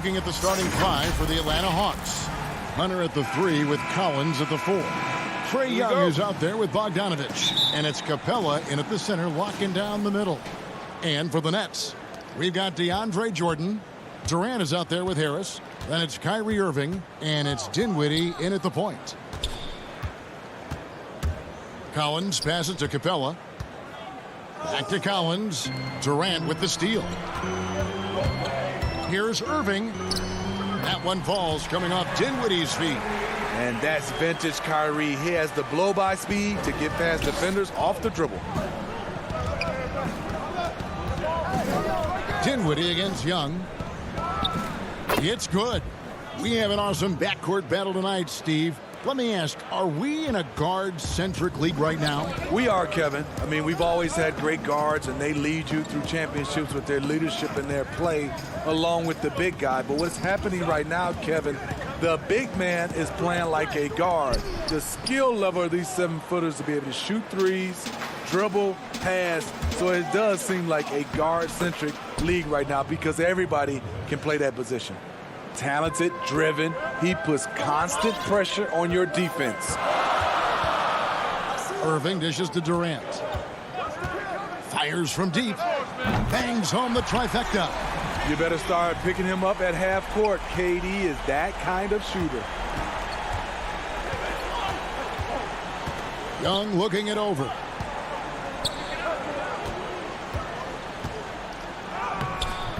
Looking at the starting five for the Atlanta Hawks. Hunter at the 3 with Collins at the 4. Trae Young is out there with Bogdanovich. And it's Capella in at the center, locking down the middle. And for the Nets, we've got DeAndre Jordan. Durant is out there with Harris. Then it's Kyrie Irving. And it's Dinwiddie in at the point. Collins passes to Capella. Back to Collins. Durant with the steal. Here's Irving. That one falls coming off Dinwiddie's feet. And that's vintage Kyrie. He has the blow-by speed to get past defenders off the dribble. Dinwiddie against Young. It's good. We have an awesome backcourt battle tonight, Steve. Let me ask, are we in a guard-centric league right now? We are, Kevin. I mean, we've always had great guards, and they lead you through championships with their leadership and their play, along with the big guy. But what's happening right now, Kevin, the big man is playing like a guard. The skill level of these 7-footers to be able to shoot threes, dribble, pass. So it does seem like a guard-centric league right now because everybody can play that position. Talented, driven. He puts constant pressure on your defense. Irving dishes to Durant. Fires from deep. Bangs home the trifecta. You better start picking him up at half court. KD is that kind of shooter. Young looking it over.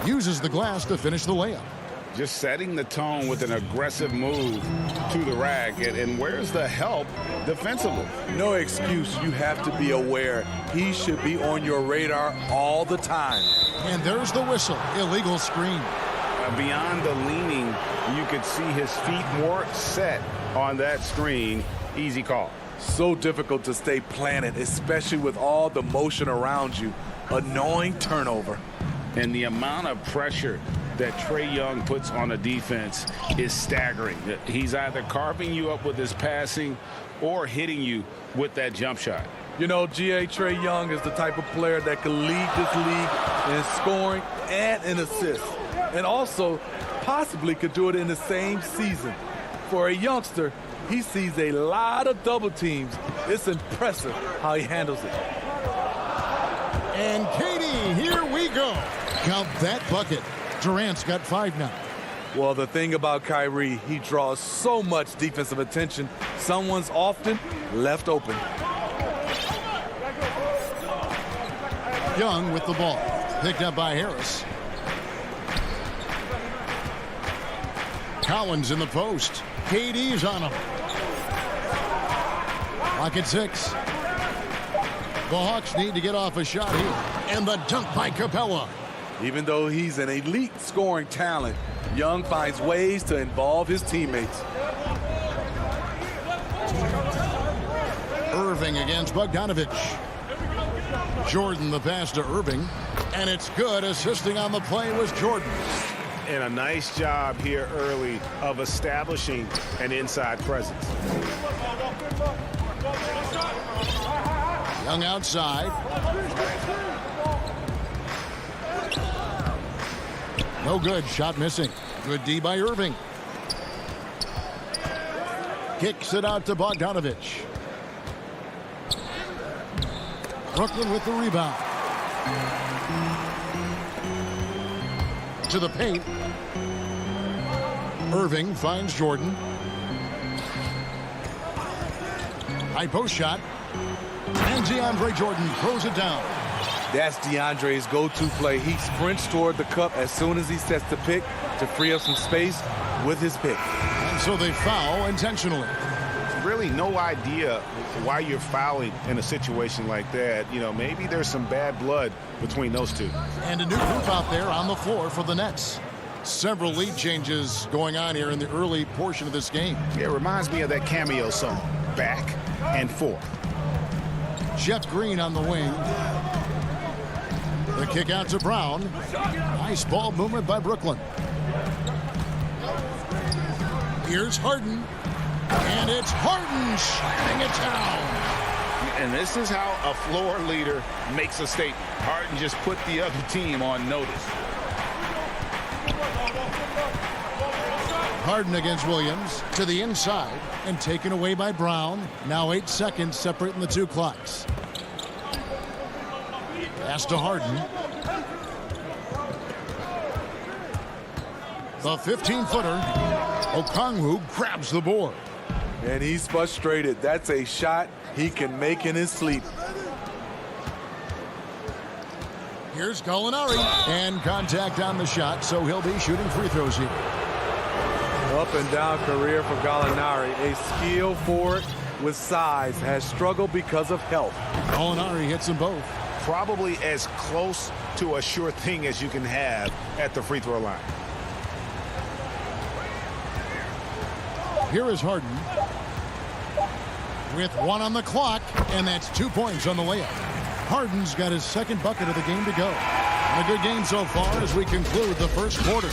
Uses the glass to finish the layup. Just setting the tone with an aggressive move to the rack. And where's the help defensively? No excuse. You have to be aware. He should be on your radar all the time. And there's the whistle. Illegal screen. Beyond the leaning, you could see his feet more set on that screen. Easy call. So difficult to stay planted, especially with all the motion around you. Annoying turnover. And the amount of pressure that Trae Young puts on a defense is staggering. He's either carving you up with his passing or hitting you with that jump shot. You know, Trae Young is the type of player that could lead this league in scoring and in assists. And also possibly could do it in the same season. For a youngster, he sees a lot of double teams. It's impressive how he handles it. And Katie, here we go. Count that bucket. Durant's got 5 now. Well, the thing about Kyrie, he draws so much defensive attention. Someone's often left open. Young with the ball. Picked up by Harris. Collins in the post. KD's on him. Lock at 6. The Hawks need to get off a shot here. And the dunk by Capella. Even though he's an elite scoring talent, Young finds ways to involve his teammates. Irving against Bogdanovich. Jordan the pass to Irving. And it's good. Assisting on the play was Jordan. And a nice job here early of establishing an inside presence. Young outside. No good. Shot missing. Good D by Irving. Kicks it out to Bogdanovich. Brooklyn with the rebound. To the paint. Irving finds Jordan. High post shot. And DeAndre Jordan throws it down. That's DeAndre's go-to play. He sprints toward the cup as soon as he sets the pick to free up some space with his pick. And so they foul intentionally. Really no idea why you're fouling in a situation like that. You know, maybe there's some bad blood between those two. And a new group out there on the floor for the Nets. Several lead changes going on here in the early portion of this game. It reminds me of that cameo song, Back and Forth. Jeff Green on the wing. The kick out to Brown. Nice ball movement by Brooklyn. Here's Harden. And it's Harden shutting it down. And this is how a floor leader makes a statement. Harden just put the other team on notice. Harden against Williams to the inside and taken away by Brown. Now 8 seconds separating the two clocks. Pass to Harden. The 15-footer. Okongwu grabs the board. And he's frustrated. That's a shot he can make in his sleep. Here's Gallinari. And contact on the shot, so he'll be shooting free throws here. Up and down career for Gallinari. A skilled forward with size, has struggled because of health. Gallinari hits them both. Probably as close to a sure thing as you can have at the free throw line. Here is Harden with 1 on the clock, and that's 2 points on the layup. Harden's got his second bucket of the game to go. And a good game so far as we conclude the first quarter.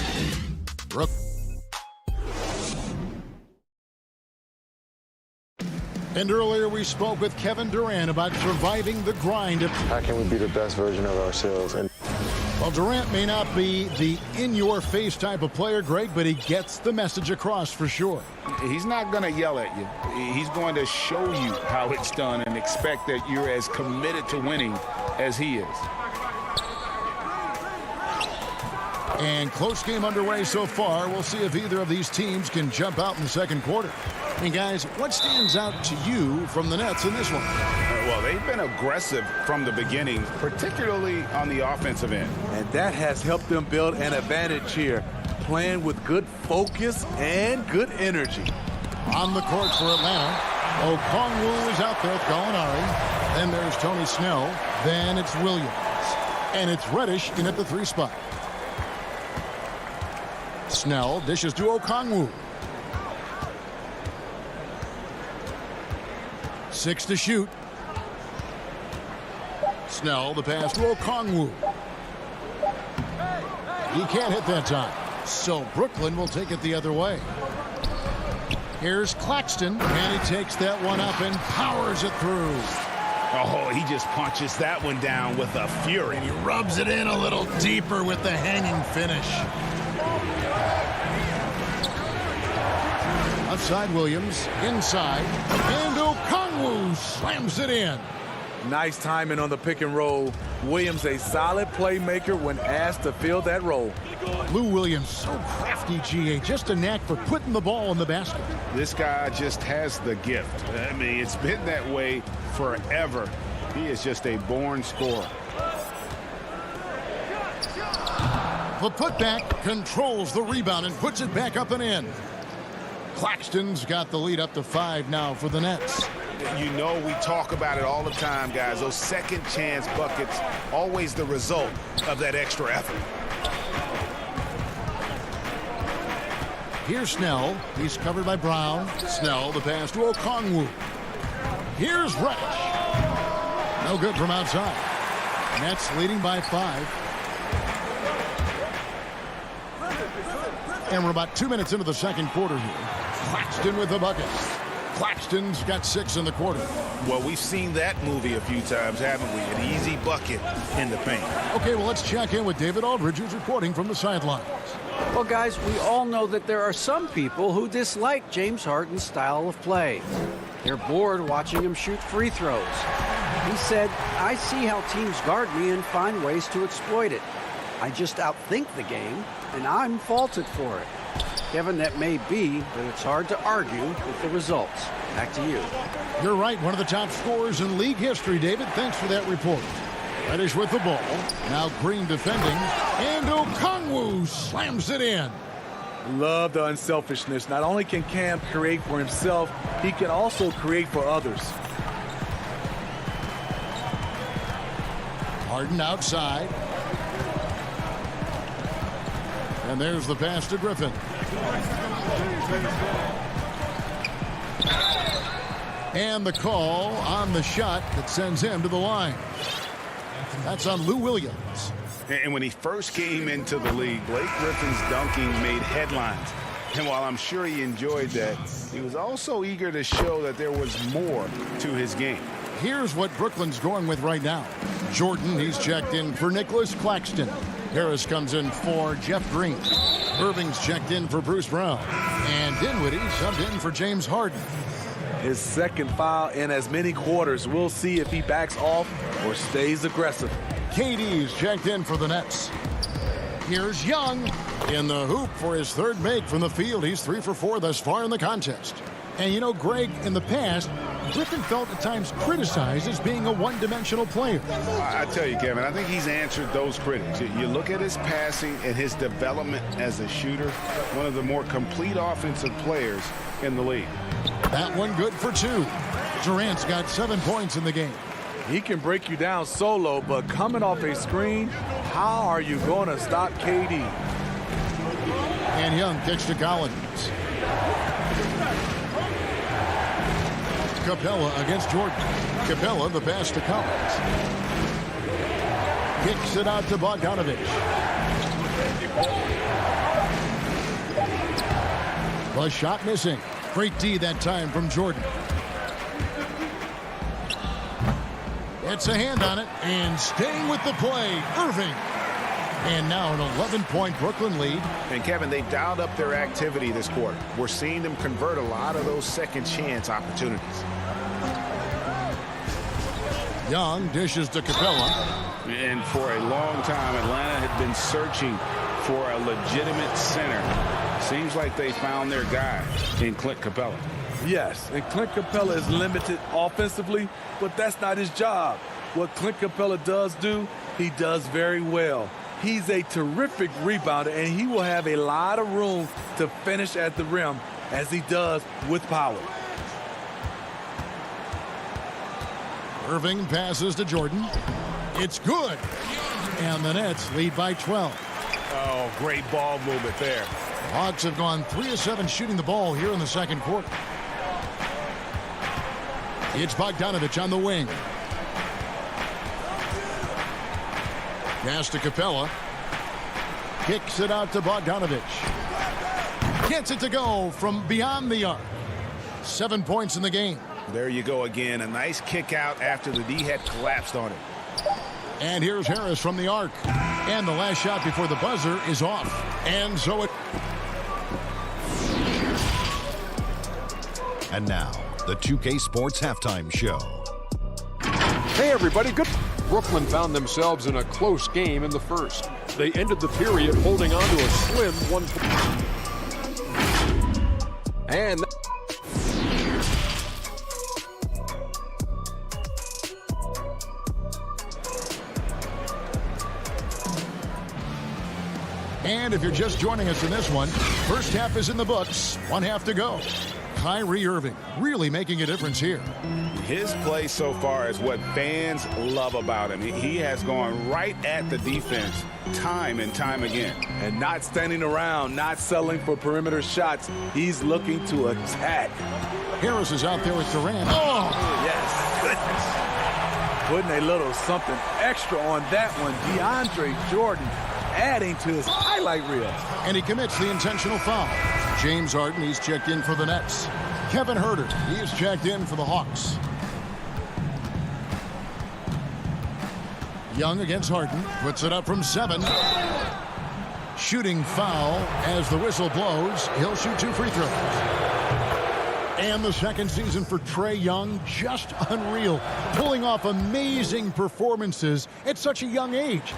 And earlier we spoke with Kevin Durant about surviving the grind. How can we be the best version of ourselves? And well, Durant may not be the in-your-face type of player, Greg, but he gets the message across for sure. He's not going to yell at you. He's going to show you how it's done and expect that you're as committed to winning as he is. And close game underway so far. We'll see if either of these teams can jump out in the second quarter. And guys, what stands out to you from the Nets in this one? Well, they've been aggressive from the beginning, particularly on the offensive end. And that has helped them build an advantage here, playing with good focus and good energy. On the court for Atlanta, Okongwu is out there with Gallinari. Then there's Tony Snell. Then it's Williams. And it's Reddish in at the 3 spot. Snell dishes to Okongwu. 6 to shoot. Snell, the pass to Okongwu. He can't hit that time. So Brooklyn will take it the other way. Here's Claxton, and he takes that one up and powers it through. Oh, he just punches that one down with a fury. And he rubs it in a little deeper with the hanging finish. Outside Williams, inside, and Okongwu slams it in. Nice timing on the pick and roll. Williams, a solid playmaker when asked to fill that role. Lou Williams, so crafty, GA. Just a knack for putting the ball in the basket. This guy just has the gift. I mean, it's been that way forever. He is just a born scorer. The putback controls the rebound and puts it back up and in. Claxton's got the lead up to 5 now for the Nets. You know, we talk about it all the time, guys. Those second chance buckets, always the result of that extra effort. Here's Snell. He's covered by Brown. Snell, the pass to Okongwu. Here's Reddish. No good from outside. Nets leading by 5. And we're about 2 minutes into the second quarter here. Claxton with the bucket. Claxton's got 6 in the quarter. Well, we've seen that movie a few times, haven't we? An easy bucket in the paint. Okay, well, let's check in with David Aldridge, who's reporting from the sidelines. Well, guys, we all know that there are some people who dislike James Harden's style of play. They're bored watching him shoot free throws. He said, "I see how teams guard me and find ways to exploit it. I just outthink the game, and I'm faulted for it." Kevin, that may be, but it's hard to argue with the results. Back to you. You're right, one of the top scorers in league history, David. Thanks for that report. Reddish with the ball. Now Green defending. And Okongwu slams it in. Love the unselfishness. Not only can Cam create for himself, he can also create for others. Harden outside. And there's the pass to Griffin. And the call on the shot that sends him to the line. That's on Lou Williams. And when he first came into the league, Blake Griffin's dunking made headlines. And while I'm sure he enjoyed that, he was also eager to show that there was more to his game. Here's what Brooklyn's going with right now. Jordan, he's checked in for Nicholas Claxton. Harris comes in for Jeff Green. Irving's checked in for Bruce Brown. And Dinwiddie subbed in for James Harden. His second foul in as many quarters. We'll see if he backs off or stays aggressive. KD's checked in for the Nets. Here's Young in the hoop for his third make from the field. He's 3 for 4 thus far in the contest. And you know, Greg, in the past, Griffin felt at times criticized as being a one-dimensional player. I tell you, Kevin, I think he's answered those critics. You look at his passing and his development as a shooter, one of the more complete offensive players in the league. That one good for 2. Durant's got 7 points in the game. He can break you down solo, but coming off a screen, how are you going to stop KD? And Young kicks to Collins. Capella against Jordan. Capella the pass to Collins. Kicks it out to Bogdanovich. The shot missing. Great D that time from Jordan. It's a hand on it, and staying with the play, Irving. And now an 11-point Brooklyn lead. And Kevin, they've dialed up their activity this quarter. We're seeing them convert a lot of those second chance opportunities. Young dishes to Capella. And for a long time, Atlanta had been searching for a legitimate center. Seems like they found their guy in Clint Capella. Yes, and Clint Capella is limited offensively, but that's not his job. What Clint Capella does do, he does very well. He's a terrific rebounder, and he will have a lot of room to finish at the rim, as he does with power. Irving passes to Jordan. It's good. And the Nets lead by 12. Oh, great ball movement there. Hawks have gone 3 of 7 shooting the ball here in the second quarter. It's Bogdanovich on the wing. Pass to Capella. Kicks it out to Bogdanovich. Gets it to go from beyond the arc. 7 points in the game. There you go again. A nice kick out after the D had collapsed on him. And here's Harris from the arc. And the last shot before the buzzer is off. And so it... And now, the 2K Sports Halftime Show. Hey, everybody. Good. Brooklyn found themselves in a close game in the first. They ended the period holding on to a slim 1 point. And... And if you're just joining us in this one, first half is in the books. 1 half to go. Kyrie Irving really making a difference here. His play so far is what fans love about him. He has gone right at the defense time and time again. And not standing around, not settling for perimeter shots. He's looking to attack. Harris is out there with Durant. Oh! Yes, goodness. Putting a little something extra on that one. DeAndre Jordan adding to his highlight reel. And he commits the intentional foul. James Harden, he's checked in for the Nets. Kevin Huerter, he is checked in for the Hawks. Young against Harden, puts it up from 7. Shooting foul as the whistle blows. He'll shoot 2 free throws. And the second season for Trae Young, just unreal. Pulling off amazing performances at such a young age.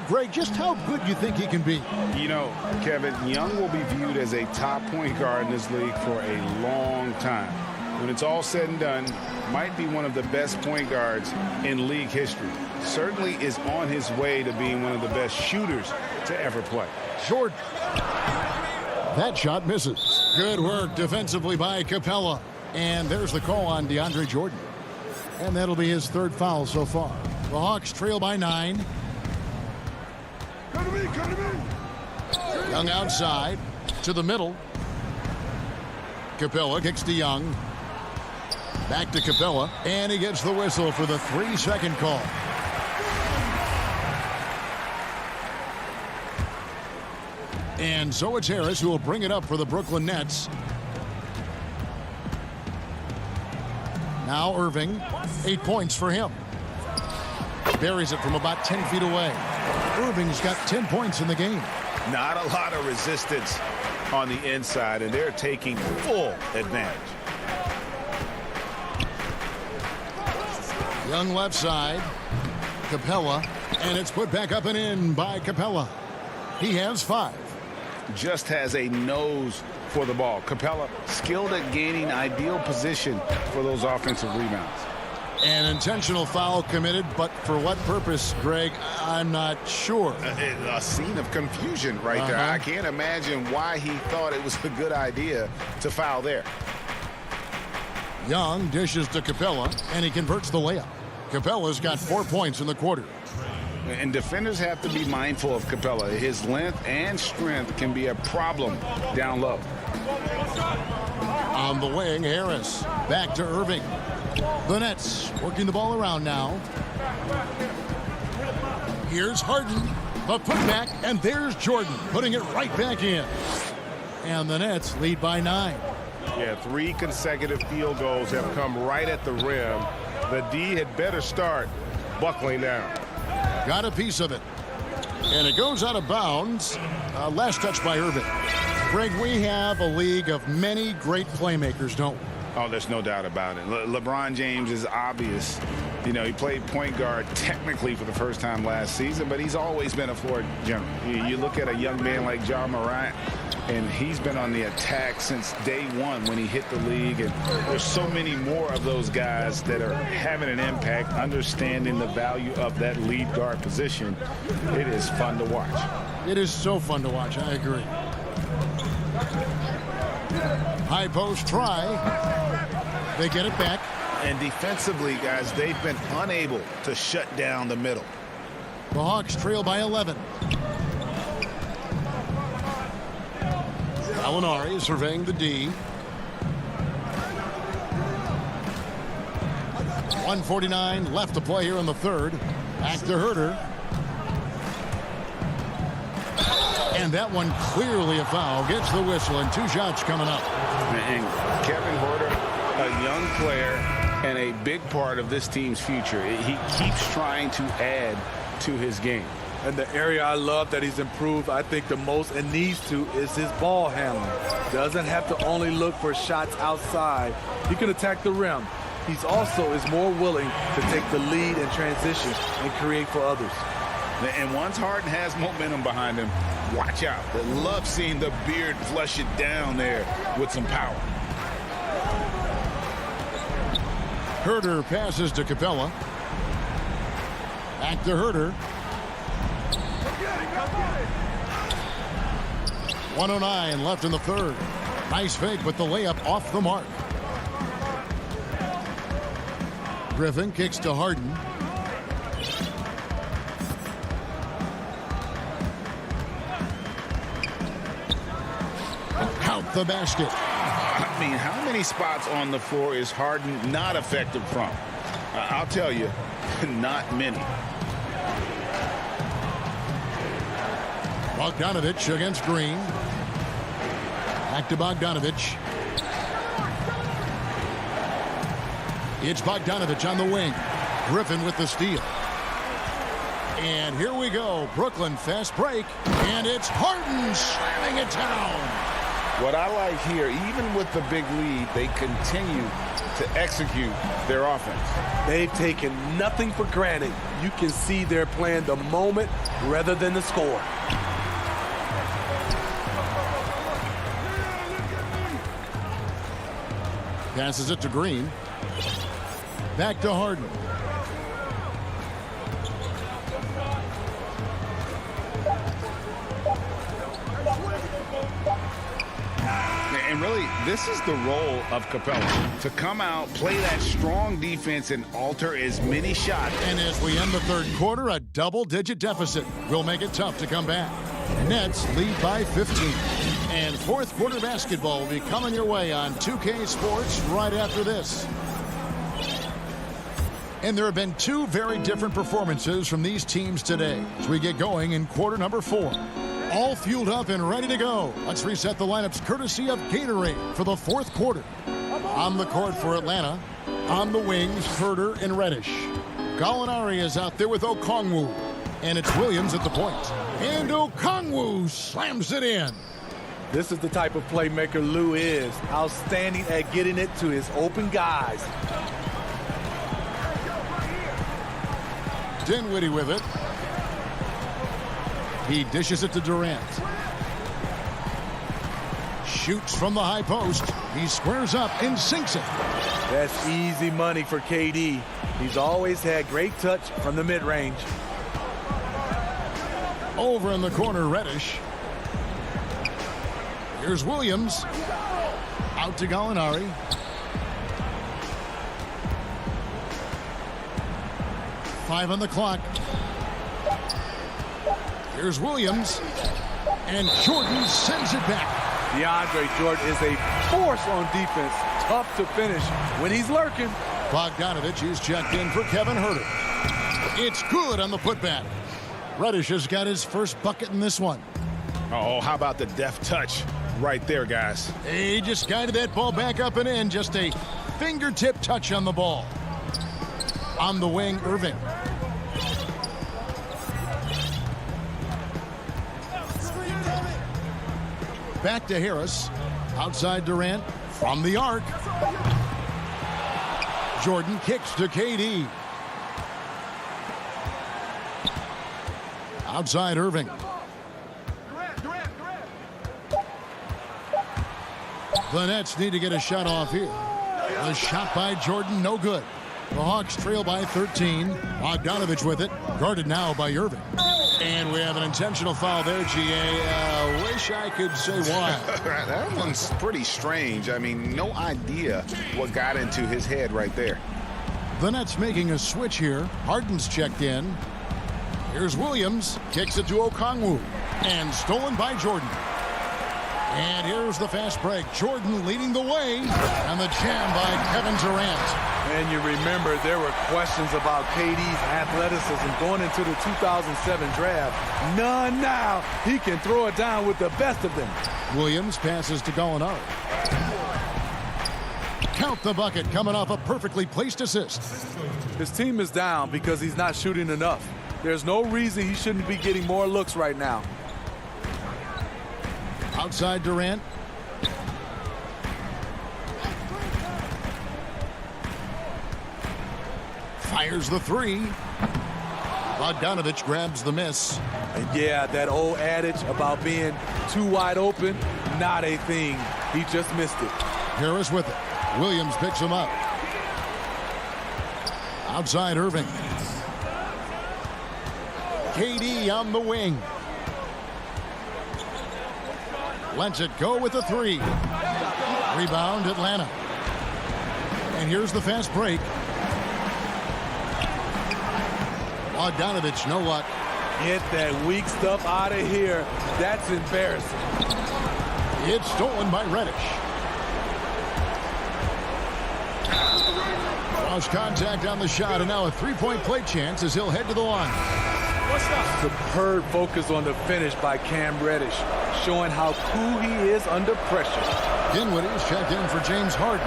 Greg, just how good do you think he can be? You know, Kevin, Young will be viewed as a top point guard in this league for a long time. When it's all said and done, might be one of the best point guards in league history. Certainly is on his way to being one of the best shooters to ever play. Jordan. That shot misses. Good work defensively by Capella. And there's the call on DeAndre Jordan. And that'll be his 3rd foul so far. The Hawks trail by 9. Young outside to the middle. Capella kicks to Young. Back to Capella. And he gets the whistle for the 3-second call. And so it's Harris who will bring it up for the Brooklyn Nets. Now Irving, 8 points for him. Buries it from about 10 feet away. Irving's got 10 points in the game. Not a lot of resistance on the inside, and they're taking full advantage. Young left side. Capella. And it's put back up and in by Capella. He has 5. Just has a nose for the ball. Capella skilled at gaining ideal position for those offensive rebounds. An intentional foul committed, but for what purpose, Greg? I'm not sure. A scene of confusion right there. I can't imagine why he thought it was a good idea to foul there. Young dishes to Capella, and he converts the layup. Capella's got 4 points in the quarter. And defenders have to be mindful of Capella. His length and strength can be a problem down low. On the wing, Harris. Back to Irving. The Nets working the ball around now. Here's Harden. The putback, and there's Jordan putting it right back in. And the Nets lead by 9. Yeah, 3 consecutive field goals have come right at the rim. The D had better start buckling down. Got a piece of it. And it goes out of bounds. Last touch by Irving. Greg, we have a league of many great playmakers, don't we? Oh, there's no doubt about it. LeBron James is obvious. You know, he played point guard technically for the first time last season, but he's always been a floor general. You look at a young man like Ja Morant, and he's been on the attack since day one when he hit the league. And there's so many more of those guys that are having an impact, understanding the value of that lead guard position. It is fun to watch. It is so fun to watch. I agree. High post try. They get it back. And defensively, guys, they've been unable to shut down the middle. The Hawks trail by 11. Gallinari surveying the D. 1:49 left to play here in the third. Back to Herter. And that one clearly a foul. Gets the whistle, and 2 shots coming up. And Kevin Herter, a young player and a big part of this team's future. He keeps trying to add to his game. And the area I love that he's improved, I think, the most and needs to is his ball handling. Doesn't have to only look for shots outside. He can attack the rim. He's also is more willing to take the lead in transition and create for others. And once Harden has momentum behind him, watch out. I love seeing the beard flush it down there with some power. Herter passes to Capella. Back to Herter. 1:09 left in the third. Nice fake, but the layup off the mark. Griffin kicks to Harden. Count the basket. I mean, how many spots on the floor is Harden not effective from? I'll tell you, not many. Bogdanovich against Green. Back to Bogdanovich. It's Bogdanovich on the wing. Griffin with the steal. And here we go. Brooklyn fast break. And it's Harden slamming it down. What I like here, even with the big lead, they continue to execute their offense. They've taken nothing for granted. You can see they're playing the moment rather than the score. Passes it to Green. Back to Harden. And really, this is the role of Capella, to come out, play that strong defense, and alter as many shots. And as we end the third quarter, a double-digit deficit will make it tough to come back. Nets lead by 15. And fourth quarter basketball will be coming your way on 2K Sports right after this. And there have been 2 very different performances from these teams today as we get going in quarter number 4. All fueled up and ready to go. Let's reset the lineups courtesy of Gatorade for the fourth quarter. On the court for Atlanta, on the wings, Herter and Reddish. Gallinari is out there with Okongwu. And it's Williams at the point. And Okongwu slams it in. This is the type of playmaker Lou is. Outstanding at getting it to his open guys. Dinwiddie with it. He dishes it to Durant. Shoots from the high post. He squares up and sinks it. That's easy money for KD. He's always had great touch from the mid-range. Over in the corner, Reddish. Here's Williams. Out to Gallinari. Five on the clock. Here's Williams. And Jordan sends it back. DeAndre Jordan is a force on defense. Tough to finish when he's lurking. Bogdanovich is checked in for Kevin Huerter. It's good on the putback. Reddish has got his first bucket in this one. Oh, how about the deft touch right there, guys? He just guided that ball back up and in. Just a fingertip touch on the ball. On the wing, Irving. Back to Harris. Outside Durant. From the arc. Jordan kicks to KD. Outside Irving. The Nets need to get a shot off here. The shot by Jordan, no good. The Hawks trail by 13. Bogdanovich with it. Guarded now by Irving. And we have an intentional foul there, GA. Wish I could say why. That one's pretty strange. I mean, no idea what got into his head right there. The Nets making a switch here. Harden's checked in. Here's Williams. Kicks it to Okongwu. And stolen by Jordan. And here's the fast break. Jordan leading the way. And the jam by Kevin Durant. And you remember there were questions about KD's athleticism going into the 2007 draft. None now. He can throw it down with the best of them. Williams passes to Gallinari. Count the bucket coming off a perfectly placed assist. His team is down because he's not shooting enough. There's no reason he shouldn't be getting more looks right now. Outside Durant. Fires the three. Bogdanovich grabs the miss. And yeah, that old adage about being too wide open, not a thing. He just missed it. Harris with it. Williams picks him up. Outside Irving. KD on the wing. Lets it go with a three. Rebound Atlanta. And here's the fast break. Bogdanovich, no luck. Get that weak stuff out of here. That's embarrassing. It's stolen by Reddish. Lost contact on the shot, and now a three-point play chance as he'll head to the line. Superb focus on the finish by Cam Reddish, showing how cool he is under pressure. Dinwiddie is checked in for James Harden.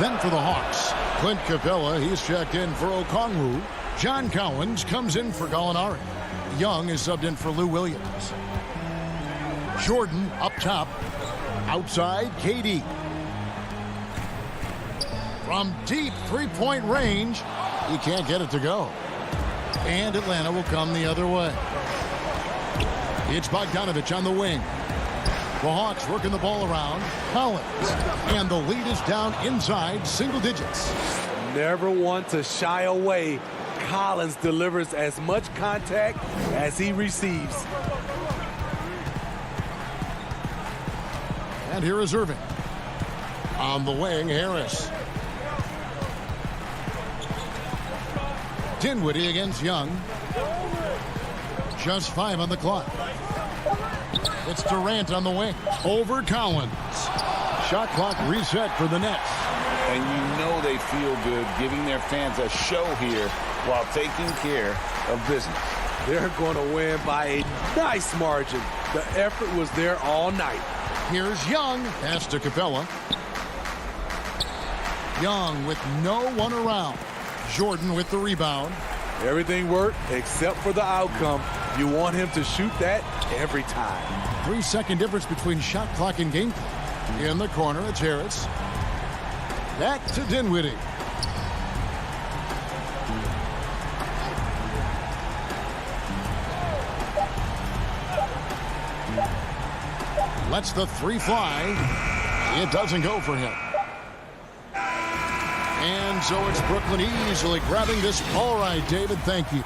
Then for the Hawks, Clint Capella, he's checked in for Okongwu. John Collins comes in for Gallinari. Young is subbed in for Lou Williams. Jordan up top. Outside, KD. From deep three-point range, he can't get it to go. And Atlanta will come the other way. It's Bogdanovich on the wing. The Hawks working the ball around. Collins. And the lead is down inside single digits. Never want to shy away. Collins delivers as much contact as he receives. And here is Irving. On the wing, Harris. Dinwiddie against Young. Just 5 on the clock. It's Durant on the wing. Over Collins. Shot clock reset for the Nets. And you know they feel good giving their fans a show here while taking care of business. They're going to win by a nice margin. The effort was there all night. Here's Young. Pass to Capella. Young with no one around. Jordan with the rebound. Everything worked except for the outcome. You want him to shoot that every time. 3-second difference between shot clock and game clock. In the corner, it's Harris. Back to Dinwiddie. Lets the three fly. It doesn't go for him. And so it's Brooklyn easily grabbing this. All right, David, thank you.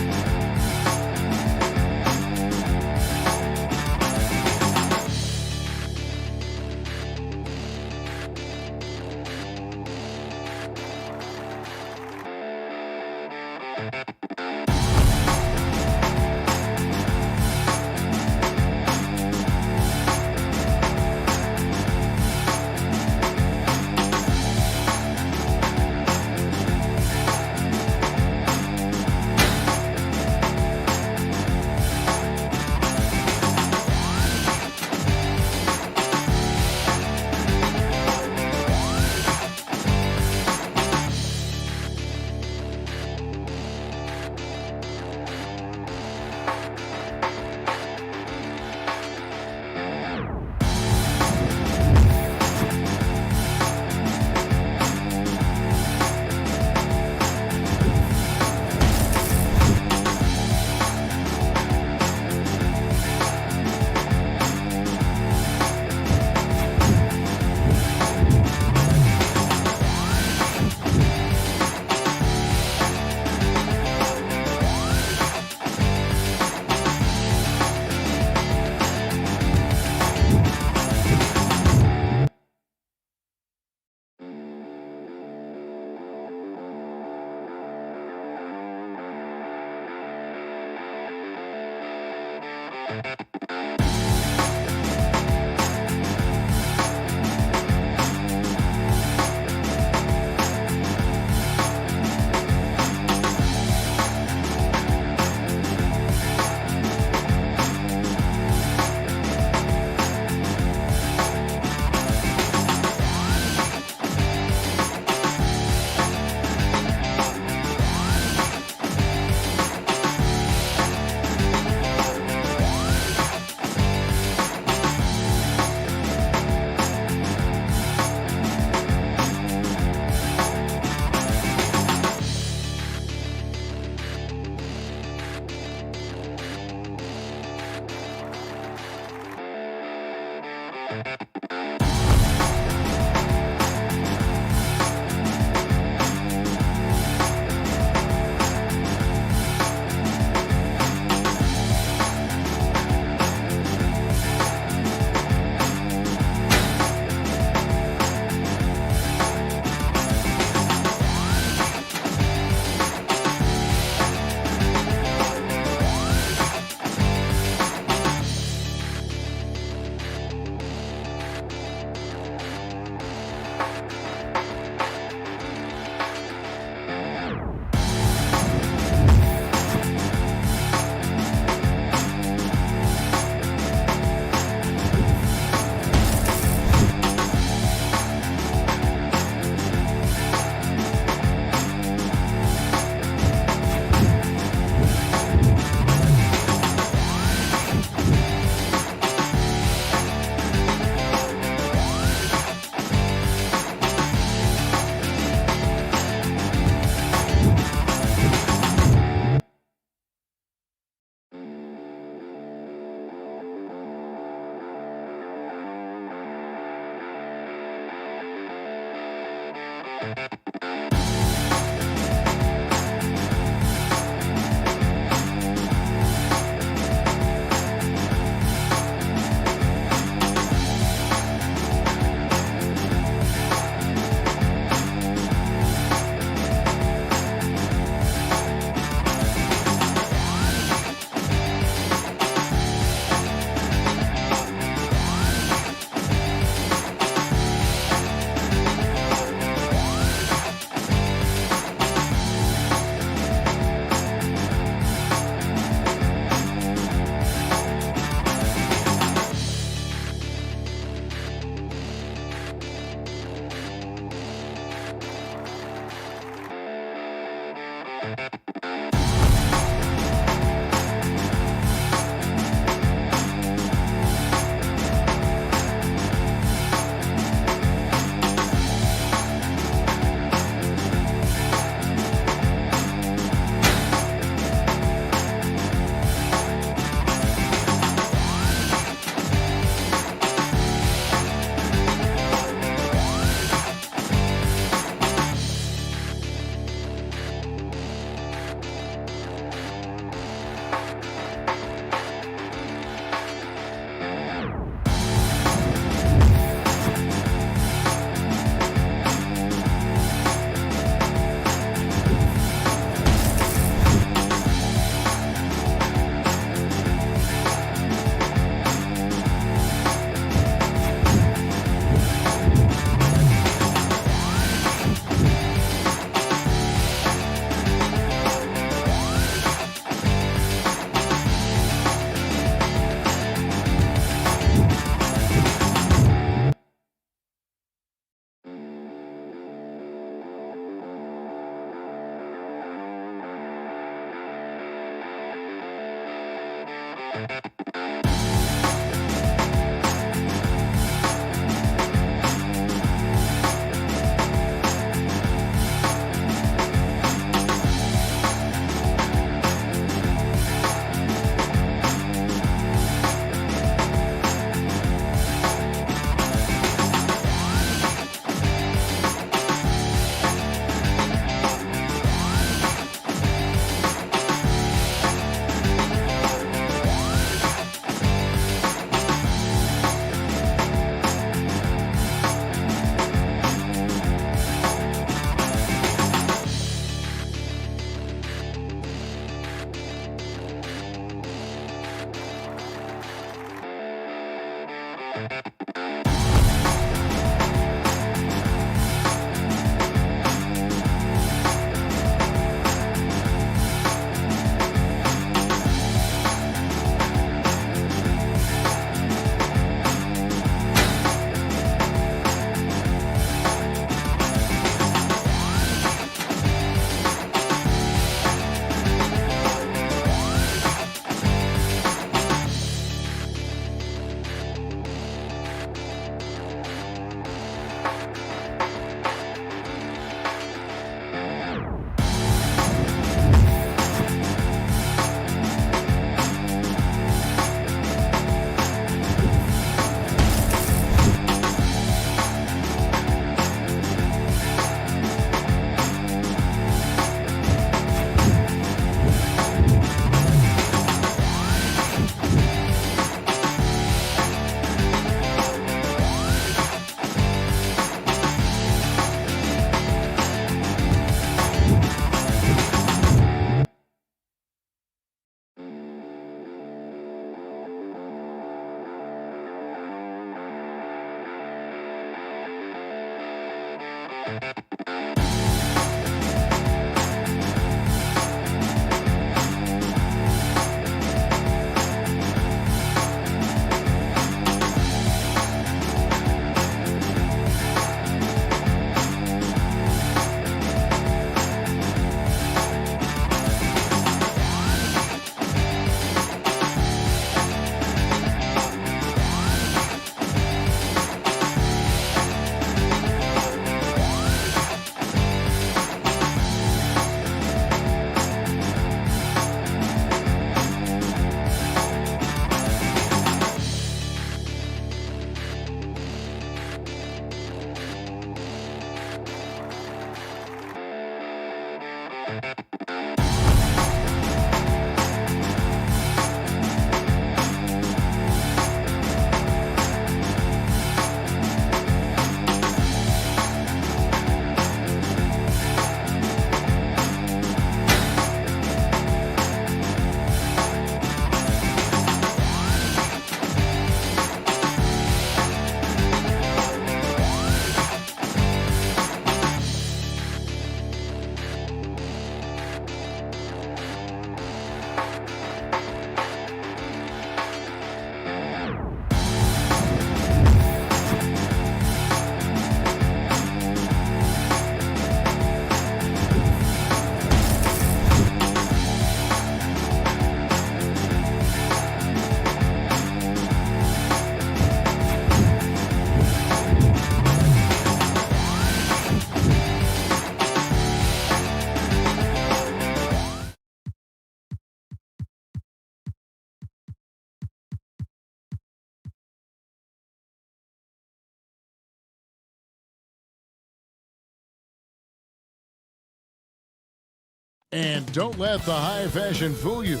And don't let the high fashion fool you.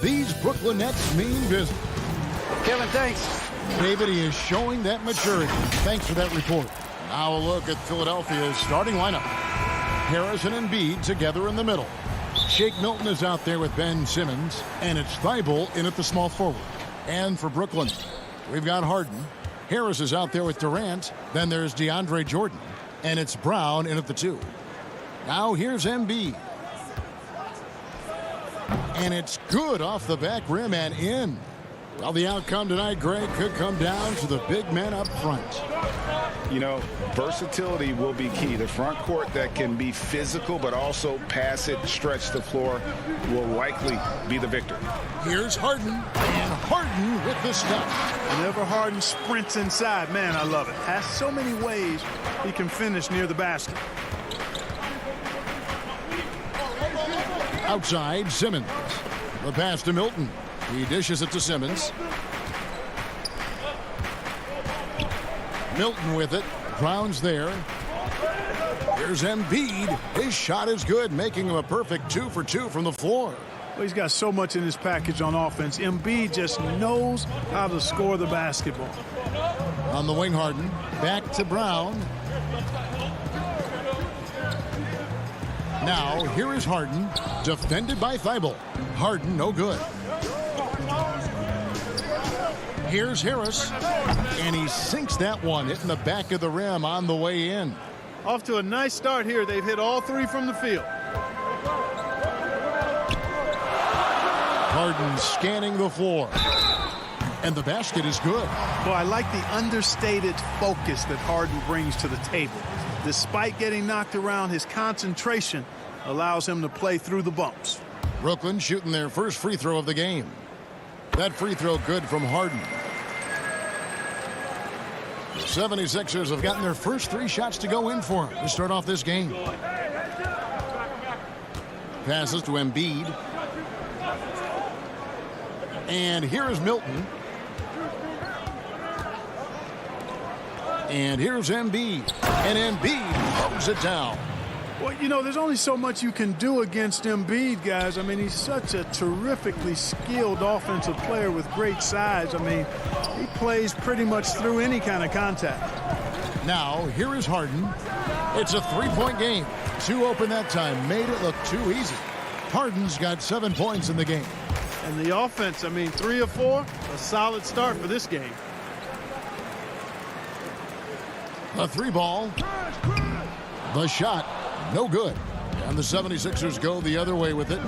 These Brooklyn Nets mean business. Kevin, thanks. David, he is showing that maturity. Thanks for that report. Now a look at Philadelphia's starting lineup. Harris and Embiid together in the middle. Shake Milton is out there with Ben Simmons, and it's Thibault in at the small forward. And for Brooklyn, we've got Harden. Harris is out there with Durant. Then there's DeAndre Jordan, and it's Brown in at the 2. Now here's Embiid. And it's good off the back rim and in. Well, the outcome tonight, Greg, could come down to the big men up front. You know, versatility will be key. The front court that can be physical but also pass it, stretch the floor will likely be the victor. Here's Harden, and Harden with the stuff. Whenever Harden sprints inside, man, I love it. Has so many ways he can finish near the basket. Outside, Simmons. The pass to Milton. He dishes it to Simmons. Milton with it. Brown's there. Here's Embiid. His shot is good, making him a perfect 2 for 2 from the floor. Well, he's got so much in his package on offense. Embiid just knows how to score the basketball. On the wing, Harden. Back to Brown. Now, here is Harden. Defended by Thibault. Harden, no good. Here's Harris. And he sinks that one, hitting the back of the rim on the way in. Off to a nice start here. They've hit all 3 from the field. Harden scanning the floor. And the basket is good. Well, I like the understated focus that Harden brings to the table. Despite getting knocked around, his concentration allows him to play through the bumps. Brooklyn shooting their first free throw of the game. That free throw good from Harden. The 76ers have gotten their first 3 shots to go in for him to start off this game. Passes to Embiid. And here is Milton. And here's Embiid. And Embiid throws it down. Well, you know, there's only so much you can do against Embiid, guys. I mean, he's such a terrifically skilled offensive player with great size. I mean, he plays pretty much through any kind of contact. Now, here is Harden. It's a 3-point game. 2 open that time. Made it look too easy. Harden's got 7 points in the game. And the offense, I mean, 3 of 4, a solid start for this game. A 3-ball. The shot, no good. And the 76ers go the other way with it.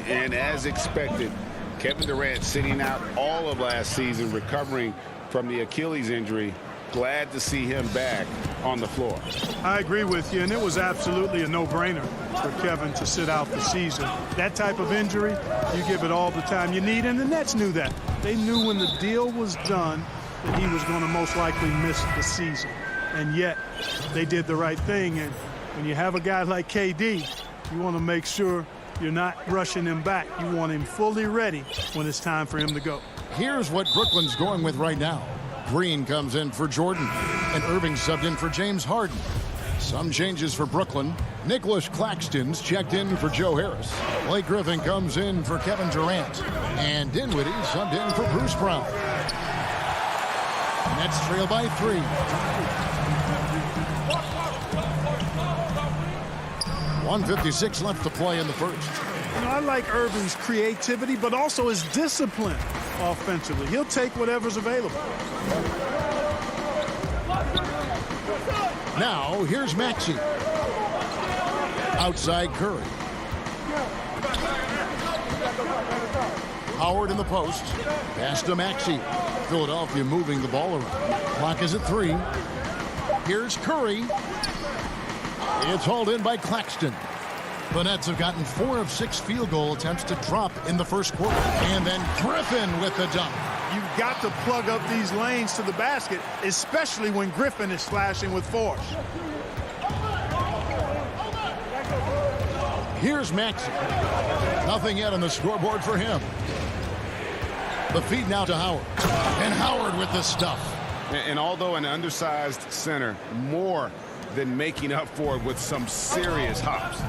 And as expected, Kevin Durant sitting out all of last season, recovering from the Achilles injury. Glad to see him back on the floor. I agree with you, and it was absolutely a no-brainer for Kevin to sit out the season. That type of injury, you give it all the time you need, and the Nets knew that. They knew when the deal was done that he was going to most likely miss the season. And yet, they did the right thing, and when you have a guy like KD, you want to make sure you're not rushing him back. You want him fully ready when it's time for him to go. Here's what Brooklyn's going with right now. Green comes in for Jordan, and Irving subbed in for James Harden. Some changes for Brooklyn. Nicholas Claxton's checked in for Joe Harris. Blake Griffin comes in for Kevin Durant. And Dinwiddie subbed in for Bruce Brown. Nets trail by 3. .156 left to play in the first. You know, I like Irving's creativity, but also his discipline offensively. He'll take whatever's available. Now, here's Maxey. Outside Curry. Howard in the post. Pass to Maxey. Philadelphia moving the ball around. Clock is at 3. Here's Curry. It's hauled in by Claxton. The Nets have gotten 4 of 6 field goal attempts to drop in the first quarter. And then Griffin with the dunk. You've got to plug up these lanes to the basket, especially when Griffin is slashing with force. Here's Maxey. Nothing yet on the scoreboard for him. The feed now to Howard. And Howard with the stuff. And although an undersized center, more than making up for it with some serious hops.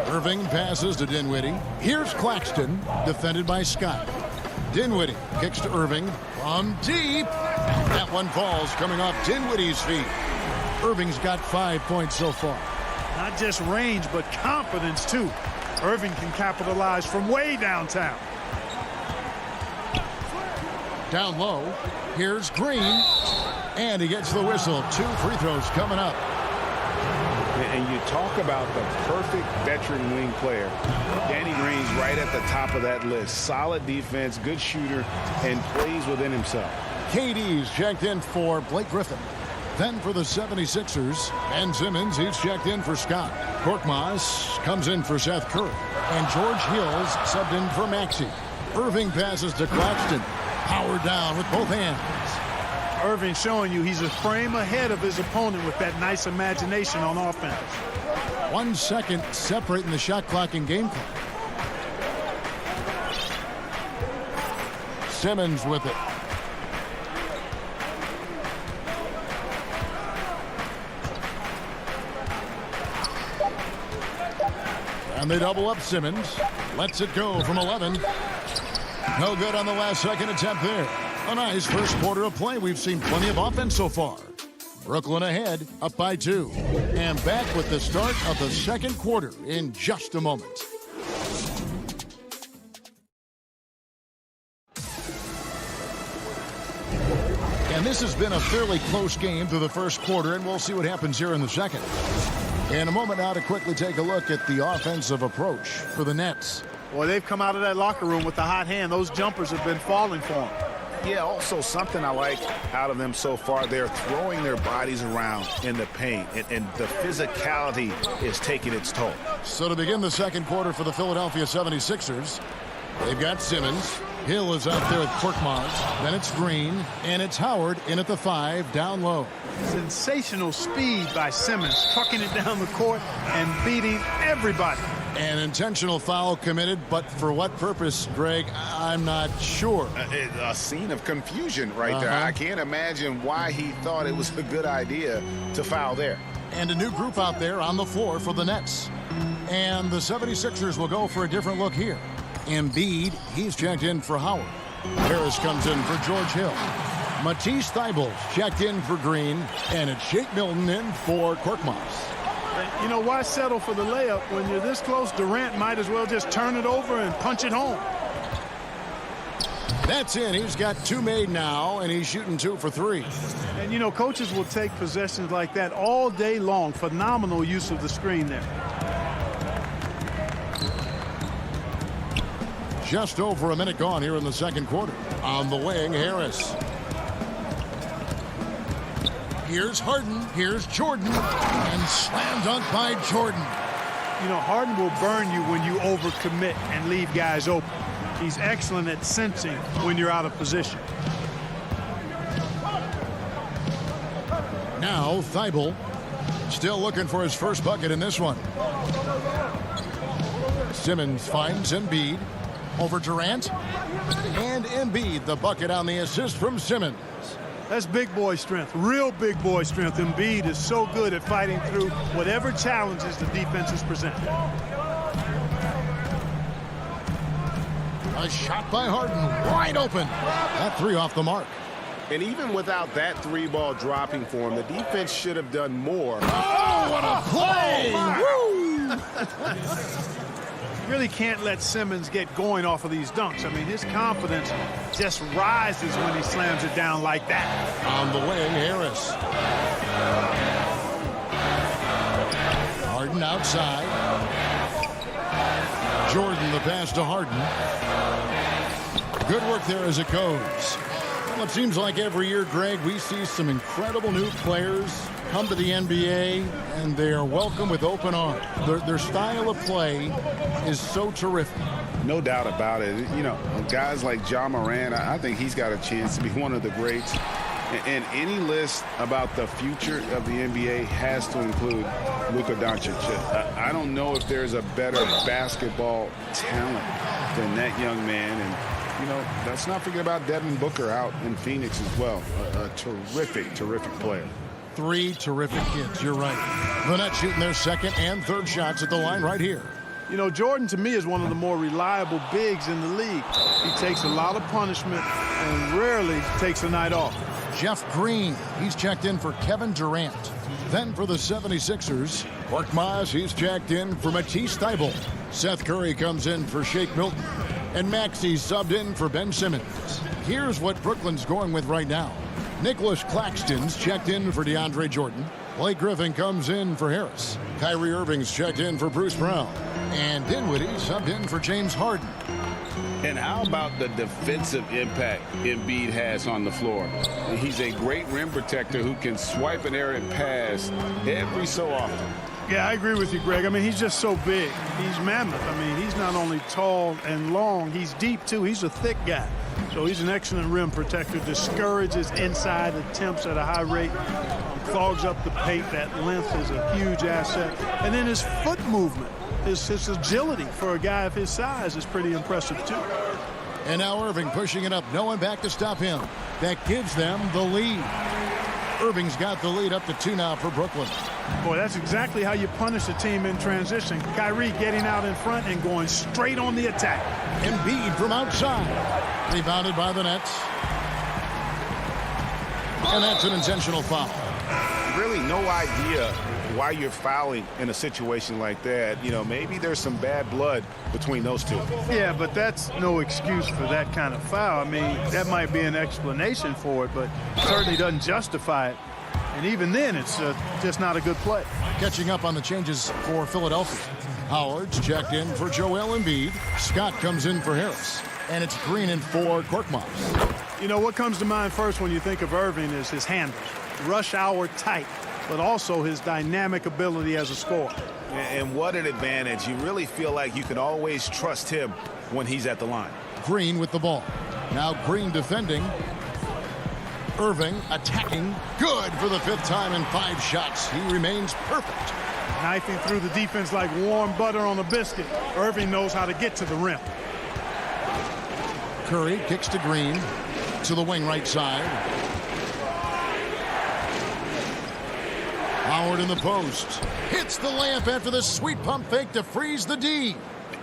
Irving passes to Dinwiddie. Here's Claxton, defended by Scott. Dinwiddie kicks to Irving from deep. That one falls coming off Dinwiddie's feet. Irving's got 5 points so far. Not just range, but confidence, too. Irving can capitalize from way downtown. Down low, here's Green. And he gets the whistle. 2 free throws coming up. And you talk about the perfect veteran wing player. Danny Green's right at the top of that list. Solid defense, good shooter, and plays within himself. KD's checked in for Blake Griffin. Then for the 76ers, Ben Simmons, he's checked in for Scott. Korkmaz comes in for Seth Curry. And George Hill's subbed in for Maxey. Irving passes to Claxton. Power down with both hands. Irving showing you he's a frame ahead of his opponent with that nice imagination on offense. 1 second separating the shot clock and game clock. Simmons with it. And they double up Simmons. Lets it go from 11. No good on the last second attempt there. A nice first quarter of play. We've seen plenty of offense so far. Brooklyn ahead, up by 2. And back with the start of the second quarter in just a moment. And this has been a fairly close game through the first quarter, and we'll see what happens here in the second. In a moment now to quickly take a look at the offensive approach for the Nets. Well, they've come out of that locker room with the hot hand. Those jumpers have been falling for them. Yeah, also something I like out of them so far, they're throwing their bodies around in the paint, and the physicality is taking its toll. So to begin the second quarter for the Philadelphia 76ers, they've got Simmons. Hill is out there with Korkmaz. Then it's Green, and it's Howard in at the 5, down low. Sensational speed by Simmons, trucking it down the court and beating everybody. An intentional foul committed, but for what purpose, Greg, I'm not sure. A scene of confusion right there. I can't imagine why he thought it was a good idea to foul there. And a new group out there on the floor for the Nets. And the 76ers will go for a different look here. Embiid, he's checked in for Howard. Harris comes in for George Hill. Matisse Thybulle's checked in for Green. And it's Shake Milton in for Korkmaz. You know, why settle for the layup when you're this close? Durant might as well just turn it over and punch it home. That's it. He's got 2 made now, and he's shooting 2 for 3. And, you know, coaches will take possessions like that all day long. Phenomenal use of the screen there. Just over a minute gone here in the second quarter. On the wing, Harris. Here's Harden. Here's Jordan. And slam dunk by Jordan. You know, Harden will burn you when you overcommit and leave guys open. He's excellent at sensing when you're out of position. Now, Thybulle still looking for his first bucket in this one. Simmons finds Embiid over Durant. And Embiid, the bucket on the assist from Simmons. That's big boy strength, real big boy strength. Embiid is so good at fighting through whatever challenges the defenses present. A shot by Harden, wide open. That 3 off the mark. And even without that 3-ball dropping for him, the defense should have done more. Oh, what a play! Woo! Really can't let Simmons get going off of these dunks. I mean, his confidence just rises when he slams it down like that. On the wing, Harris. Harden outside. Jordan, the pass to Harden. Good work there as it goes. Well, it seems like every year, Greg, we see some incredible new players come to the NBA, and they are welcome with open arms. Their style of play is so terrific. No doubt about it. You know, guys like Ja Morant, I think he's got a chance to be one of the greats. And any list about the future of the NBA has to include Luka Doncic. I don't know if there's a better basketball talent than that young man. And, you know, let's not forget about Devin Booker out in Phoenix as well. A terrific, terrific player. Three terrific kids, you're right. The Nets shooting their second and third shots at the line right here. You know, Jordan, to me, is one of the more reliable bigs in the league. He takes a lot of punishment and rarely takes a night off. Jeff Green, he's checked in for Kevin Durant. Then for the 76ers, Korkmaz, he's checked in for Matisse Thybulle. Seth Curry comes in for Shake Milton. And Maxey's subbed in for Ben Simmons. Here's what Brooklyn's going with right now. Nicholas Claxton's checked in for DeAndre Jordan. Blake Griffin comes in for Harris. Kyrie Irving's checked in for Bruce Brown. And Dinwiddie subbed in for James Harden. And how about the defensive impact Embiid has on the floor? He's a great rim protector who can swipe an errant pass every so often. Yeah, I agree with you, Greg. I mean, he's just so big. He's mammoth. I mean, he's not only tall and long, he's deep, too. He's a thick guy. So he's an excellent rim protector. Discourages inside attempts at a high rate. Clogs up the paint. That length is a huge asset. And then his foot movement, his agility for a guy of his size is pretty impressive, too. And now Irving pushing it up. No one back to stop him. That gives them the lead. Irving's got the lead up to 2 now for Brooklyn. Boy, that's exactly how you punish a team in transition. Kyrie getting out in front and going straight on the attack. Embiid from outside. Rebounded by the Nets. And that's an intentional foul. Really no idea why you're fouling in a situation like that. You know, maybe there's some bad blood between those two. Yeah, but that's no excuse for that kind of foul. I mean, that might be an explanation for it, but certainly doesn't justify it. And even then, it's just not a good play. Catching up on the changes for Philadelphia. Howard's checked in for Joel Embiid. Scott comes in for Harris. And it's Green in for Korkmaz. You know, what comes to mind first when you think of Irving is his handles. Rush hour tight, but also his dynamic ability as a scorer. And what an advantage. You really feel like you can always trust him when he's at the line. Green with the ball. Now Green defending. Irving attacking. Good for the 5th time in 5 shots. He remains perfect. Knifing through the defense like warm butter on a biscuit. Irving knows how to get to the rim. Curry kicks to Green. To the wing right side. Howard in the post. Hits the layup after the sweet pump fake to freeze the D.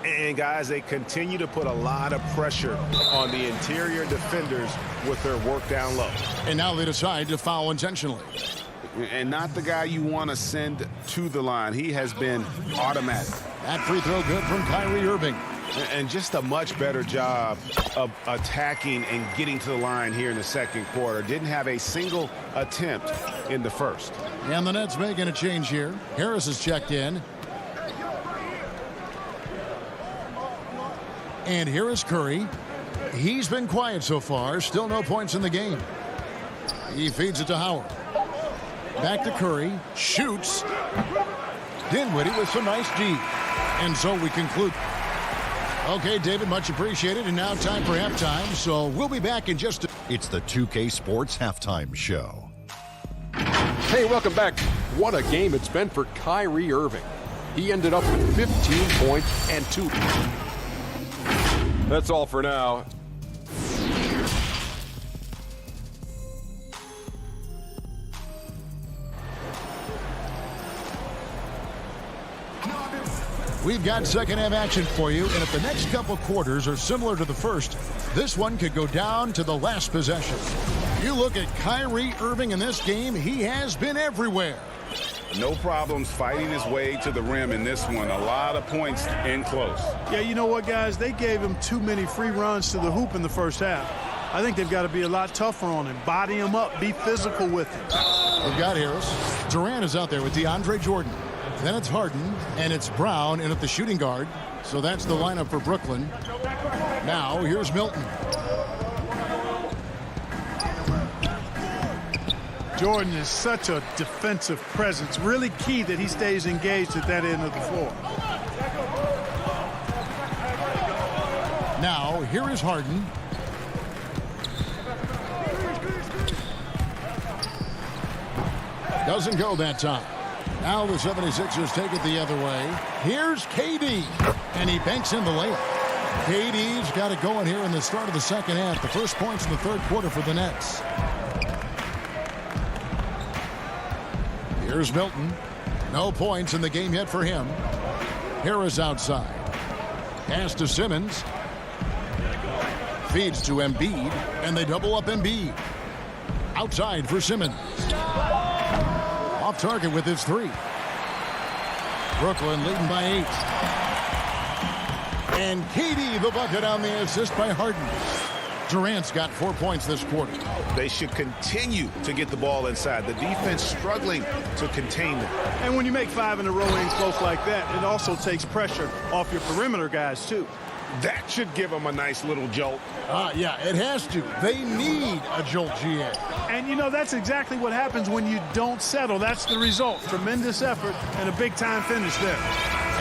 And guys, they continue to put a lot of pressure on the interior defenders with their work down low. And now they decide to foul intentionally. And not the guy you want to send to the line. He has been automatic. That free throw good from Kyrie Irving. And just a much better job of attacking and getting to the line here in the second quarter. Didn't have a single attempt in the first. And the Nets making a change here. Harris is checked in. And here is Curry. He's been quiet so far. Still no points in the game. He feeds it to Howard. Back to Curry. Shoots. Dinwiddie with some nice D. And so we conclude. Okay, David, much appreciated. And now time for halftime. So we'll be back in just a... It's the 2K Sports Halftime Show. Hey, welcome back. What a game it's been for Kyrie Irving. He ended up with 15 points and 2. That's all for now. We've got second half action for you, and if the next couple quarters are similar to the first, this one could go down to the last possession. You look at Kyrie Irving in this game, he has been everywhere. No problems fighting his way to the rim in this one. A lot of points in close. Yeah, you know what, guys? They gave him too many free runs to the hoop in the first half. I think they've got to be a lot tougher on him. Body him up. Be physical with him. We've got Harris. Durant is out there with DeAndre Jordan. Then it's Harden, and it's Brown in at the shooting guard. So that's the lineup for Brooklyn. Now, here's Milton. Jordan is such a defensive presence. Really key that he stays engaged at that end of the floor. Now, here is Harden. Doesn't go that time. Now the 76ers take it the other way. Here's KD, and he banks in the layup. KD's got it going here in the start of the second half. The first points in the third quarter for the Nets. Here's Milton. No points in the game yet for him. Harris outside. Pass to Simmons. Feeds to Embiid, and they double up Embiid. Outside for Simmons. Off target with his 3. Brooklyn leading by 8. And KD the bucket on the assist by Harden. Durant's got 4 points this quarter. They should continue to get the ball inside. The defense struggling to contain them. And when you make 5 in a row in close like that, it also takes pressure off your perimeter guys, too. That should give them a nice little jolt. Yeah, it has to. They need a jolt, GA. And, you know, that's exactly what happens when you don't settle. That's the result. Tremendous effort and a big-time finish there.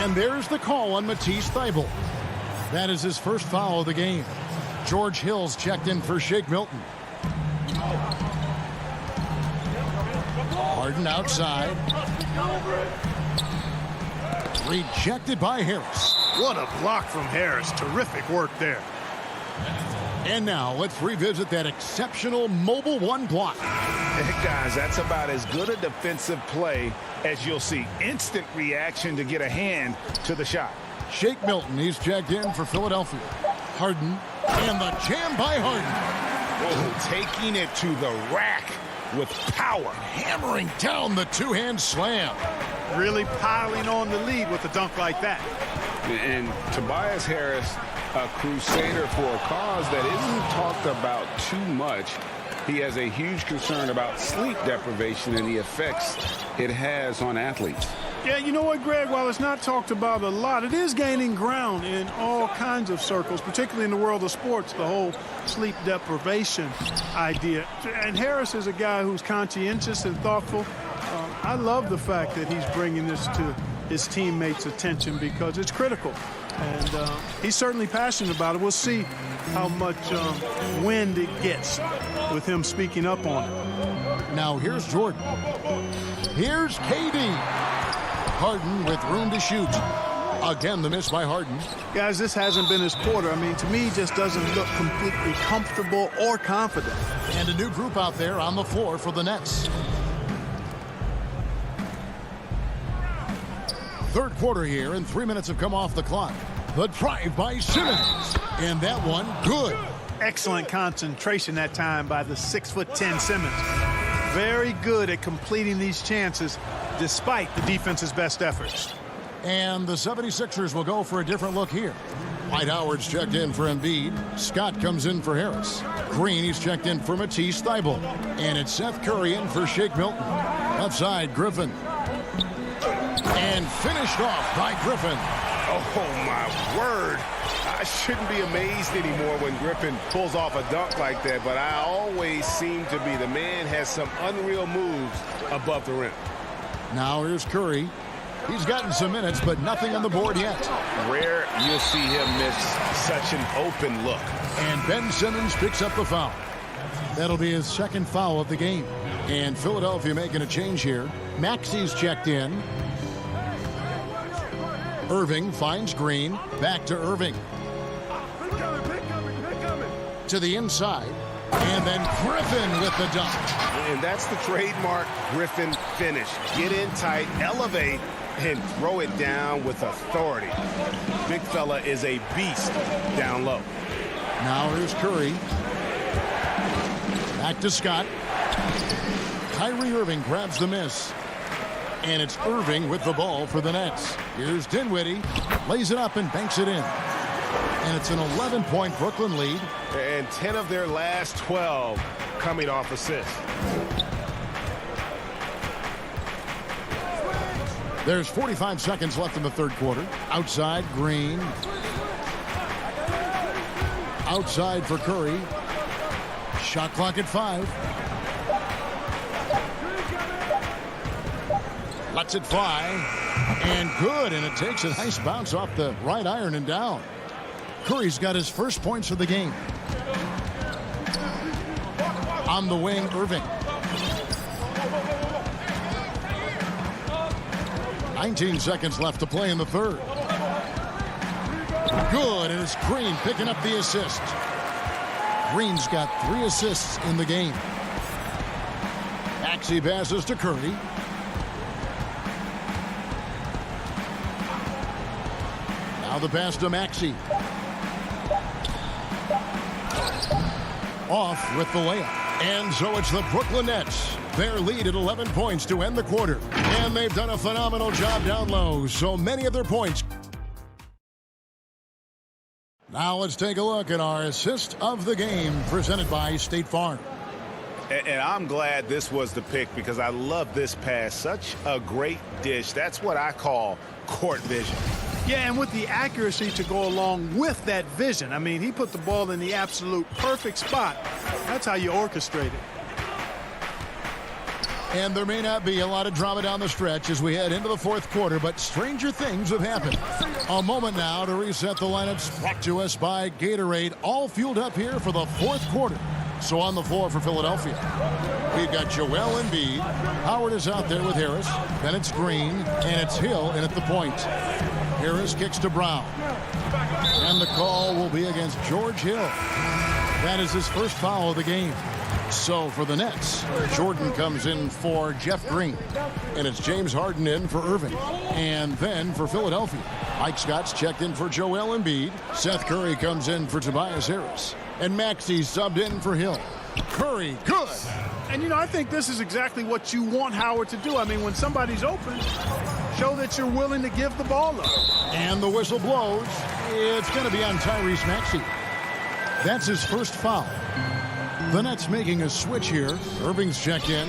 And there's the call on Matisse Thybulle. That is his first foul of the game. George Hill's checked in for Shake Milton. Harden outside. Rejected by Harris. What a block from Harris. Terrific work there. And now let's revisit that exceptional mobile 1 block. Guys, that's about as good a defensive play as you'll see. Instant reaction to get a hand to the shot. Shake Milton, he's checked in for Philadelphia. Harden, and the jam by Harden. Oh, taking it to the rack with power. Hammering down the 2-hand slam. Really piling on the lead with a dunk like that. And Tobias Harris, a crusader for a cause that isn't talked about too much. He has a huge concern about sleep deprivation and the effects it has on athletes. Yeah, you know what, Greg? While it's not talked about a lot, it is gaining ground in all kinds of circles, particularly in the world of sports, the whole sleep deprivation idea. And Harris is a guy who's conscientious and thoughtful. I love the fact that he's bringing this to his teammates' attention because it's critical. And he's certainly passionate about it. We'll see how much wind it gets with him speaking up on it. Now here's Jordan. Here's KD. Harden with room to shoot. Again, the miss by Harden. Guys, this hasn't been his quarter. I mean, to me, just doesn't look completely comfortable or confident. And a new group out there on the floor for the Nets. Third quarter here, and 3 minutes have come off the clock. The drive by Simmons. And that one, good. Excellent concentration that time by the 6'10" Simmons. Very good at completing these chances despite the defense's best efforts. And the 76ers will go for a different look here. Dwight Howard's checked in for Embiid. Scott comes in for Harris. Green, he's checked in for Matisse Thybulle. And it's Seth Curry in for Shake Milton. Left side, Griffin. And finished off by Griffin. Oh, my word. I shouldn't be amazed anymore when Griffin pulls off a dunk like that, but I always seem to be. The man has some unreal moves above the rim. Now here's Curry. He's gotten some minutes, but nothing on the board yet. Rare you'll see him miss such an open look. And Ben Simmons picks up the foul. That'll be his second foul of the game. And Philadelphia making a change here. Maxi's checked in. Irving finds Green. Back to Irving. To the inside. And then Griffin with the dunk. And that's the trademark Griffin finish. Get in tight, elevate, and throw it down with authority. Big fella is a beast down low. Now here's Curry. Back to Scott. Kyrie Irving grabs the miss. And it's Irving with the ball for the Nets. Here's Dinwiddie. Lays it up and banks it in. And it's an 11-point Brooklyn lead. And 10 of their last 12 coming off assists. There's 45 seconds left in the third quarter. Outside, Green. Outside for Curry. Shot clock at 5. Lets it fly. And good. And it takes a nice bounce off the right iron and down. Curry's got his first points of the game. On the wing, Irving. 19 seconds left to play in the third. Good, and it's Green picking up the assist. Green's got 3 assists in the game. Maxey passes to Curry. the pass to Maxey. Off with the layup. And so it's the Brooklyn Nets. Their lead at 11 points to end the quarter. And they've done a phenomenal job down low. So many of their points. Now let's take a look at our assist of the game presented by State Farm. And I'm glad this was the pick because I love this pass. Such a great dish. That's what I call court vision. Yeah, and with the accuracy to go along with that vision. I mean, he put the ball in the absolute perfect spot. That's how you orchestrate it. And there may not be a lot of drama down the stretch as we head into the fourth quarter, but stranger things have happened. A moment now to reset the lineups brought to us by Gatorade, all fueled up here for the fourth quarter. So on the floor for Philadelphia, we've got Joel Embiid. Howard is out there with Harris. Then it's Green, and it's Hill in at the point. Harris kicks to Brown. And the call will be against George Hill. That is his first foul of the game. So for the Nets, Jordan comes in for Jeff Green. And it's James Harden in for Irving. And then for Philadelphia, Mike Scott's checked in for Joel Embiid. Seth Curry comes in for Tobias Harris. And Maxey subbed in for Hill. Curry, good. And, you know, I think this is exactly what you want Howard to do. I mean, when somebody's open, show that you're willing to give the ball up. And the whistle blows. It's going to be on Tyrese Maxey. That's his first foul. The Nets making a switch here. Irving's checked in.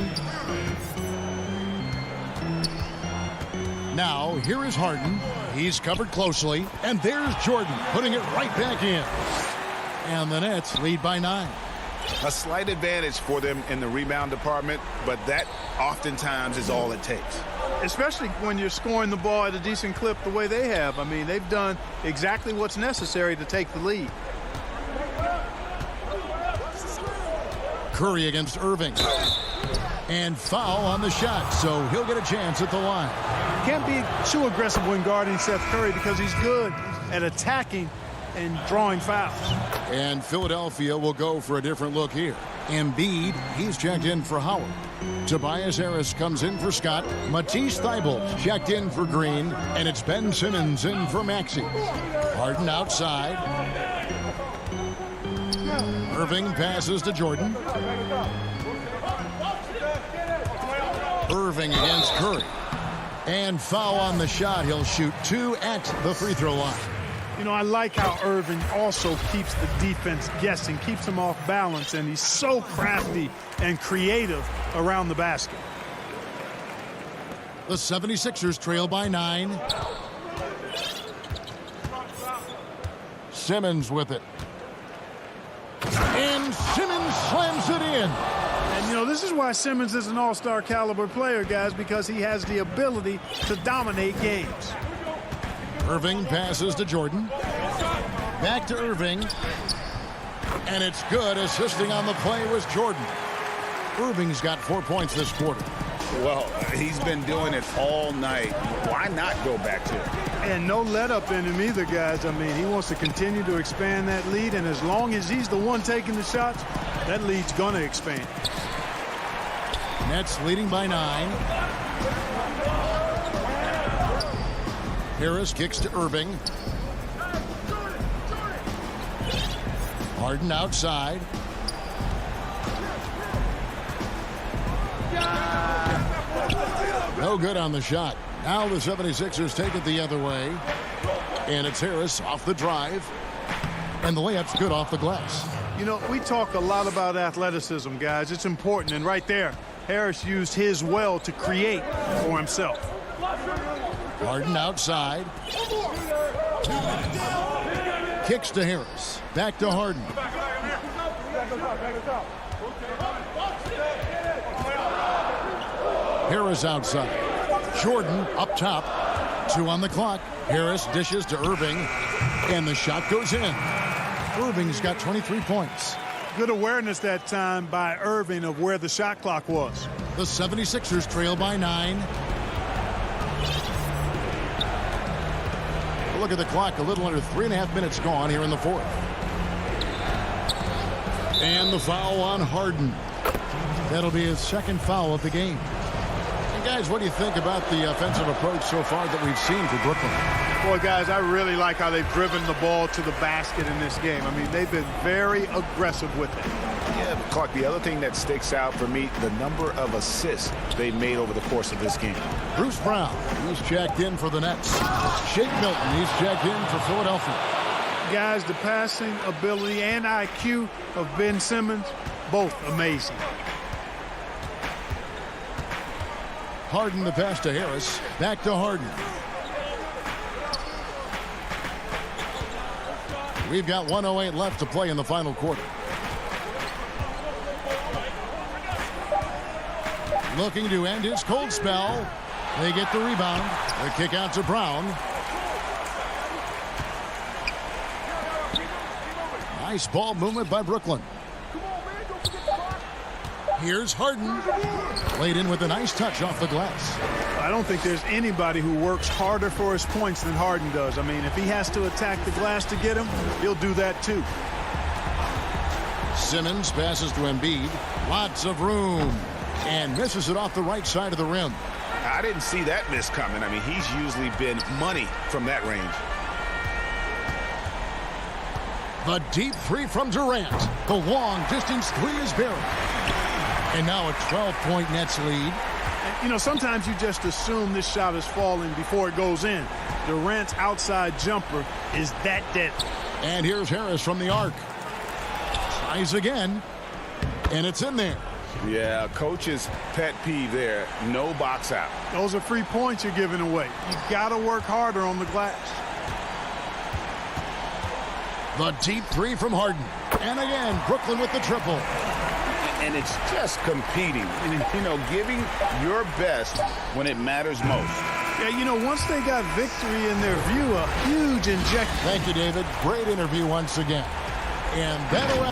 Now, here is Harden. He's covered closely. And there's Jordan putting it right back in. And the Nets lead by 9. A slight advantage for them in the rebound department, but that oftentimes is all it takes. Especially when you're scoring the ball at a decent clip the way they have. I mean, they've done exactly what's necessary to take the lead. Curry against Irving. And foul on the shot, so he'll get a chance at the line. Can't be too aggressive when guarding Seth Curry because he's good at attacking and drawing fouls. And Philadelphia will go for a different look here. Embiid, he's checked in for Howard. Tobias Harris comes in for Scott. Matisse Thybulle checked in for Green. And it's Ben Simmons in for Maxey. Harden outside. Irving passes to Jordan. Irving against Curry. And foul on the shot. He'll shoot 2 at the free throw line. You know, I like how Irving also keeps the defense guessing, keeps them off balance, and he's so crafty and creative around the basket. The 76ers trail by 9. Simmons with it. And Simmons slams it in. And, you know, this is why Simmons is an all-star caliber player, guys, because he has the ability to dominate games. Irving passes to Jordan. Back to Irving. And it's good. Assisting on the play was Jordan. Irving's got 4 points this quarter. Well, he's been doing it all night. Why not go back to it? And no let-up in him either, guys. I mean, he wants to continue to expand that lead, and as long as he's the one taking the shots, that lead's going to expand. Nets leading by 9. Harris kicks to Irving. Harden outside. No good on the shot. Now the 76ers take it the other way. And it's Harris off the drive. And the layup's good off the glass. You know, we talk a lot about athleticism, guys. It's important. And right there, Harris used his well to create for himself. Harden outside. Kicks to Harris. Back to Harden. Harris outside. Jordan up top. 2 on the clock. Harris dishes to Irving. And the shot goes in. Irving's got 23 points. Good awareness that time by Irving of where the shot clock was. The 76ers trail by 9. Look at the clock. A little under 3.5 minutes gone here in the fourth. And the foul on Harden. That'll be his second foul of the game. And guys, what do you think about the offensive approach so far that we've seen for Brooklyn? Boy, guys, I really like how they've driven the ball to the basket in this game. I mean, they've been very aggressive with it. Yeah, but Clark, the other thing that sticks out for me, the number of assists they've made over the course of this game. Bruce Brown, he's checked in for the Nets. Shake Milton, he's checked in for Philadelphia. Guys, the passing ability and IQ of Ben Simmons, both amazing. Harden the pass to Harris. Back to Harden. We've got 1:08 left to play in the final quarter. Looking to end his cold spell. They get the rebound. The kick out to Brown. Nice ball movement by Brooklyn. Here's Harden. Laid in with a nice touch off the glass. I don't think there's anybody who works harder for his points than Harden does. I mean, if he has to attack the glass to get him, he'll do that too. Simmons passes to Embiid. Lots of room. And misses it off the right side of the rim. I didn't see that miss coming. I mean, he's usually been money from that range. The deep three from Durant. The long distance three is buried. And now a 12-point Nets lead. And, you know, sometimes you just assume this shot is falling before it goes in. Durant's outside jumper is that deadly. And here's Harris from the arc. Tries again. And it's in there. Yeah, coach's pet peeve there. No box out. Those are free points you're giving away. You got to work harder on the glass. The deep three from Harden. And again, Brooklyn with the triple. And it's just competing. And, you know, giving your best when it matters most. Yeah, you know, once they got victory in their view, a huge injection. Thank you, David. Great interview once again. And that'll wrap.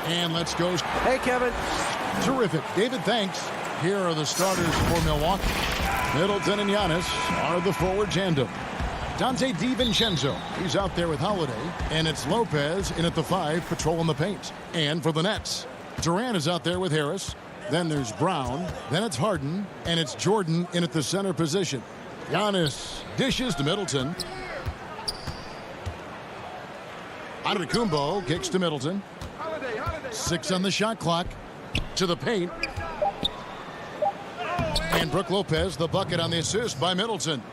And let's go. Hey, Kevin. Terrific. David, thanks. Here are the starters for Milwaukee. Middleton and Giannis are the forward tandem. Dante DiVincenzo, he's out there with Holiday. And it's Lopez in at the 5, patrolling the paint. And for the Nets, Durant is out there with Harris. Then there's Brown. Then it's Harden. And it's Jordan in at the center position. Giannis dishes to Middleton. Antetokounmpo kicks to Middleton. 6 on the shot clock. To the paint. And Brook Lopez, the bucket on the assist by Middleton.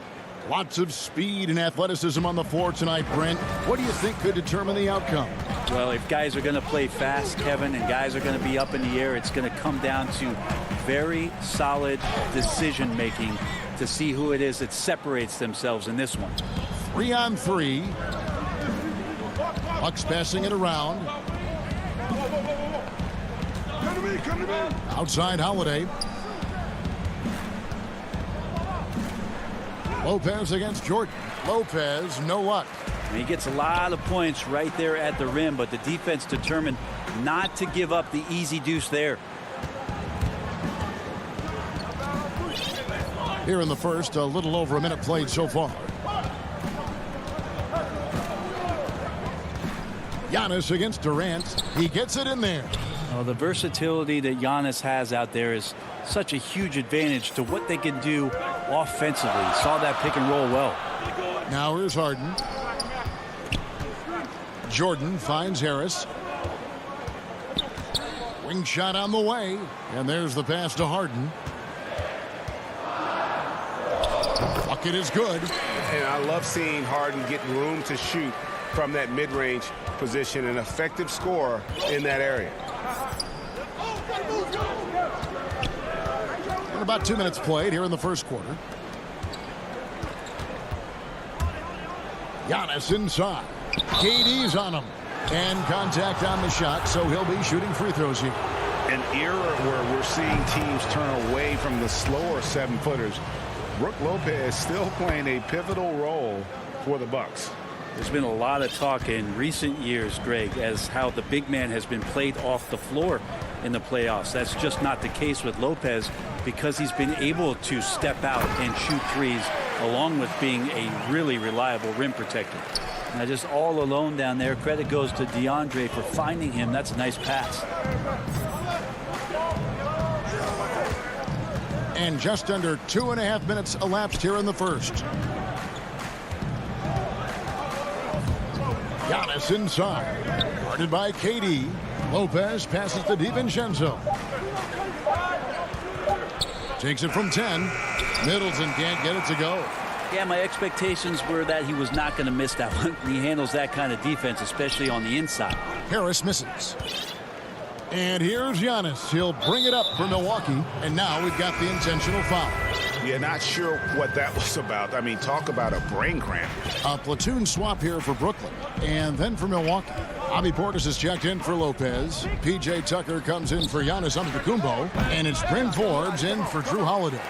Lots of speed and athleticism on the floor tonight, Brent. What do you think could determine the outcome? Well, if guys are going to play fast, Kevin, and guys are going to be up in the air, it's going to come down to very solid decision-making to see who it is that separates themselves in this one. 3 on 3. Bucks passing it around. Outside Holiday. Lopez against Jordan. Lopez, no luck. And he gets a lot of points right there at the rim, but the defense determined not to give up the easy deuce there. Here in the first, a little over a minute played so far. Giannis against Durant. He gets it in there. Oh, the versatility that Giannis has out there is such a huge advantage to what they can do offensively. Saw that pick and roll well. Now here's Harden. Jordan finds Harris. Wing shot on the way. And there's the pass to Harden. Bucket is good. And I love seeing Harden get room to shoot from that mid-range position, an effective scorer in that area. And about 2 minutes played here in the first quarter. Giannis inside. KD's on him. And contact on the shot, so he'll be shooting free throws here. An era where we're seeing teams turn away from the slower 7-footers. Brook Lopez still playing a pivotal role for the Bucks. There's been a lot of talk in recent years, Greg, as how the big man has been played off the floor in the playoffs. That's just not the case with Lopez because he's been able to step out and shoot threes along with being a really reliable rim protector. Now just all alone down there. Credit goes to DeAndre for finding him. That's a nice pass. And just under 2.5 minutes elapsed here in the first. Giannis inside. Guarded by KD. Lopez passes to DiVincenzo. Takes it from 10. Middleton can't get it to go. Yeah, my expectations were that he was not going to miss that one. He handles that kind of defense, especially on the inside. Harris misses. And here's Giannis. He'll bring it up for Milwaukee. And now we've got the intentional foul. Yeah, not sure what that was about. I mean, talk about a brain cramp. A platoon swap here for Brooklyn. And then for Milwaukee. Bobby Portis is checked in for Lopez. P.J. Tucker comes in for Giannis Antetokounmpo. And it's Bryn Forbes in for Drew Holiday.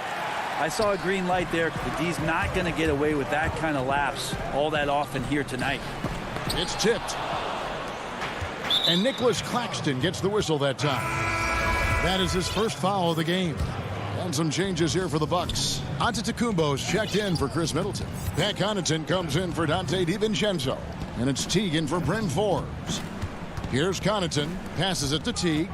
I saw a green light there. The D's not going to get away with that kind of lapse all that often here tonight. It's tipped. And Nicholas Claxton gets the whistle that time. That is his first foul of the game. And some changes here for the Bucks. Antetokounmpo's checked in for Chris Middleton. Pat Connaughton comes in for Dante DiVincenzo. And it's Teague in for Bryn Forbes. Here's Connaughton. Passes it to Teague.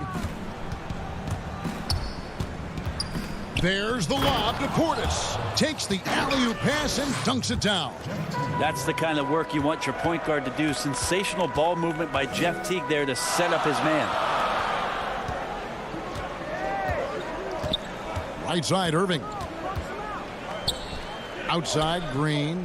There's the lob to Portis. Takes the alley-oop pass and dunks it down. That's the kind of work you want your point guard to do. Sensational ball movement by Jeff Teague there to set up his man. Right side, Irving. Outside, Green.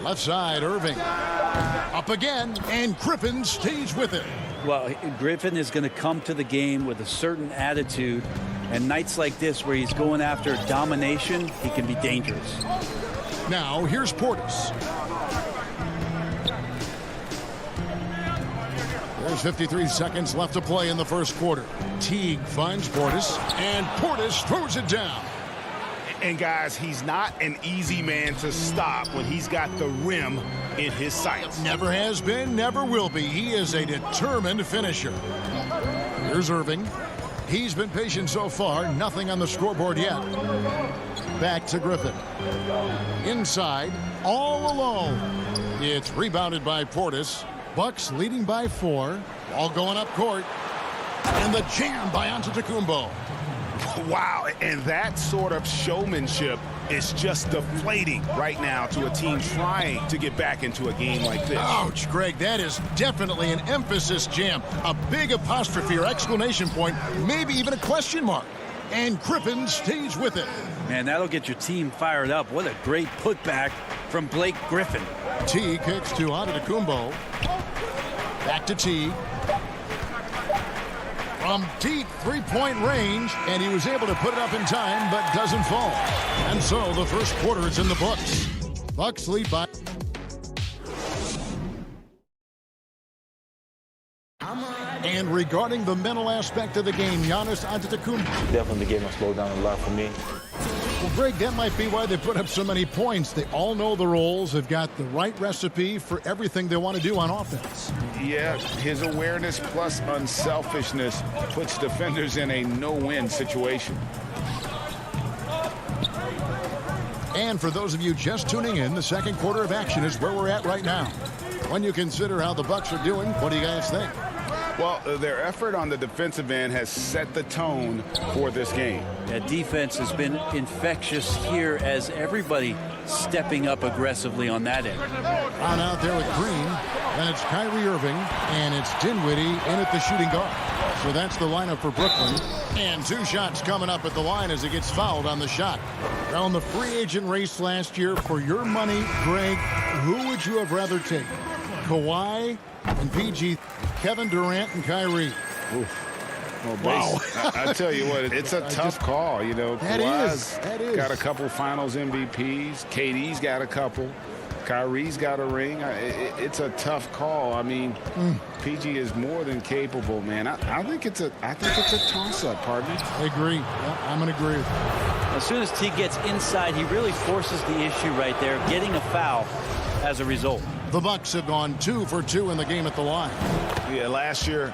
Left side, Irving. Up again, and Griffin stays with it. Well, Griffin is going to come to the game with a certain attitude. And nights like this where he's going after domination, he can be dangerous. Now, here's Portis. There's 53 seconds left to play in the first quarter. Teague finds Portis, and Portis throws it down. And guys, he's not an easy man to stop when he's got the rim in his sights. Never has been, never will be. He is a determined finisher. Here's Irving. He's been patient so far. Nothing on the scoreboard yet. Back to Griffin. Inside, all alone. It's rebounded by Portis. Bucks leading by 4. All going up court. And the jam by Antetokounmpo. Wow, and that sort of showmanship is just deflating right now to a team trying to get back into a game like this. Ouch, Greg, that is definitely an emphasis jam. A big apostrophe or exclamation point, maybe even a question mark. And Griffin stays with it. Man, that'll get your team fired up. What a great putback from Blake Griffin. Teague kicks to Antetokounmpo. Back to Teague. From deep three-point range, and he was able to put it up in time, but doesn't fall. And so the first quarter is in the books. Bucks lead by. And regarding the mental aspect of the game, Giannis Antetokounmpo. Definitely the game has slowed down a lot for me. Well, Greg, that might be why they put up so many points. They all know the roles. They've got the right recipe for everything they want to do on offense. Yeah, his awareness plus unselfishness puts defenders in a no-win situation. And for those of you just tuning in, the second quarter of action is where we're at right now. When you consider how the Bucks are doing, what do you guys think? Well, their effort on the defensive end has set the tone for this game. That defense has been infectious here as everybody stepping up aggressively on that end. On out there with Green, and it's Kyrie Irving, and it's Dinwiddie in at the shooting guard. So that's the lineup for Brooklyn. And 2 shots coming up at the line as he gets fouled on the shot. Now in the free agent race last year, for your money, Greg, who would you have rather taken? Kawhi and PG, Kevin Durant and Kyrie. Oof. Well, wow. I tell you what, it's a tough call. You know, Kawhi's that is. got a couple finals MVPs. KD's got a couple. Kyrie's got a ring. It's a tough call. I mean, PG is more than capable, man. I think it's a toss-up, partner. I agree. Yeah, I'm going to agree with you. As soon as T gets inside, he really forces the issue right there, getting a foul as a result. The Bucks have gone 2 for 2 in the game at the line. Yeah, last year,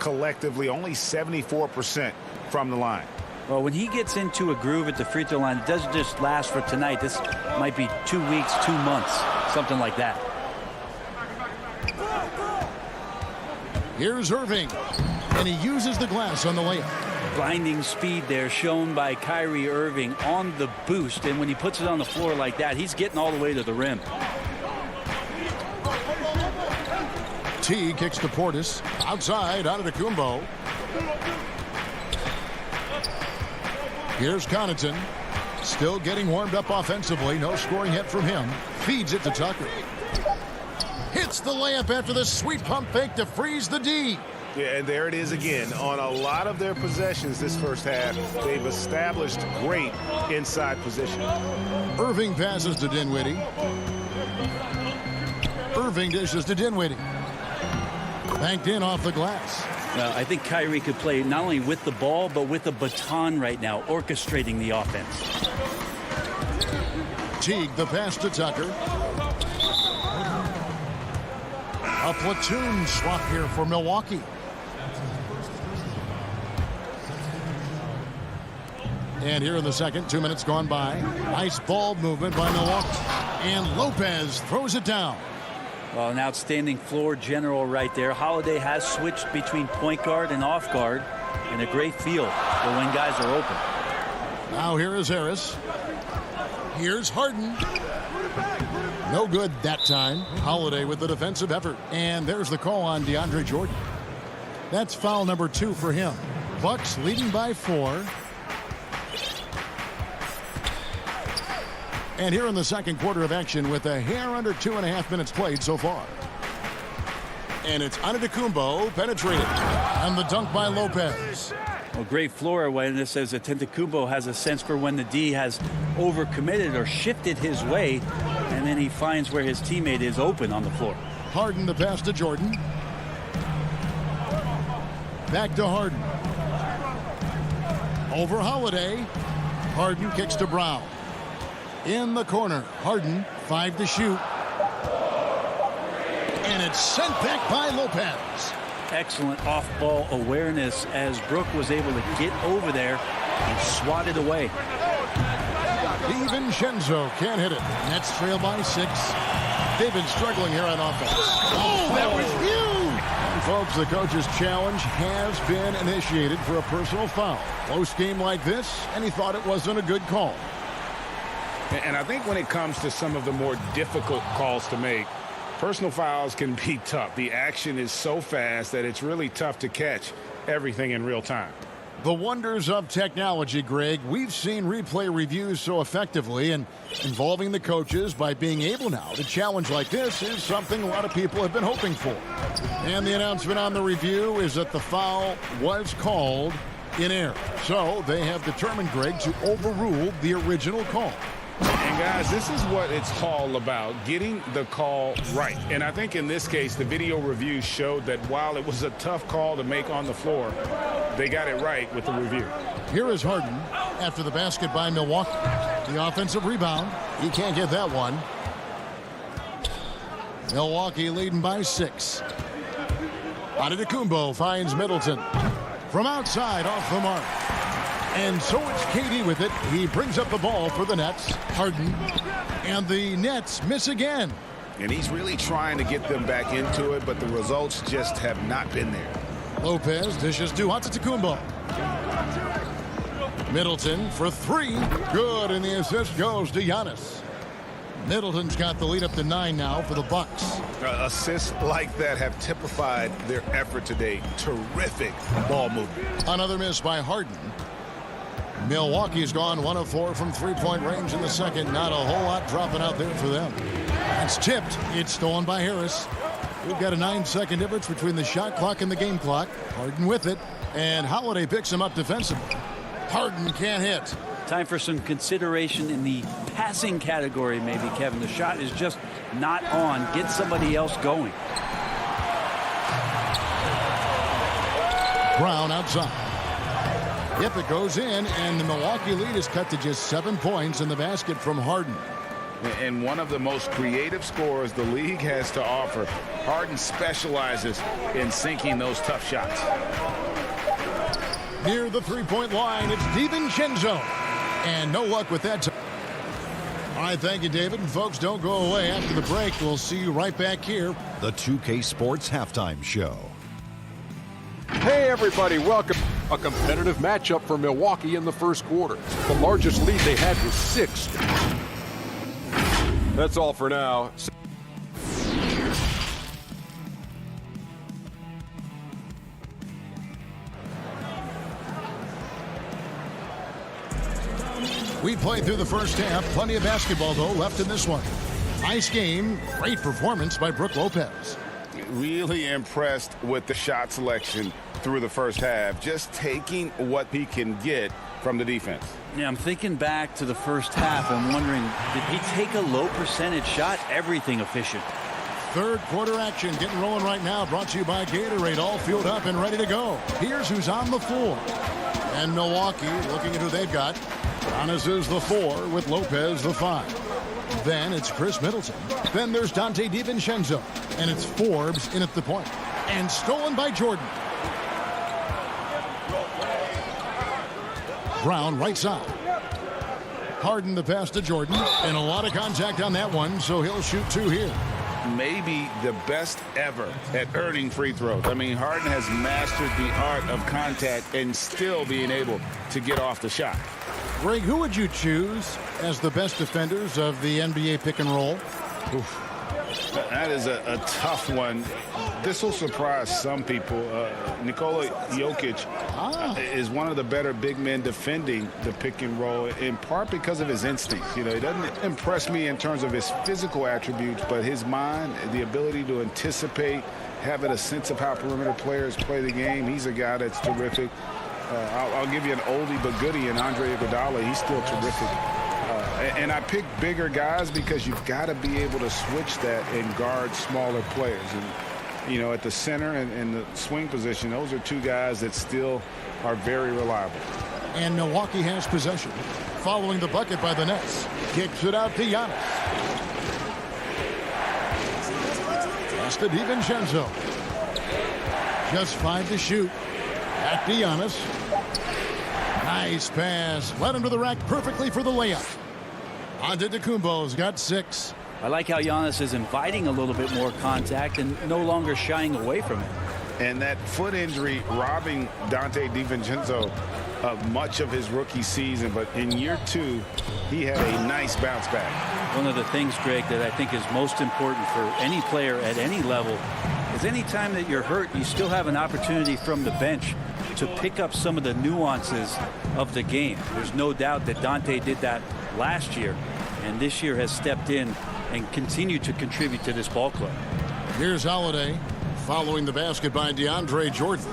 collectively, only 74% from the line. Well, when he gets into a groove at the free throw line, it doesn't just last for tonight. This might be 2 weeks, 2 months, something like that. Here's Irving, and he uses the glass on the layup. Blinding speed there shown by Kyrie Irving on the boost, and when he puts it on the floor like that, he's getting all the way to the rim. T kicks to Portis. Outside, out of the Kumbo. Here's Connaughton. Still getting warmed up offensively. No scoring hit from him. Feeds it to Tucker. Hits the layup after the sweet pump fake to freeze the D. Yeah, and there it is again. On a lot of their possessions this first half, they've established great inside position. Irving passes to Dinwiddie. Irving dishes to Dinwiddie. Banked in off the glass. Well, I think Kyrie could play not only with the ball, but with the baton right now, orchestrating the offense. Teague, the pass to Tucker. A platoon swap here for Milwaukee. And here in the second, 2 minutes gone by. Nice ball movement by Milwaukee. And Lopez throws it down. Well, an outstanding floor general right there. Holiday has switched between point guard and off guard, and a great feel for when guys are open. Now here is Harris. Here's Harden. No good that time. Holiday with the defensive effort. And there's the call on DeAndre Jordan. That's foul number 2 for him. Bucks leading by 4. And here in the second quarter of action with a hair under 2.5 minutes played so far. And it's Antetokounmpo penetrated. And the dunk by Lopez. Well, great floor awareness as Antetokounmpo has a sense for when the D has overcommitted or shifted his way, and then he finds where his teammate is open on the floor. Harden the pass to Jordan. Back to Harden. Over Holiday. Harden kicks to Brown. In the corner, Harden, 5 to shoot. And it's sent back by Lopez. Excellent off-ball awareness as Brook was able to get over there and swat it away. DiVincenzo can't hit it. Nets trail by 6. They've been struggling here on offense. Oh, that was huge! And folks, the coach's challenge has been initiated for a personal foul. Close game like this, and he thought it wasn't a good call. And I think when it comes to some of the more difficult calls to make, personal fouls can be tough. The action is so fast that it's really tough to catch everything in real time. The wonders of technology, Greg. We've seen replay reviews so effectively, and involving the coaches by being able now to challenge like this is something a lot of people have been hoping for. And the announcement on the review is that the foul was called in error. So they have determined, Greg, to overrule the original call. And guys, this is what it's all about, getting the call right. And I think in this case, the video review showed that while it was a tough call to make on the floor, they got it right with the review. Here is Harden after the basket by Milwaukee. The offensive rebound. He can't get that one. Milwaukee leading by 6. Antetokounmpo finds Middleton. From outside, off the mark. And so it's KD with it. He brings up the ball for the Nets. Harden. And the Nets miss again. And he's really trying to get them back into it, but the results just have not been there. Lopez dishes to Antetokounmpo. Middleton for 3. Good, and the assist goes to Giannis. Middleton's got the lead up to 9 now for the Bucks. Assists like that have typified their effort today. Terrific ball movement. Another miss by Harden. Milwaukee's gone 1 of 4 from 3-point range in the second. Not a whole lot dropping out there for them. It's tipped. It's stolen by Harris. We've got a 9-second difference between the shot clock and the game clock. Harden with it. And Holiday picks him up defensively. Harden can't hit. Time for some consideration in the passing category, maybe, Kevin. The shot is just not on. Get somebody else going. Brown outside. Yep, it goes in, and the Milwaukee lead is cut to just 7 points in the basket from Harden. And one of the most creative scorers the league has to offer. Harden specializes in sinking those tough shots. Near the three-point line, it's DiVincenzo. And no luck with that time. All right, thank you, David. And folks, don't go away. After the break, we'll see you right back here. The 2K Sports Halftime Show. Hey, everybody, welcome. A competitive matchup for Milwaukee in the first quarter. The largest lead they had was 6. That's all for now. We played through the first half. Plenty of basketball, though, left in this one. Nice game. Great performance by Brook Lopez. Really impressed with the shot selection through the first half. Just taking what he can get from the defense. Yeah, I'm thinking back to the first half and wondering, did he take a low percentage shot? Everything efficient. Third quarter action getting rolling right now. Brought to you by Gatorade. All fueled up and ready to go. Here's who's on the floor. And Milwaukee, looking at who they've got. Giannis is the 4 with Lopez the 5. Then it's Chris Middleton. Then there's Dante DiVincenzo. And it's Forbes in at the point. And stolen by Jordan. Brown right side. Harden the pass to Jordan. And a lot of contact on that one, so he'll shoot 2 here. Maybe the best ever at earning free throws. I mean, Harden has mastered the art of contact and still being able to get off the shot. Greg, who would you choose as the best defenders of the NBA pick and roll? Oof. That is a tough one. This will surprise some people. Nikola Jokic is one of the better big men defending the pick and roll, in part because of his instincts. You know, he doesn't impress me in terms of his physical attributes, but his mind, the ability to anticipate, having a sense of how perimeter players play the game. He's a guy that's terrific. I'll give you an oldie but goodie in Andre Iguodala. He's still terrific. And I pick bigger guys because you've got to be able to switch that and guard smaller players. And, you know, at the center and the swing position, those are 2 guys that still are very reliable. And Milwaukee has possession. Following the bucket by the Nets. Kicks it out to Giannis. Pass to DiVincenzo. Just 5 to shoot. Back to Giannis. Nice pass. Led him to the rack perfectly for the layup. Antetokounmpo's got 6. I like how Giannis is inviting a little bit more contact and no longer shying away from it. And that foot injury robbing Dante DiVincenzo of much of his rookie season. But in year 2, he had a nice bounce back. One of the things, Greg, that I think is most important for any player at any level is any time that you're hurt, you still have an opportunity from the bench to pick up some of the nuances of the game. There's no doubt that Dante did that last year, and this year has stepped in and continued to contribute to this ball club. Here's Holiday following the basket by DeAndre Jordan.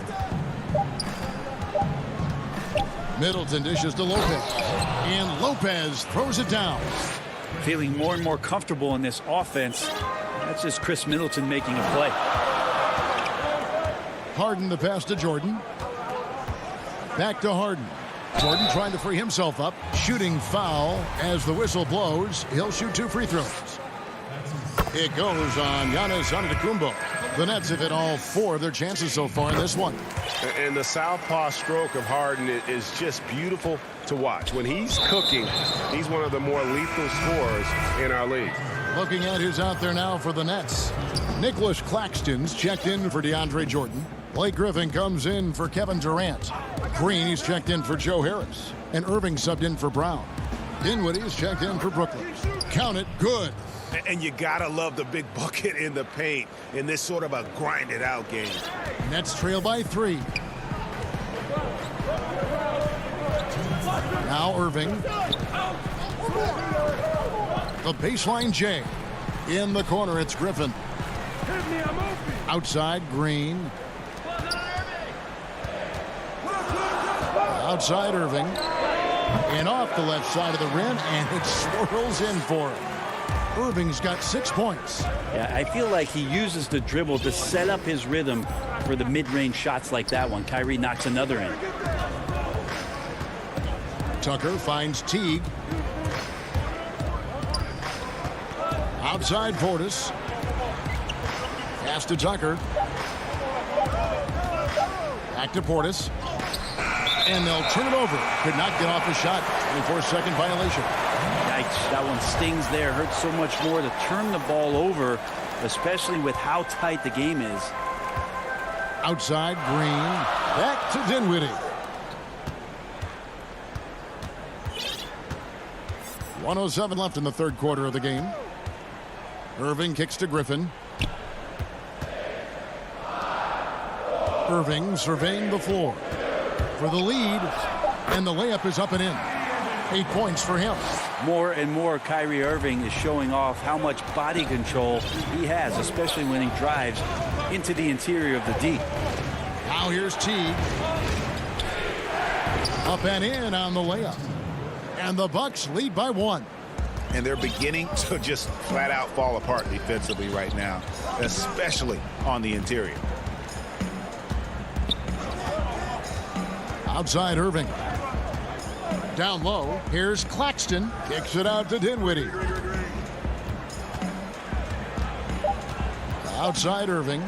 Middleton dishes to Lopez, and Lopez throws it down. Feeling more and more comfortable in this offense. That's just Chris Middleton making a play. Harden the pass to Jordan. Back to Harden. Jordan trying to free himself up. Shooting foul as the whistle blows. He'll shoot 2 free throws. It goes on Giannis Antetokounmpo. The Nets have hit all 4 of their chances so far in this one. And the southpaw stroke of Harden is just beautiful to watch. When he's cooking, he's one of the more lethal scorers in our league. Looking at who's out there now for the Nets. Nicholas Claxton's checked in for DeAndre Jordan. Blake Griffin comes in for Kevin Durant. Green's checked in for Joe Harris. And Irving subbed in for Brown. Dinwiddie's checked in for Brooklyn. Count it, good. And you gotta love the big bucket in the paint in this sort of a grinded out game. Nets trail by 3. Now Irving. The baseline J. In the corner, it's Griffin. Outside, Green. Outside, Irving. And off the left side of the rim, and it swirls in for him. Irving's got 6 points. Yeah, I feel like he uses the dribble to set up his rhythm for the mid-range shots like that one. Kyrie knocks another in. Tucker finds Teague. Outside Portis. Pass to Tucker. Back to Portis. And they'll turn it over. Could not get off the shot. 24-second violation. Yikes, that one stings there. Hurts so much more to turn the ball over, especially with how tight the game is. Outside, Green. Back to Dinwiddie. 1:07 left in the third quarter of the game. Irving kicks to Griffin. Irving surveying the floor for the lead, and the layup is up and in. 8 points for him. More and more, Kyrie Irving is showing off how much body control he has, especially when he drives into the interior of the D. Now here's Teague. Up and in on the layup. And the Bucks lead by 1. And they're beginning to just flat out fall apart defensively right now, especially on the interior. Outside Irving. Down low. Here's Claxton. Kicks it out to Dinwiddie. Outside Irving.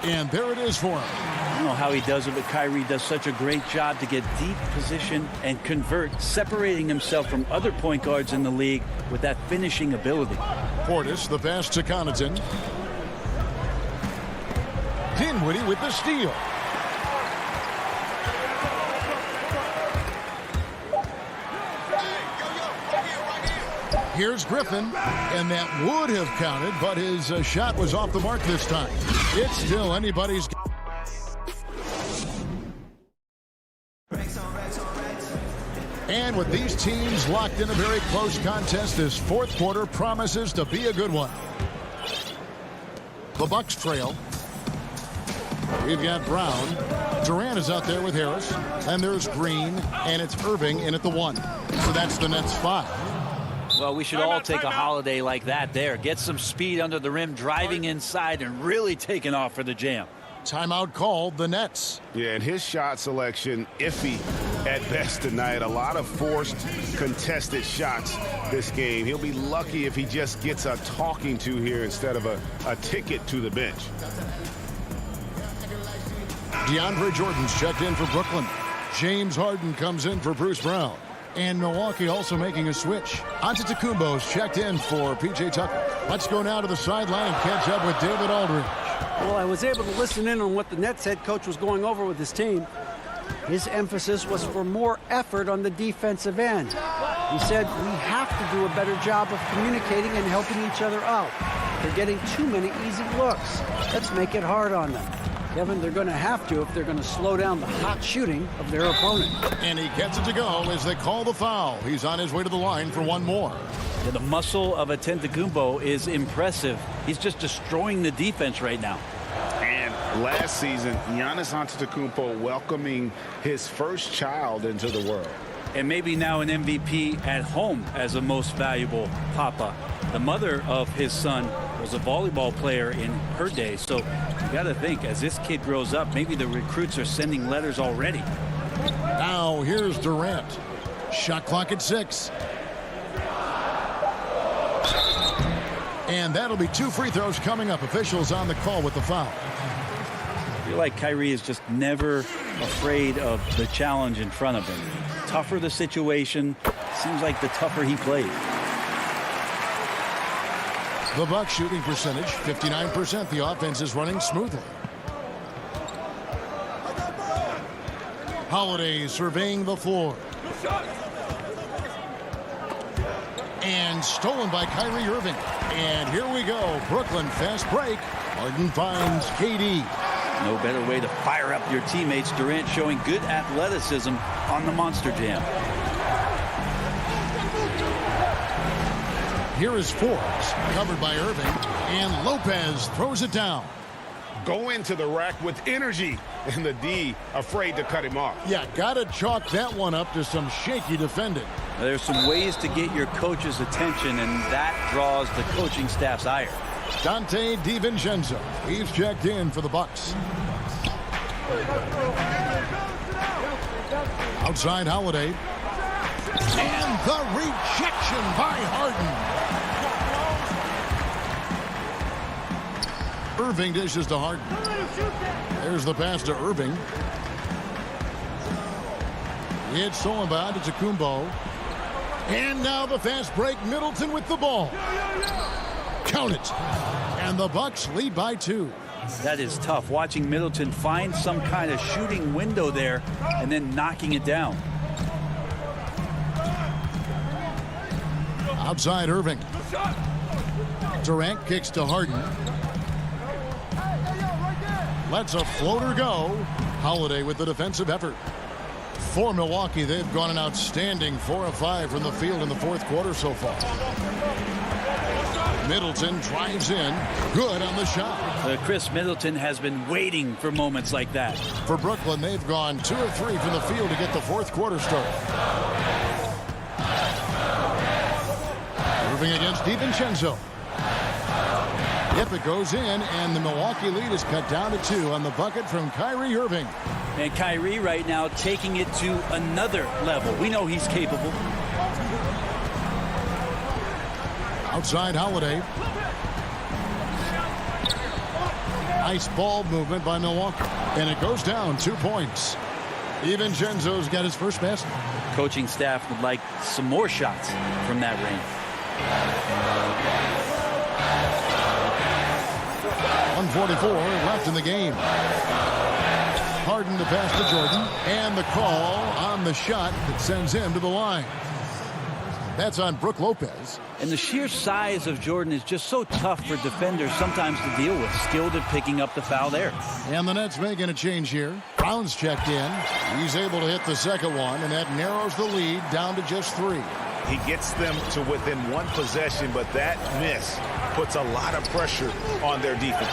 And there it is for him. I don't know how he does it, but Kyrie does such a great job to get deep position and convert, separating himself from other point guards in the league with that finishing ability. Portis, the pass to Connaughton. Dinwiddie with the steal. Here's Griffin, and that would have counted, but his shot was off the mark this time. It's still anybody's. And with these teams locked in a very close contest, this fourth quarter promises to be a good one. The Bucks trail. We've got Brown. Durant is out there with Harris. And there's Green, and it's Irving in at the 1. So that's the Nets 5. Well, we should all take a holiday like that there. Get some speed under the rim, driving inside, and really taking off for the jam. Timeout called, the Nets. Yeah, and his shot selection, iffy at best tonight. A lot of forced, contested shots this game. He'll be lucky if he just gets a talking to here instead of a ticket to the bench. DeAndre Jordan's checked in for Brooklyn. James Harden comes in for Bruce Brown. And Milwaukee also making a switch. Antetokounmpo's checked in for P.J. Tucker. Let's go now to the sideline and catch up with David Aldridge. Well, I was able to listen in on what the Nets head coach was going over with his team. His emphasis was for more effort on the defensive end. He said, we have to do a better job of communicating and helping each other out. They're getting too many easy looks. Let's make it hard on them. Kevin, they're going to have to if they're going to slow down the hot shooting of their opponent. And he gets it to go as they call the foul. He's on his way to the line for one more. Yeah, the muscle of Antetokounmpo is impressive. He's just destroying the defense right now. And last season, Giannis Antetokounmpo welcoming his first child into the world. And maybe now an MVP at home as a most valuable papa. The mother of his son was a volleyball player in her day. So you got to think, as this kid grows up, maybe the recruits are sending letters already. Now here's Durant. Shot clock at 6. And that'll be 2 free throws coming up. Officials on the call with the foul. I feel like Kyrie is just never afraid of the challenge in front of him. Tougher the situation, seems like the tougher he played. The Bucks shooting percentage, 59%. The offense is running smoothly. Holiday surveying the floor. And stolen by Kyrie Irving. And here we go. Brooklyn fast break. Harden finds KD. No better way to fire up your teammates. Durant showing good athleticism on the Monster Jam. Here is Forbes, covered by Irving, and Lopez throws it down. Go into the rack with energy, and the D afraid to cut him off. Yeah, gotta chalk that one up to some shaky defending. There's some ways to get your coach's attention, and that draws the coaching staff's ire. Dante DiVincenzo, he's checked in for the Bucks. Outside Holiday. And the rejection by Harden. Irving dishes to Harden. There's the pass to Irving. It's stolen by Antetokounmpo. And now the fast break. Middleton with the ball. Count it. And the Bucks lead by 2. That is tough, watching Middleton find some kind of shooting window there and then knocking it down. Outside Irving. Durant kicks to Harden. Lets a floater go. Holiday with the defensive effort. For Milwaukee, they've gone an outstanding 4 of 5 from the field in the fourth quarter so far. Middleton drives in. Good on the shot. Chris Middleton has been waiting for moments like that. For Brooklyn, they've gone 2 of 3 from the field to get the fourth quarter started. Moving against DiVincenzo. Yep, it goes in, and the Milwaukee lead is cut down to 2 on the bucket from Kyrie Irving. And Kyrie right now taking it to another level. We know he's capable. Outside Holiday. Nice ball movement by Milwaukee. And it goes down 2 points. DiVincenzo's got his first basket. Coaching staff would like some more shots from that range. 1:44 left in the game. Harden to pass to Jordan. And the call on the shot that sends him to the line. That's on Brook Lopez. And the sheer size of Jordan is just so tough for defenders sometimes to deal with. Skilled at picking up the foul there. And the Nets making a change here. Brown's checked in. He's able to hit the second one, and that narrows the lead down to just 3. He gets them to within 1 possession, but that miss puts a lot of pressure on their defense.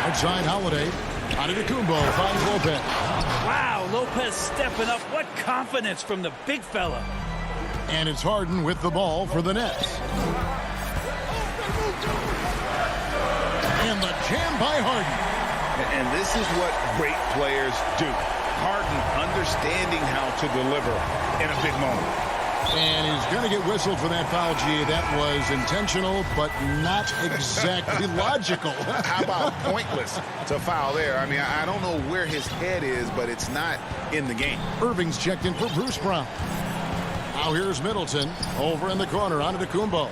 Outside Holiday. Antetokounmpo finds Lopez. Wow, Lopez stepping up. What confidence from the big fella. And it's Harden with the ball for the Nets. And the jam by Harden. And this is what great players do. Harden understanding how to deliver in a big moment. And he's going to get whistled for that foul, G. That was intentional, but not exactly logical. How about pointless to foul there? I mean, I don't know where his head is, but it's not in the game. Irving's checked in for Bruce Brown. Now here's Middleton over in the corner. Antetokounmpo.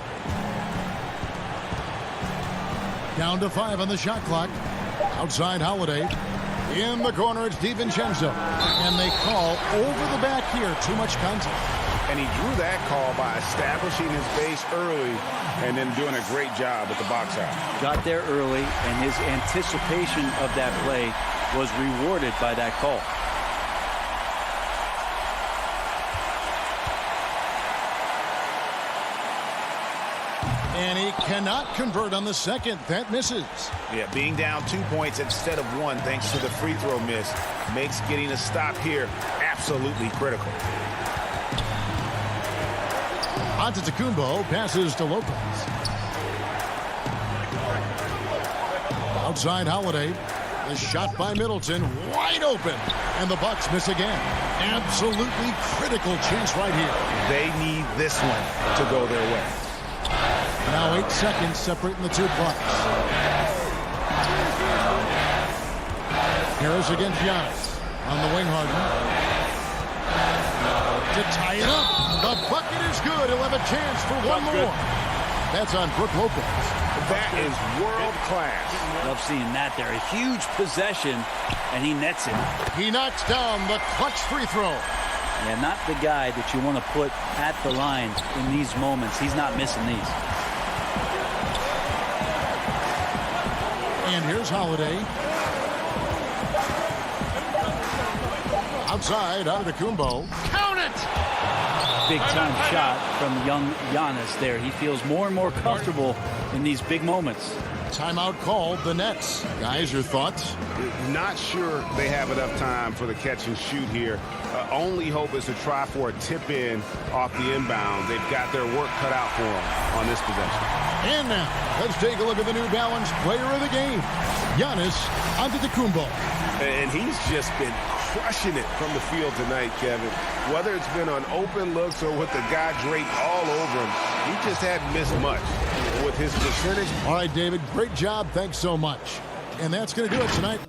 Down to 5 on the shot clock. Outside Holiday. In the corner, it's DiVincenzo. And they call over the back here. Too much contact. And he drew that call by establishing his base early and then doing a great job at the box out. Got there early, and his anticipation of that play was rewarded by that call. And he cannot convert on the second. That misses. Yeah, being down 2 points instead of 1 thanks to the free throw miss makes getting a stop here absolutely critical. Antetokounmpo passes to Lopez. Outside Holiday. The shot by Middleton. Wide open. And the Bucks miss again. Absolutely critical chance right here. They need this one to go their way. Now 8 seconds separating the 2 clocks. Harris against Giannis. On the wing, Harden. To tie it up. The bucket is good. He'll have a chance for one more. That's on Brook Lopez. That is world class. Love seeing that there. A huge possession, and he nets it. He knocks down the clutch free throw. Yeah, not the guy that you want to put at the line in these moments. He's not missing these. And here's Holiday. Outside, Antetokounmpo. Count it! Big-time shot from young Giannis there. He feels more and more comfortable in these big moments. Timeout called, the Nets. Guys, your thoughts? Not sure they have enough time for the catch and shoot here. Only hope is to try for a tip in off the inbound. They've got their work cut out for them on this possession. And now, let's take a look at the New Balance player of the game, Giannis Antetokounmpo. And he's just been crushing it from the field tonight, Kevin. Whether it's been on open looks or with the guy draped all over him, he just hadn't missed much with his percentage. All right, David, great job. Thanks so much. And that's going to do it tonight.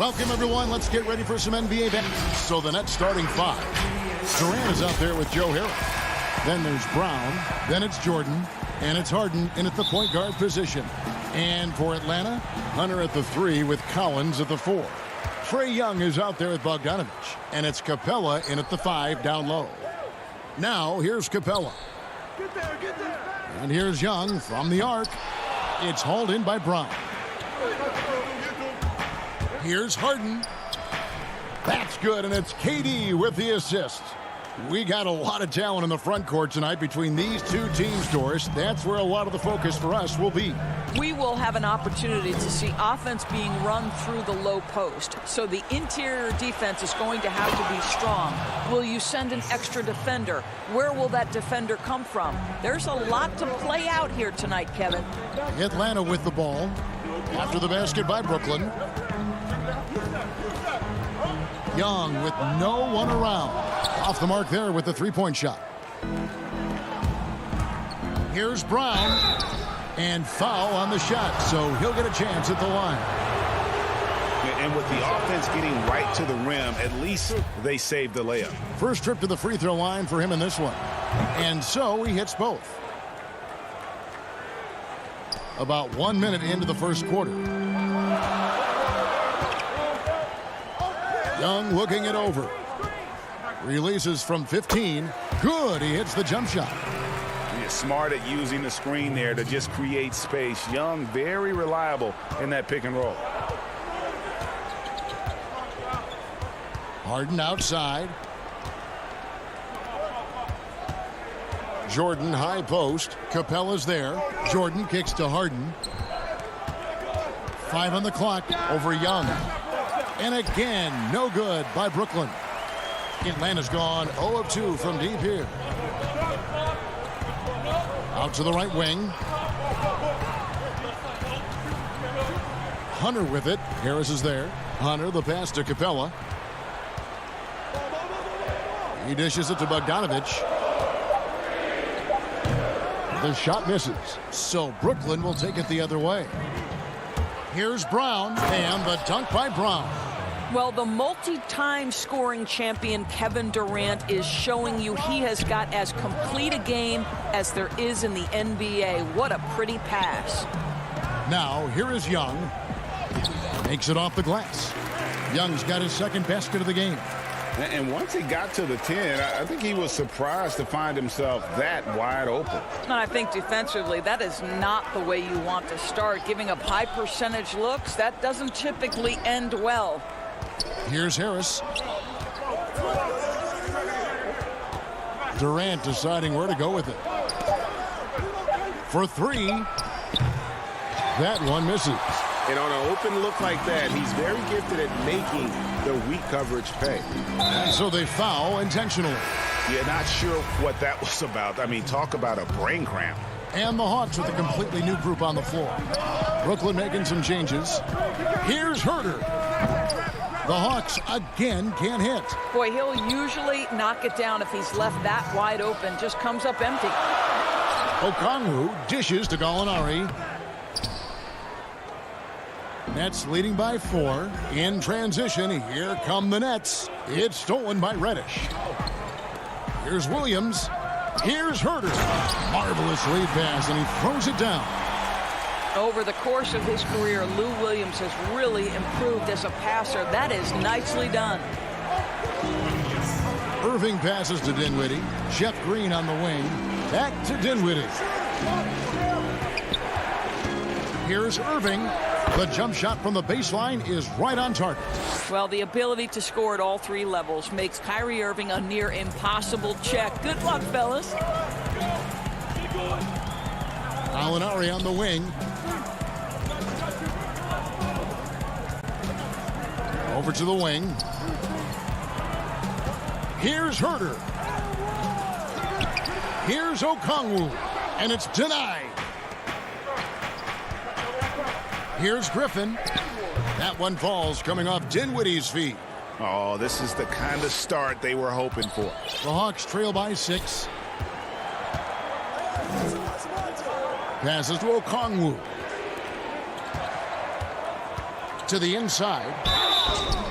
Welcome, everyone. Let's get ready for some NBA basketball. So the Nets starting 5. Durant is out there with Joe Harris. Then there's Brown. Then it's Jordan. And it's Harden in at the point guard position. And for Atlanta, Hunter at the 3 with Collins at the 4. Trae Young is out there with Bogdanovich. And it's Capella in at the 5 down low. Now here's Capella. And here's Young from the arc. It's hauled in by Brown. Here's Harden. That's good, and it's KD with the assist. We got a lot of talent in the front court tonight between these two teams, Doris. That's where a lot of the focus for us will be. We will have an opportunity to see offense being run through the low post. So the interior defense is going to have to be strong. Will you send an extra defender? Where will that defender come from? There's a lot to play out here tonight, Kevin. Atlanta with the ball. After the basket by Brooklyn. Young with no one around. Off the mark there with the three-point shot. Here's Brown. And foul on the shot, so he'll get a chance at the line. And with the offense getting right to the rim, at least they saved the layup. First trip to the free throw line for him in this one. And so he hits both. About 1 minute into the first quarter. Young looking it over. Releases from 15. Good, he hits the jump shot. He's smart at using the screen there to just create space. Young, very reliable in that pick and roll. Harden outside. Jordan high post. Capella's there. Jordan kicks to Harden. 5 on the clock over Young. And again, no good by Brooklyn. Atlanta's gone 0 of 2 from deep here. Out to the right wing. Hunter with it. Harris is there. Hunter, the pass to Capella. He dishes it to Bogdanovich. The shot misses. So Brooklyn will take it the other way. Here's Brown, and the dunk by Brown. Well, the multi-time scoring champion Kevin Durant is showing you he has got as complete a game as there is in the NBA. What a pretty pass. Now, here is Young. Makes it off the glass. Young's got his second basket of the game. And once he got to the 10, I think he was surprised to find himself that wide open. And I think defensively, that is not the way you want to start. Giving up high percentage looks, that doesn't typically end well. Here's Harris. Durant deciding where to go with it. For 3. That one misses. And on an open look like that, he's very gifted at making the weak coverage pay. And so they foul intentionally. Yeah, not sure what that was about. I mean, talk about a brain cramp. And the Hawks with a completely new group on the floor. Brooklyn making some changes. Here's Herter. The Hawks again can't hit. Boy, he'll usually knock it down if he's left that wide open. Just comes up empty. Okongwu dishes to Gallinari. Nets leading by 4. In transition, here come the Nets. It's stolen by Reddish. Here's Williams. Here's Herter. Marvelous lead pass, and he throws it down. Over the course of his career, Lou Williams has really improved as a passer. That is nicely done. Irving passes to Dinwiddie. Jeff Green on the wing. Back to Dinwiddie. Here's Irving. The jump shot from the baseline is right on target. Well, the ability to score at all 3 levels makes Kyrie Irving a near impossible check. Good luck, fellas. Gallinari on the wing. Over to the wing. Here's Herter. Here's Okongwu. And it's denied. Here's Griffin. That one falls coming off Dinwiddie's feet. Oh, this is the kind of start they were hoping for. The Hawks trail by 6. Passes to Okongwu. To the inside.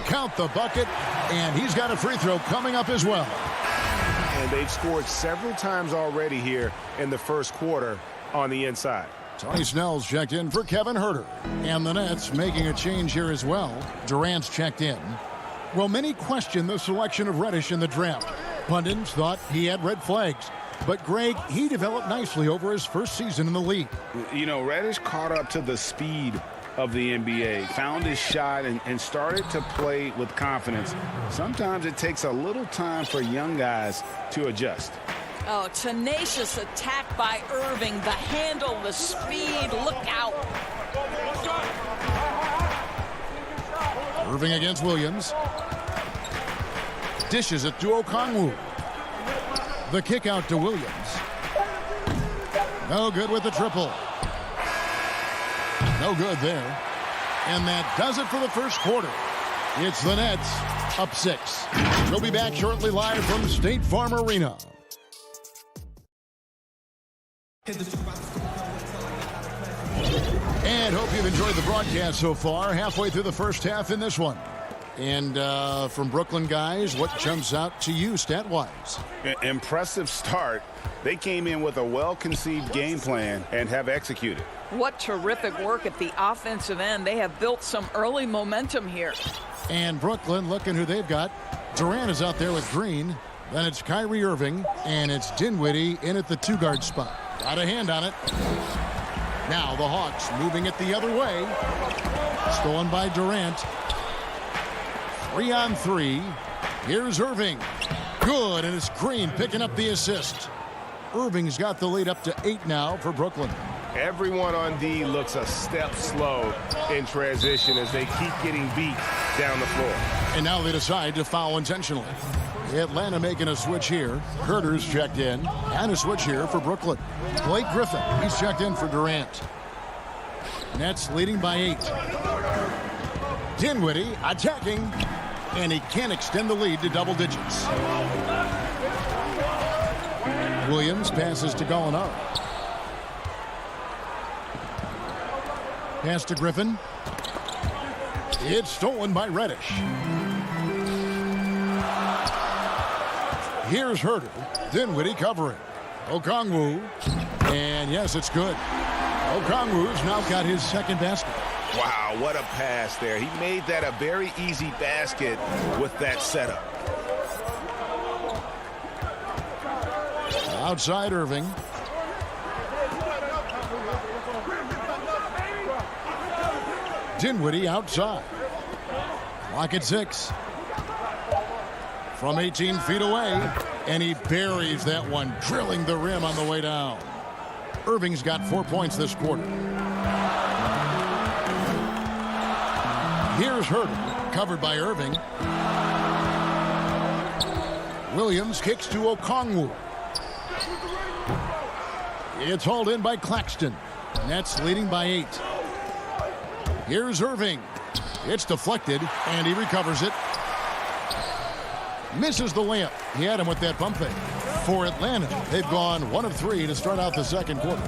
Count the bucket, and he's got a free throw coming up as well. And they've scored several times already here in the first quarter on the inside. Tony Snell's checked in for Kevin Huerter. And the Nets making a change here as well. Durant's checked in. Well, many question the selection of Reddish in the draft. Pundits thought he had red flags. But, Greg, he developed nicely over his first season in the league. You know, Reddish caught up to the speed of the NBA, found his shot, and started to play with confidence. Sometimes it takes a little time for young guys to adjust. Oh, tenacious attack by Irving. The handle, the speed, look out. Irving against Williams. Dishes it to Okongwu. The kick out to Williams. No good with the triple. No good there. And that does it for the first quarter. It's the Nets up 6. We'll be back shortly live from State Farm Arena. And hope you've enjoyed the broadcast so far. Halfway through the first half in this one. And from Brooklyn guys, what jumps out to you stat-wise? Impressive start. They came in with a well-conceived game plan and have executed. What terrific work at the offensive end. They have built some early momentum here. And Brooklyn, looking who they've got. Durant is out there with Green. Then it's Kyrie Irving, and it's Dinwiddie in at the 2-guard spot. Got a hand on it. Now the Hawks moving it the other way. Stolen by Durant. 3-on-3. Here's Irving. Good, and it's Green picking up the assist. Irving's got the lead up to 8 now for Brooklyn. Everyone on D looks a step slow in transition as they keep getting beat down the floor. And now they decide to foul intentionally. Atlanta making a switch here. Huerter's checked in. And a switch here for Brooklyn. Blake Griffin, he's checked in for Durant. Nets leading by 8. Dinwiddie attacking. And he can't extend the lead to double digits. Williams passes to Gallinari. Pass to Griffin. It's stolen by Reddish. Here's Huerter. Dinwiddie covering. Okongwu. And yes, it's good. Okongwu's now got his second basket. Wow, what a pass there. He made that a very easy basket with that setup. Outside Irving. Dinwiddie outside. Clock at 6. From 18 feet away. And he buries that one, drilling the rim on the way down. Irving's got 4 points this quarter. Here's Huerter, covered by Irving. Williams kicks to Okongwu. It's hauled in by Claxton. Nets leading by 8. Here's Irving. It's deflected, and he recovers it. Misses the layup. He had him with that bump fake. For Atlanta, they've gone 1 of 3 to start out the second quarter.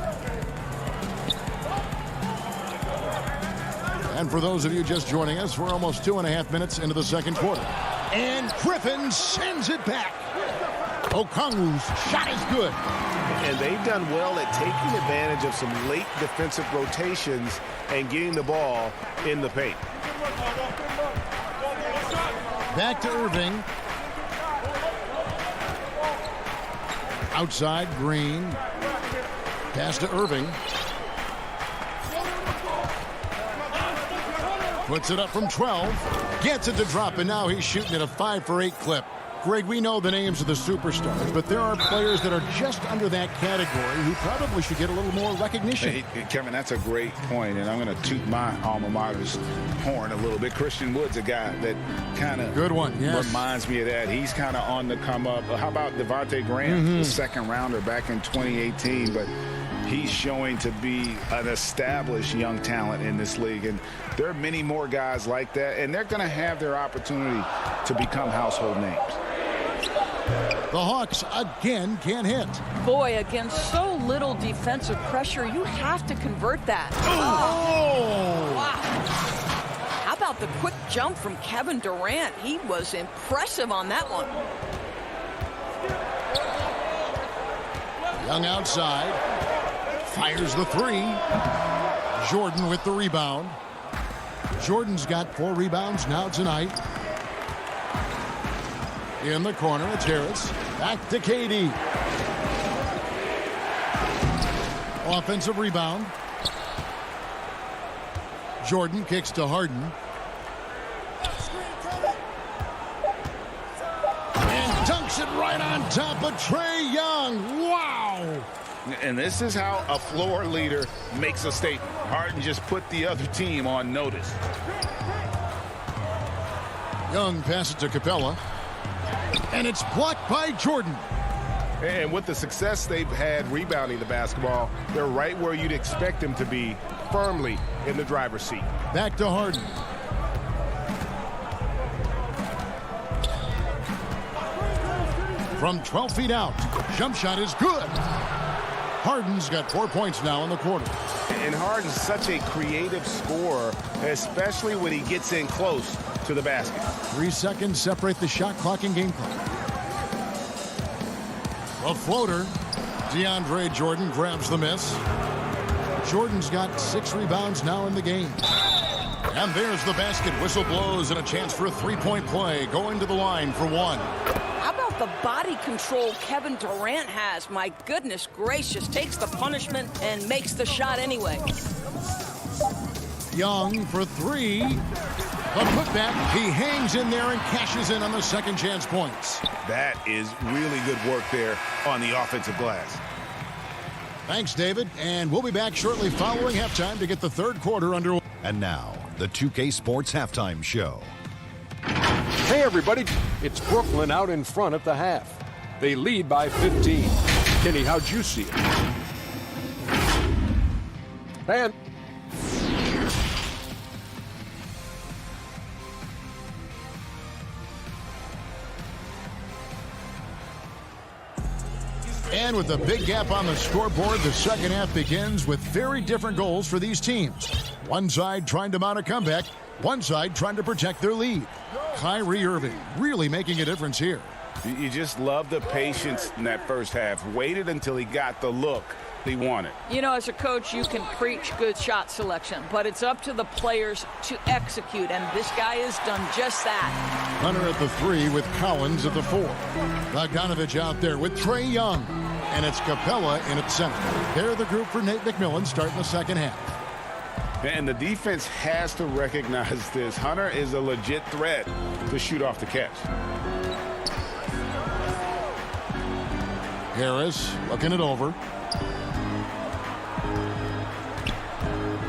And for those of you just joining us, we're almost 2.5 minutes into the second quarter. And Griffin sends it back. Okongwu's shot is good. And they've done well at taking advantage of some late defensive rotations and getting the ball in the paint. Back to Irving. Outside, Green. Pass to Irving. Puts it up from 12. Gets it to drop, and now he's shooting at a 5-for-8 clip. Greg, we know the names of the superstars, but there are players that are just under that category who probably should get a little more recognition. Hey, Kevin, that's a great point, and I'm going to toot my alma mater's horn a little bit. Christian Wood's a guy that kind of reminds me of that. He's kind of on the come up. How about Devontae Graham, the second rounder back in 2018, but he's showing to be an established young talent in this league, and there are many more guys like that, and they're going to have their opportunity to become household names. The Hawks again can't hit. Boy, against so little defensive pressure, you have to convert that. Oh! Wow. How about about the quick jump from Kevin Durant? He was impressive on that one. Young outside. Fires the three. Jordan with the rebound. Jordan's got 4 rebounds now tonight. In the corner, it's Harris. Back to KD. Offensive rebound. Jordan kicks to Harden. And dunks it right on top of Trae Young. Wow! And this is how a floor leader makes a statement. Harden just put the other team on notice. Young passes to Capella. And it's blocked by Jordan. And with the success they've had rebounding the basketball, they're right where you'd expect them to be, firmly in the driver's seat. Back to Harden. From 12 feet out. Jump shot is good. Harden's got 4 points now in the quarter. And Harden's such a creative scorer, especially when he gets in close to the basket. 3 seconds separate the shot clock and game clock. A floater. DeAndre Jordan grabs the miss. Jordan's got 6 rebounds now in the game. And there's the basket. Whistle blows and a chance for a 3-point play. Going to the line for 1. How about the body control Kevin Durant has? My goodness gracious. Takes the punishment and makes the shot anyway. Young for 3. The putback. He hangs in there and cashes in on the second chance points. That is really good work there on the offensive glass. Thanks, David. And we'll be back shortly following halftime to get the third quarter underway. And now, the 2K Sports Halftime Show. Hey, everybody. It's Brooklyn out in front at the half. They lead by 15. Kenny, how'd you see it? And And with a big gap on the scoreboard, the second half begins with very different goals for these teams. One side trying to mount a comeback, one side trying to protect their lead. Kyrie Irving really making a difference here. You just love the patience in that first half. Waited until he got the look he wanted. You know, as a coach, you can preach good shot selection, but it's up to the players to execute, and this guy has done just that. Hunter at the 3 with Collins at the 4. Bogdanovich out there with Trae Young. And it's Capella in at center. They're the group for Nate McMillan starting the second half. And the defense has to recognize this. Hunter is a legit threat to shoot off the catch. Harris looking it over.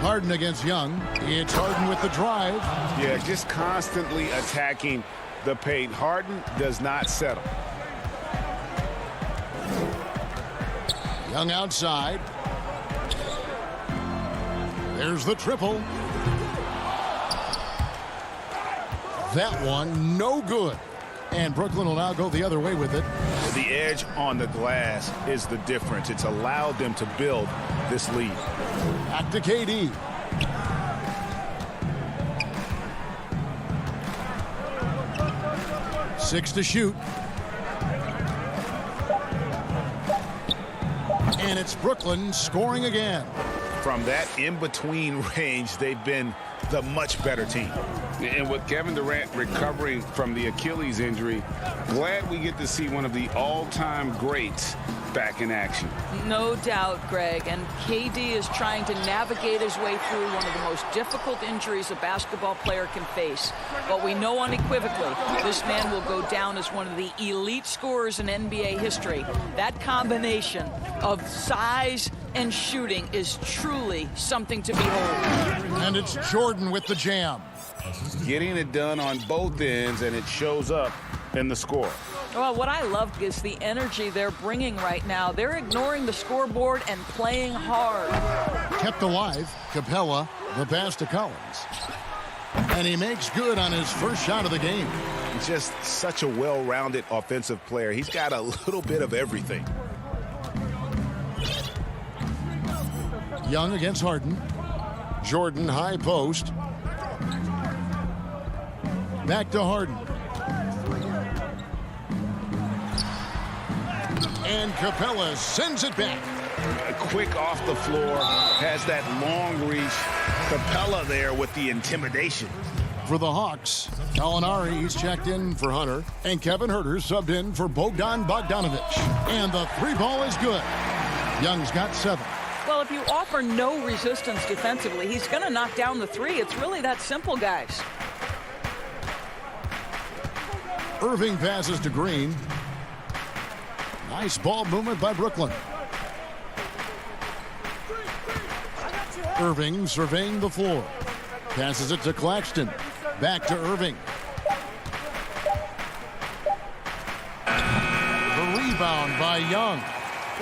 Harden against Young. It's Harden with the drive. Yeah, just constantly attacking the paint. Harden does not settle. Young outside. There's the triple. That one, no good. And Brooklyn will now go the other way with it. The edge on the glass is the difference. It's allowed them to build this lead. Back to KD. Six to shoot. And it's Brooklyn scoring again. From that in-between range, they've been the much better team. And with Kevin Durant recovering from the Achilles injury, glad we get to see one of the all-time greats back in action. No doubt, Greg. And KD is trying to navigate his way through one of the most difficult injuries a basketball player can face. But we know unequivocally this man will go down as one of the elite scorers in NBA history. That combination of size and shooting is truly something to behold. And it's Jordan with the jam. Getting it done on both ends, and it shows up in the score. Well, what I love is the energy they're bringing right now. They're ignoring the scoreboard and playing hard. Kept alive, Capella, the pass to Collins. And he makes good on his first shot of the game. He's just such a well-rounded offensive player. He's got a little bit of everything. Young against Harden. Jordan high post. Back to Harden. And Capella sends it back. Quick off the floor, has that long reach. Capella there with the intimidation. For the Hawks, Gallinari, he's checked in for Hunter, and Kevin Huerter subbed in for Bogdan Bogdanovic. And the three ball is good. Young's got 7. Well, if you offer no resistance defensively, he's going to knock down the three. It's really that simple, guys. Irving passes to Green. Nice ball movement by Brooklyn. Irving surveying the floor. Passes it to Claxton. Back to Irving. The rebound by Young.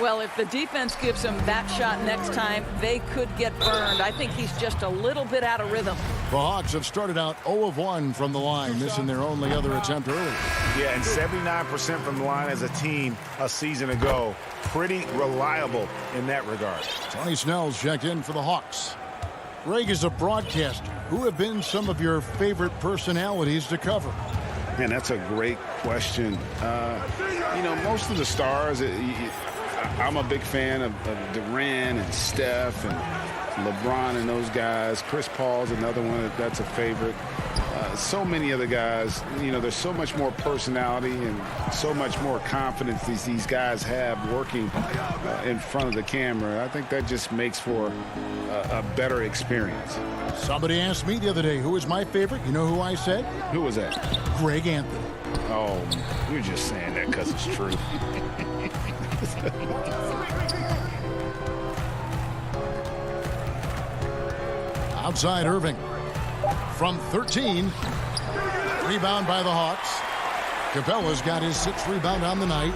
Well, if the defense gives him that shot next time, they could get burned. I think he's just a little bit out of rhythm. The Hawks have started out 0 of 1 from the line, missing their only other attempt early. Yeah, and 79% from the line as a team a season ago. Pretty reliable in that regard. Tony Snell's checked in for the Hawks. Greg is a broadcaster. Who have been some of your favorite personalities to cover? Man, that's a great question. You know, most of the stars, I'm a big fan of Durant and Steph and LeBron and those guys. Chris Paul's another one that's a favorite. So many other guys, you know, there's so much more personality and so much more confidence these guys have working in front of the camera. I think that just makes for a better experience. Somebody asked me the other day, who is my favorite? You know who I said? Who was that? Greg Anthony. Oh, you're just saying that because it's true. Outside Irving. From 13. Rebound by the Hawks. Capella's got his 6th rebound on the night.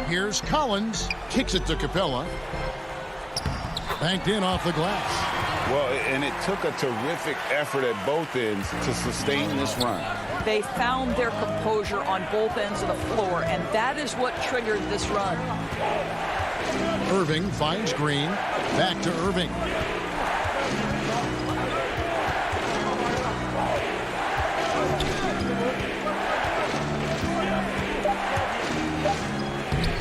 Here's Collins. Kicks it to Capella. Banked in off the glass. Well, and it took a terrific effort at both ends to sustain this run. They found their composure on both ends of the floor, and that is what triggered this run. Irving finds Green. Back to Irving.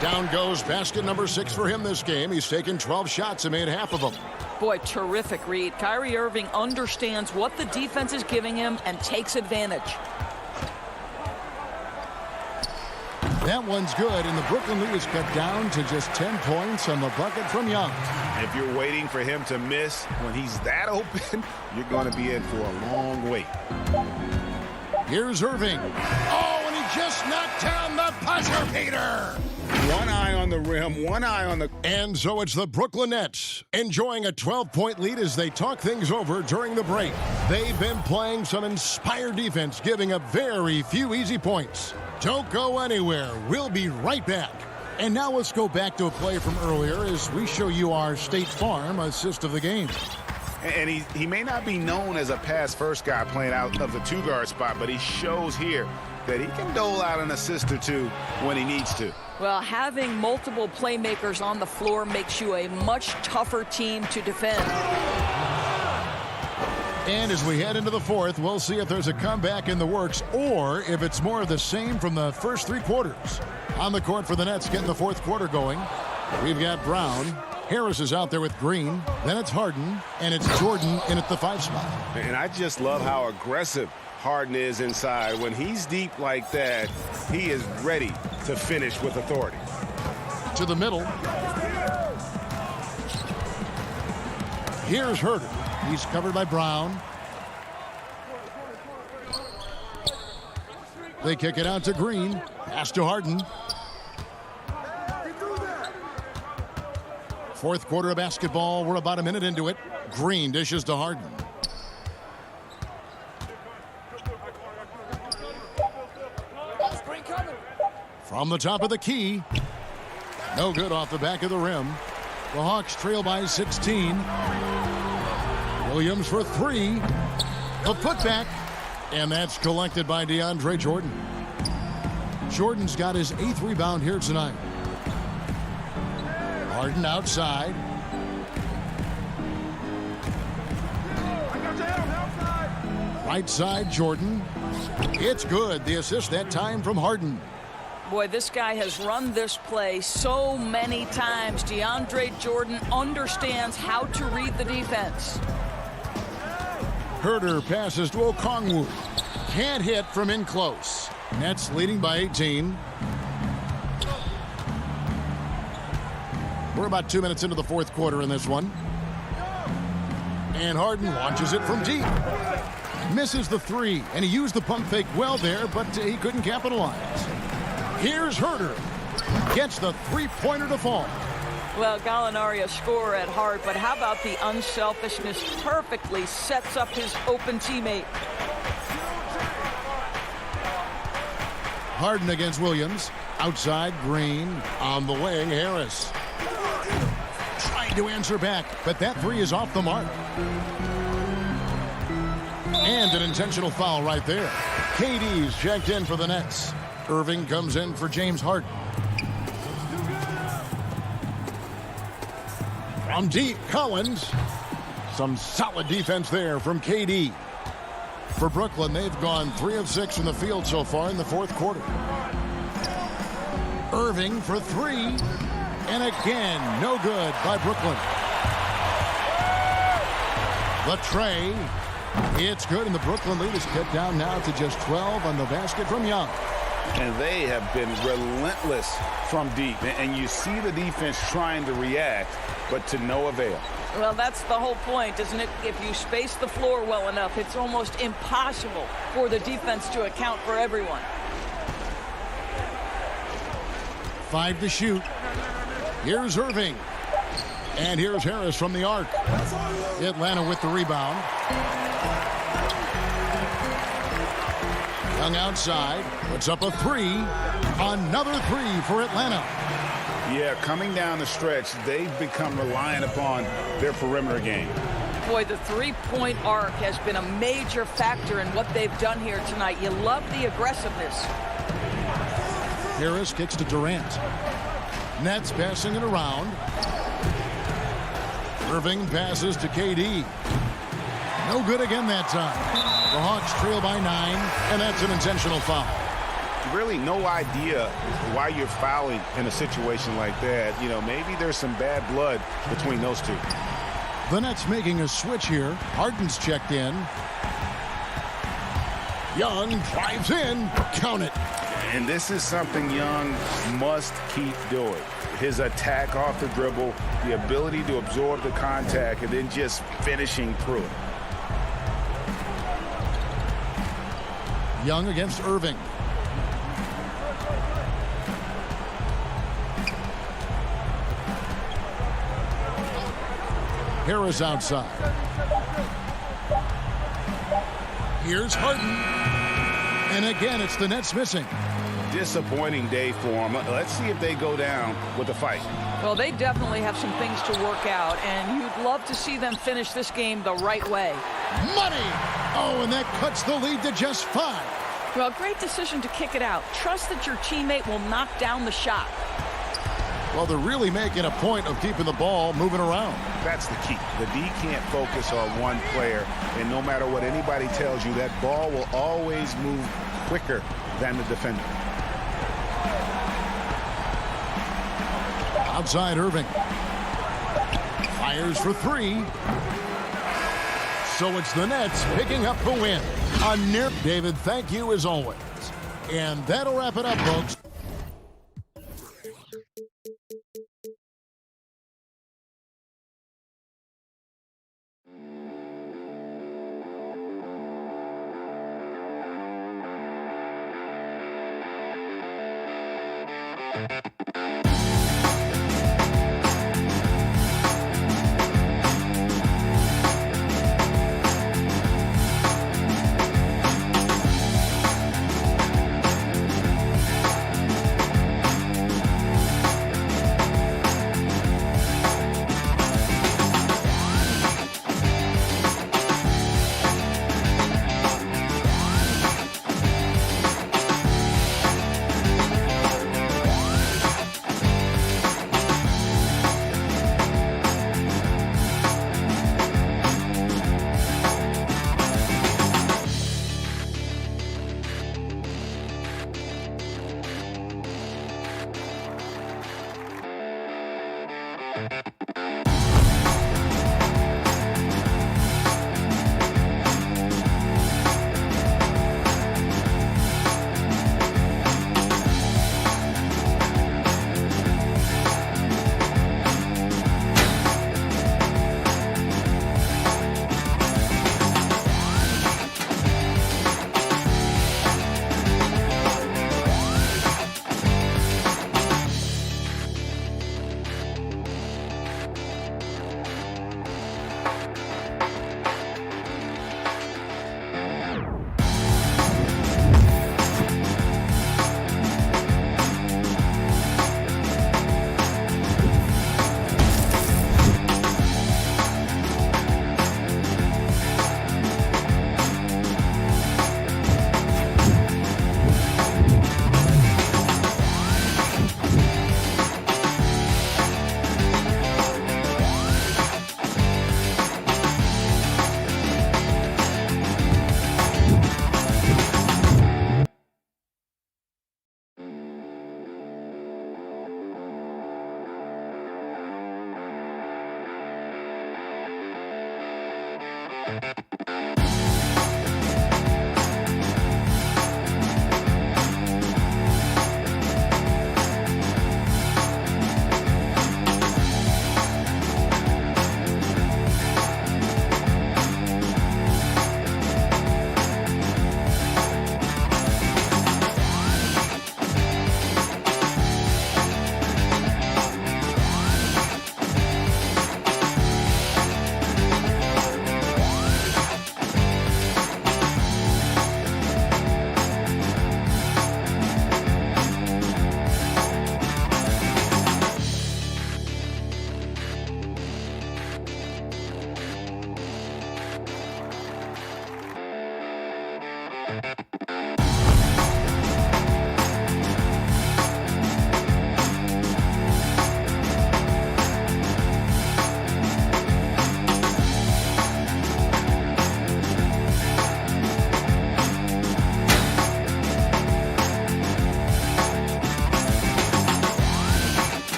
Down goes basket number 6 for him this game. He's taken 12 shots and made half of them. Boy, terrific read. Kyrie Irving understands what the defense is giving him and takes advantage. That one's good, and the Brooklyn lead is cut down to just 10 points on the bucket from Young. If you're waiting for him to miss when he's that open, you're going to be in for a long wait. Here's Irving. Oh, and he just knocked down the buzzer beater. One eye on the rim, one eye on the... And so it's the Brooklyn Nets enjoying a 12-point lead as they talk things over during the break. They've been playing some inspired defense, giving up very few easy points. Don't go anywhere. We'll be right back. And now let's go back to a play from earlier as we show you our State Farm assist of the game. And he may not be known as a pass-first guy playing out of the two-guard spot, but he shows here that he can dole out an assist or two when he needs to. Well, having multiple playmakers on the floor makes you a much tougher team to defend. And as we head into the fourth, we'll see if there's a comeback in the works or if it's more of the same from the first 3 quarters. On the court for the Nets, getting the fourth quarter going. We've got Brown. Harris is out there with Green. Then it's Harden, and it's Jordan in at the 5 spot. And I just love how aggressive Harden is inside. When he's deep like that, he is ready to finish with authority. To the middle. Here's Huerter. He's covered by Brown. They kick it out to Green. Pass to Harden. Fourth quarter of basketball. We're about a minute into it. Green dishes to Harden. From the top of the key. No good off the back of the rim. The Hawks trail by 16. Williams for 3. The putback. And that's collected by DeAndre Jordan. Jordan's got his 8th rebound here tonight. Harden outside. Right side, Jordan. It's good. The assist that time from Harden. Boy, this guy has run this play so many times. DeAndre Jordan understands how to read the defense. Herter passes to Okongwu. Can't hit from in close. Nets leading by 18. We're about 2 minutes into the fourth quarter in this one. And Harden launches it from deep. Misses the three, and he used the pump fake well there, but he couldn't capitalize. Here's Herter. Gets the three-pointer to fall. Well, Gallinari a scorer at heart, but how about the unselfishness? Perfectly sets up his open teammate. Harden against Williams. Outside, Green. On the wing, Harris. Trying to answer back, but that three is off the mark. And an intentional foul right there. KD's checked in for the Nets. Irving comes in for James Harden. From deep, Collins. Some solid defense there from KD. For Brooklyn, they've gone 3 of 6 from the field so far in the fourth quarter. Irving for three. And again, no good by Brooklyn. The tray. It's good, and the Brooklyn lead is cut down now to just 12 on the basket from Young. And they have been relentless from deep. And you see the defense trying to react, but to no avail. Well, that's the whole point, isn't it? If you space the floor well enough, it's almost impossible for the defense to account for everyone. 5 to shoot. Here's Irving. And here's Harris from the arc. Atlanta with the rebound. Young outside. Puts up a three. Another three for Atlanta. Yeah, coming down the stretch, they've become reliant upon their perimeter game. Boy, the three-point arc has been a major factor in what they've done here tonight. You love the aggressiveness. Harris kicks to Durant. Nets passing it around. Irving passes to KD. No good again that time. The Hawks trail by 9, and that's an intentional foul. Really no idea why you're fouling in a situation like that. You know, maybe there's some bad blood between those two. The Nets making a switch here. Harden's checked in. Young drives in. Count it. And this is something Young must keep doing. His attack off the dribble, the ability to absorb the contact, and then just finishing through it. Young against Irving. Harris outside. Here's Harden. And again, it's the Nets missing. Disappointing day for them. Let's see if they go down with a fight. Well, they definitely have some things to work out, and you'd love to see them finish this game the right way. Money! Oh, and that cuts the lead to just 5. Well, great decision to kick it out. Trust that your teammate will knock down the shot. Well, they're really making a point of keeping the ball moving around. That's the key. The D can't focus on one player, and no matter what anybody tells you, that ball will always move quicker than the defender. Outside Irving. Fires for 3. So it's the Nets picking up the win. A near David, thank you as always. And that'll wrap it up, folks.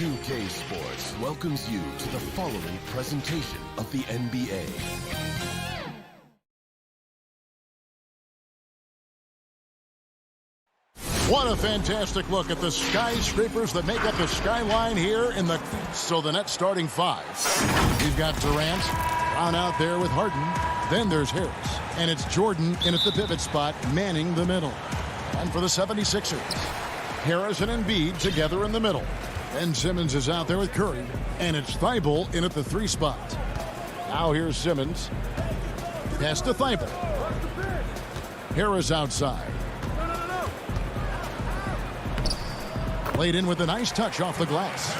2K Sports welcomes you to the following presentation of the NBA. What a fantastic look at the skyscrapers that make up the skyline here in the... So the Nets starting five. We've got Durant, Brown out there with Harden. Then there's Harris. And it's Jordan in at the pivot spot, manning the middle. And for the 76ers, Harris and Embiid together in the middle. Ben Simmons is out there with Curry. And it's Thibault in at the 3 spot. Now here's Simmons. Pass to Thibault. Harris outside. Laid in with a nice touch off the glass.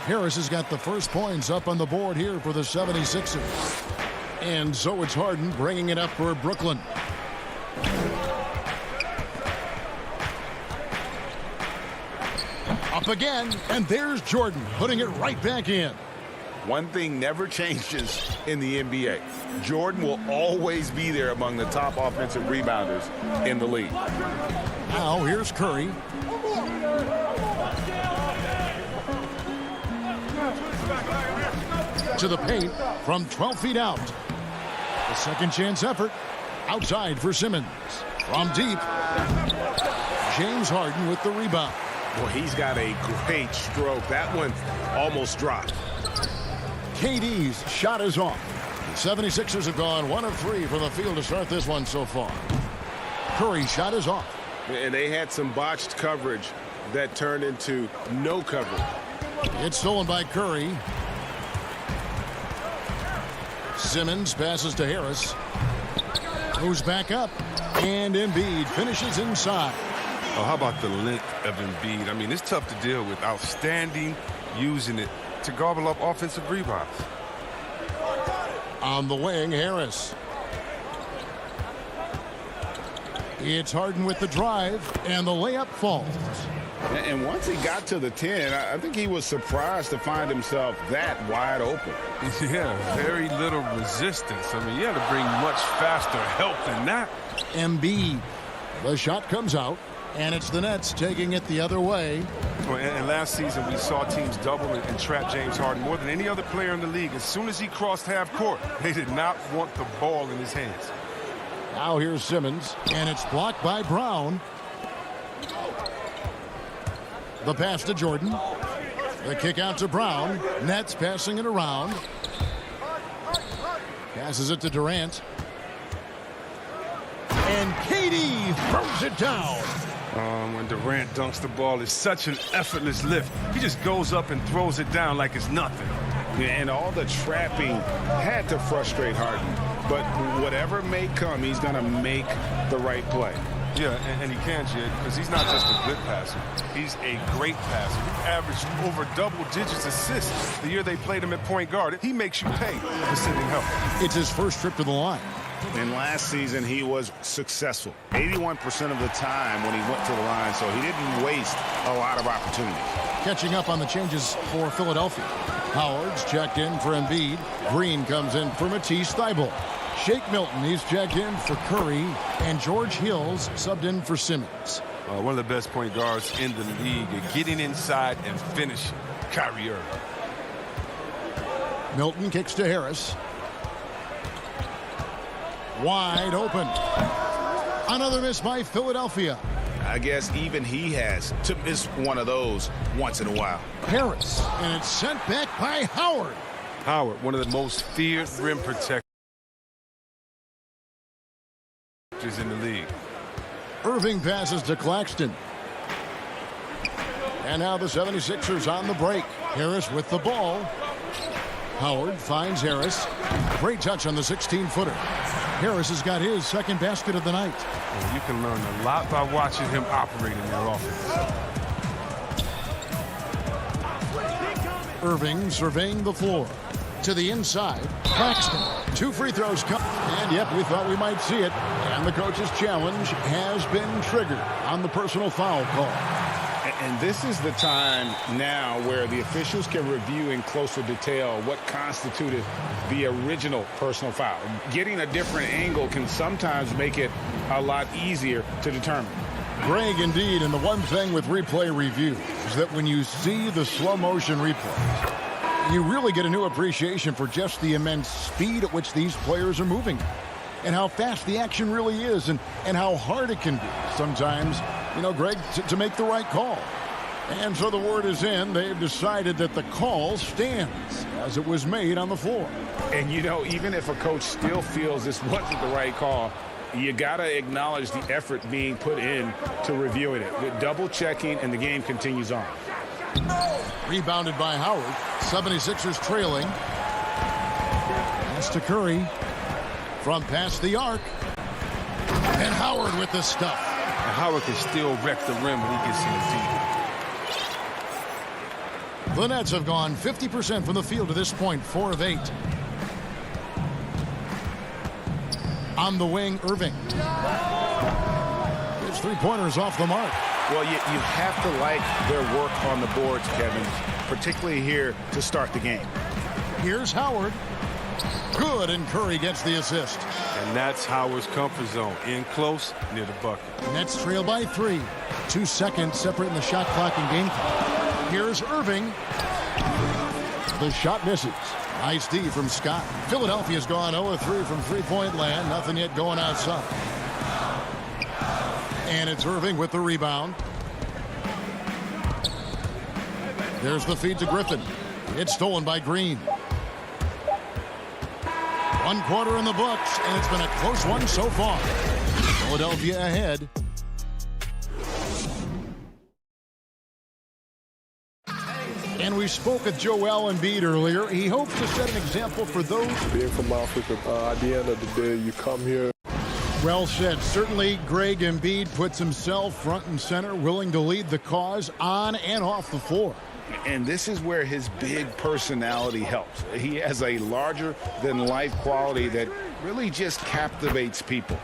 Harris has got the first points up on the board here for the 76ers. And so it's Harden bringing it up for Brooklyn. Up again, and there's Jordan putting it right back in. One thing never changes in the NBA. Jordan will always be there among the top offensive rebounders in the league. Now here's Curry. To the paint from 12 feet out. The second chance effort. Outside for Simmons. From deep. James Harden with the rebound. Well, he's got a great stroke. That one almost dropped. KD's shot is off. The 76ers have gone 1 of 3 from the field to start this one so far. Curry's shot is off. And they had some botched coverage that turned into no coverage. It's stolen by Curry. Simmons passes to Harris. Moves back up. And Embiid finishes inside. Oh, how about the length of Embiid? I mean, it's tough to deal with. Outstanding using it to gobble up offensive rebounds. On the wing, Harris. It's Harden with the drive, and the layup falls. And once he got to the 10, I think he was surprised to find himself that wide open. Yeah, very little resistance. I mean, you had to bring much faster help than that. Embiid. The shot comes out. And it's the Nets taking it the other way. Well, and last season, we saw teams double and trap James Harden more than any other player in the league. As soon as he crossed half court, they did not want the ball in his hands. Now here's Simmons, and it's blocked by Brown. The pass to Jordan. The kick out to Brown. Nets passing it around. Passes it to Durant. And KD throws it down. When Durant dunks the ball, it's such an effortless lift. He just goes up and throws it down like it's nothing. Yeah, and all the trapping had to frustrate Harden. But whatever may come, he's going to make the right play. Yeah, and he can, Jed, because he's not just a good passer. He's a great passer. He averaged over double digits assists the year they played him at point guard. He makes you pay for sending help. It's his first trip to the line. And last season, he was successful 81% of the time when he went to the line, so he didn't waste a lot of opportunities. Catching up on the changes for Philadelphia. Howard's checked in for Embiid. Green comes in for Matisse Thybulle. Shake Milton, he's checked in for Curry. And George Hill's subbed in for Simmons. One of the best point guards in the league at getting inside and finishing. Kyrie Irving. Milton kicks to Harris. Wide open. Another miss by Philadelphia. I guess even he has to miss one of those once in a while. Harris, and it's sent back by Howard. Howard, one of the most feared rim protectors in the league. Irving passes to Claxton. And now the 76ers on the break. Harris with the ball. Howard finds Harris. Great touch on the 16-footer. Harris has got his second basket of the night. Well, you can learn a lot by watching him operate in their offense. Irving surveying the floor. To the inside, Claxton. 2 free throws come. And yep, we thought we might see it. And the coach's challenge has been triggered on the personal foul call. And this is the time now where the officials can review in closer detail what constituted the original personal foul. Getting a different angle can sometimes make it a lot easier to determine. Greg, indeed, and the one thing with replay review is that when you see the slow motion replays, you really get a new appreciation for just the immense speed at which these players are moving and how fast the action really is and how hard it can be sometimes, you know, Greg, to make the right call. And so the word is in. They've decided that the call stands as it was made on the floor. And, you know, even if a coach still feels this wasn't the right call, you got to acknowledge the effort being put in to reviewing it. With double checking, and the game continues on. Rebounded by Howard. 76ers trailing. Pass to Curry. From past the arc. And Howard with the stuff. And Howard can still wreck the rim when he gets in the field. The Nets have gone 50% from the field to this point, 4 of 8. On the wing, Irving. His 3-pointers off the mark. Well, you have to like their work on the boards, Kevin, particularly here to start the game. Here's Howard. Good, and Curry gets the assist. And that's Howard's comfort zone, in close, near the bucket. Nets trail by 3. 2 seconds separating the shot clock and game clock. Here's Irving. The shot misses. Nice D from Scott. Philadelphia's gone 0-3 from three-point land. Nothing yet going outside. And it's Irving with the rebound. There's the feed to Griffin. It's stolen by Green. 1 quarter in the books, and it's been a close one so far. Philadelphia ahead. And we spoke with Joel Embiid earlier. He hopes to set an example for those. Being from Africa, at the end of the day, you come here. Well said. Certainly, Greg Embiid puts himself front and center, willing to lead the cause on and off the floor. And this is where his big personality helps. He has a larger-than-life quality that really just captivates people.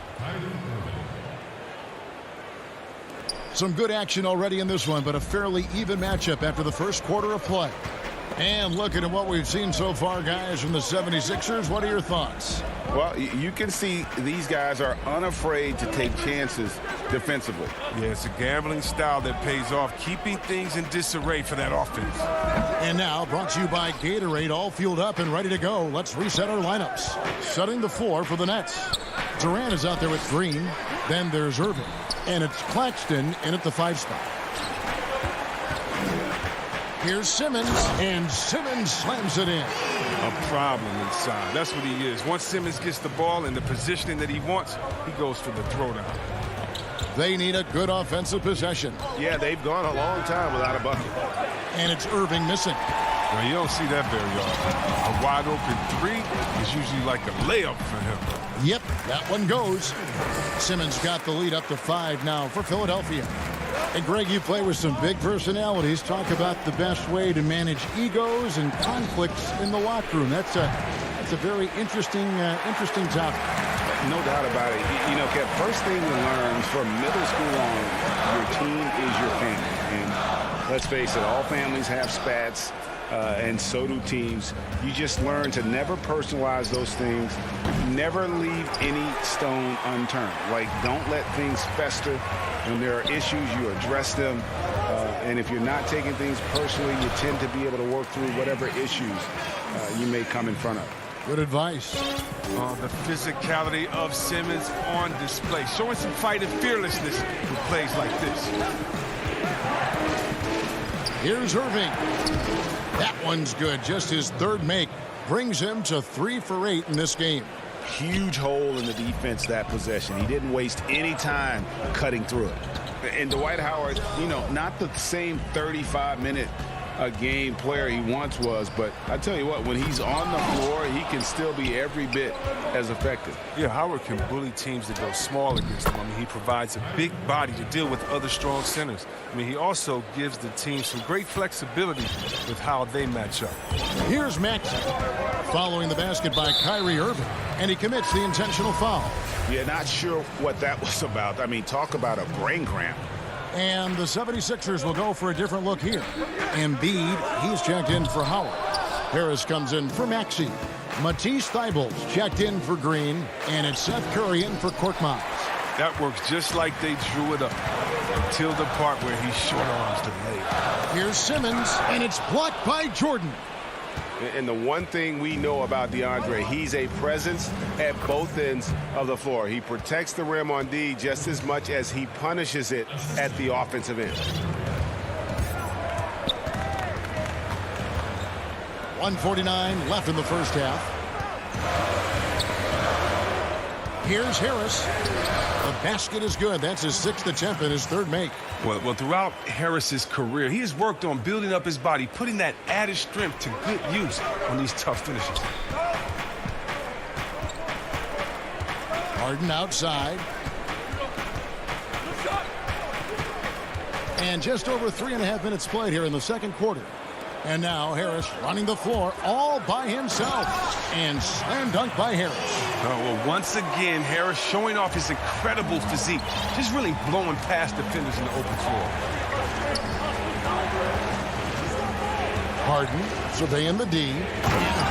Some good action already in this one, but a fairly even matchup after the first quarter of play. And looking at what we've seen so far, guys, from the 76ers, what are your thoughts? Well, you can see these guys are unafraid to take chances defensively. Yeah, it's a gambling style that pays off, keeping things in disarray for that offense. And now, brought to you by Gatorade, all fueled up and ready to go. Let's reset our lineups. Setting the floor for the Nets. Durant is out there with Green. Then there's Irving. And it's Claxton in at the 5 spot. Here's Simmons, and Simmons slams it in. A problem inside. That's what he is. Once Simmons gets the ball in the positioning that he wants, he goes for the throwdown. They need a good offensive possession. Yeah, they've gone a long time without a bucket. And it's Irving missing. Well, you don't see that very often. A wide open 3 is usually like a layup for him. Yep, that one goes. Simmons got the lead up to 5 now for Philadelphia. And Greg, you play with some big personalities. Talk about the best way to manage egos and conflicts in the locker room. That's a very interesting topic. No doubt about it. You know, Kev, first thing to learn from middle school on, your team is your family. And let's face it, all families have spats, and so do teams. You just learn to never personalize those things. Never leave any stone unturned. Like, don't let things fester. When there are issues, you address them. And if you're not taking things personally, you tend to be able to work through whatever issues you may come in front of. Good advice. The physicality of Simmons on display. Showing some fight and fearlessness with plays like this. Here's Irving. That one's good. Just his 3rd make. Brings him to 3 for 8 in this game. Huge hole in the defense that possession. He didn't waste any time cutting through it. And Dwight Howard, you know, not the same 35-minute a game player he once was, but I tell you what, when he's on the floor, he can still be every bit as effective. Yeah, Howard can bully teams that go small against him. I mean, he provides a big body to deal with other strong centers. I mean, he also gives the team some great flexibility with how they match up. Here's Maxey following the basket by Kyrie Irving, and he commits the intentional foul. Yeah, not sure what that was about. I mean, talk about a brain cramp. And the 76ers will go for a different look here. Embiid, he's checked in for Howard. Harris comes in for Maxey. Matisse Thybulle's checked in for Green, and it's Seth Curry in for Korkmaz. That works just like they drew it up until the part where he short arms the lay. Here's Simmons, and it's blocked by Jordan. And the one thing we know about DeAndre, he's a presence at both ends of the floor. He protects the rim on D just as much as he punishes it at the offensive end. 1:49 left in the first half. Here's Harris. The basket is good. That's his 6th attempt and his 3rd make. Well, throughout Harris's career, he has worked on building up his body, putting that added strength to good use on these tough finishes. Harden outside. And just over 3.5 minutes played here in the second quarter. And now Harris running the floor all by himself. And slam dunk by Harris. Well, once again, Harris showing off his incredible physique. Just really blowing past defenders in the open floor. Harden surveying the D. And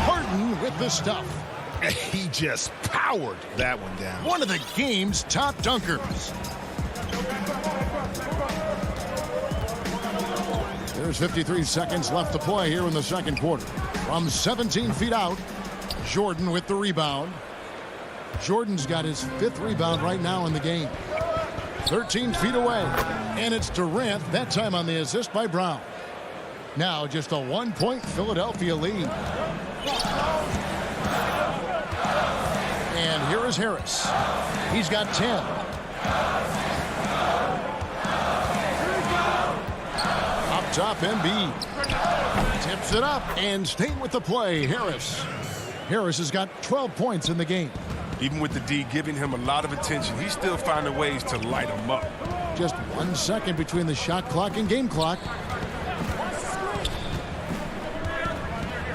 Harden with the stuff. He just powered that one down. One of the game's top dunkers. There's 53 seconds left to play here in the second quarter. From 17 feet out, Jordan with the rebound. Jordan's got his 5th rebound right now in the game. 13 feet away. And it's Durant, that time on the assist by Brown. Now just a 1-point Philadelphia lead. And here is Harris. He's got 10. Up top, Embiid. Tips it up and staying with the play, Harris. Harris has got 12 points in the game. Even with the D giving him a lot of attention, he's still finding ways to light him up. Just 1 second between the shot clock and game clock.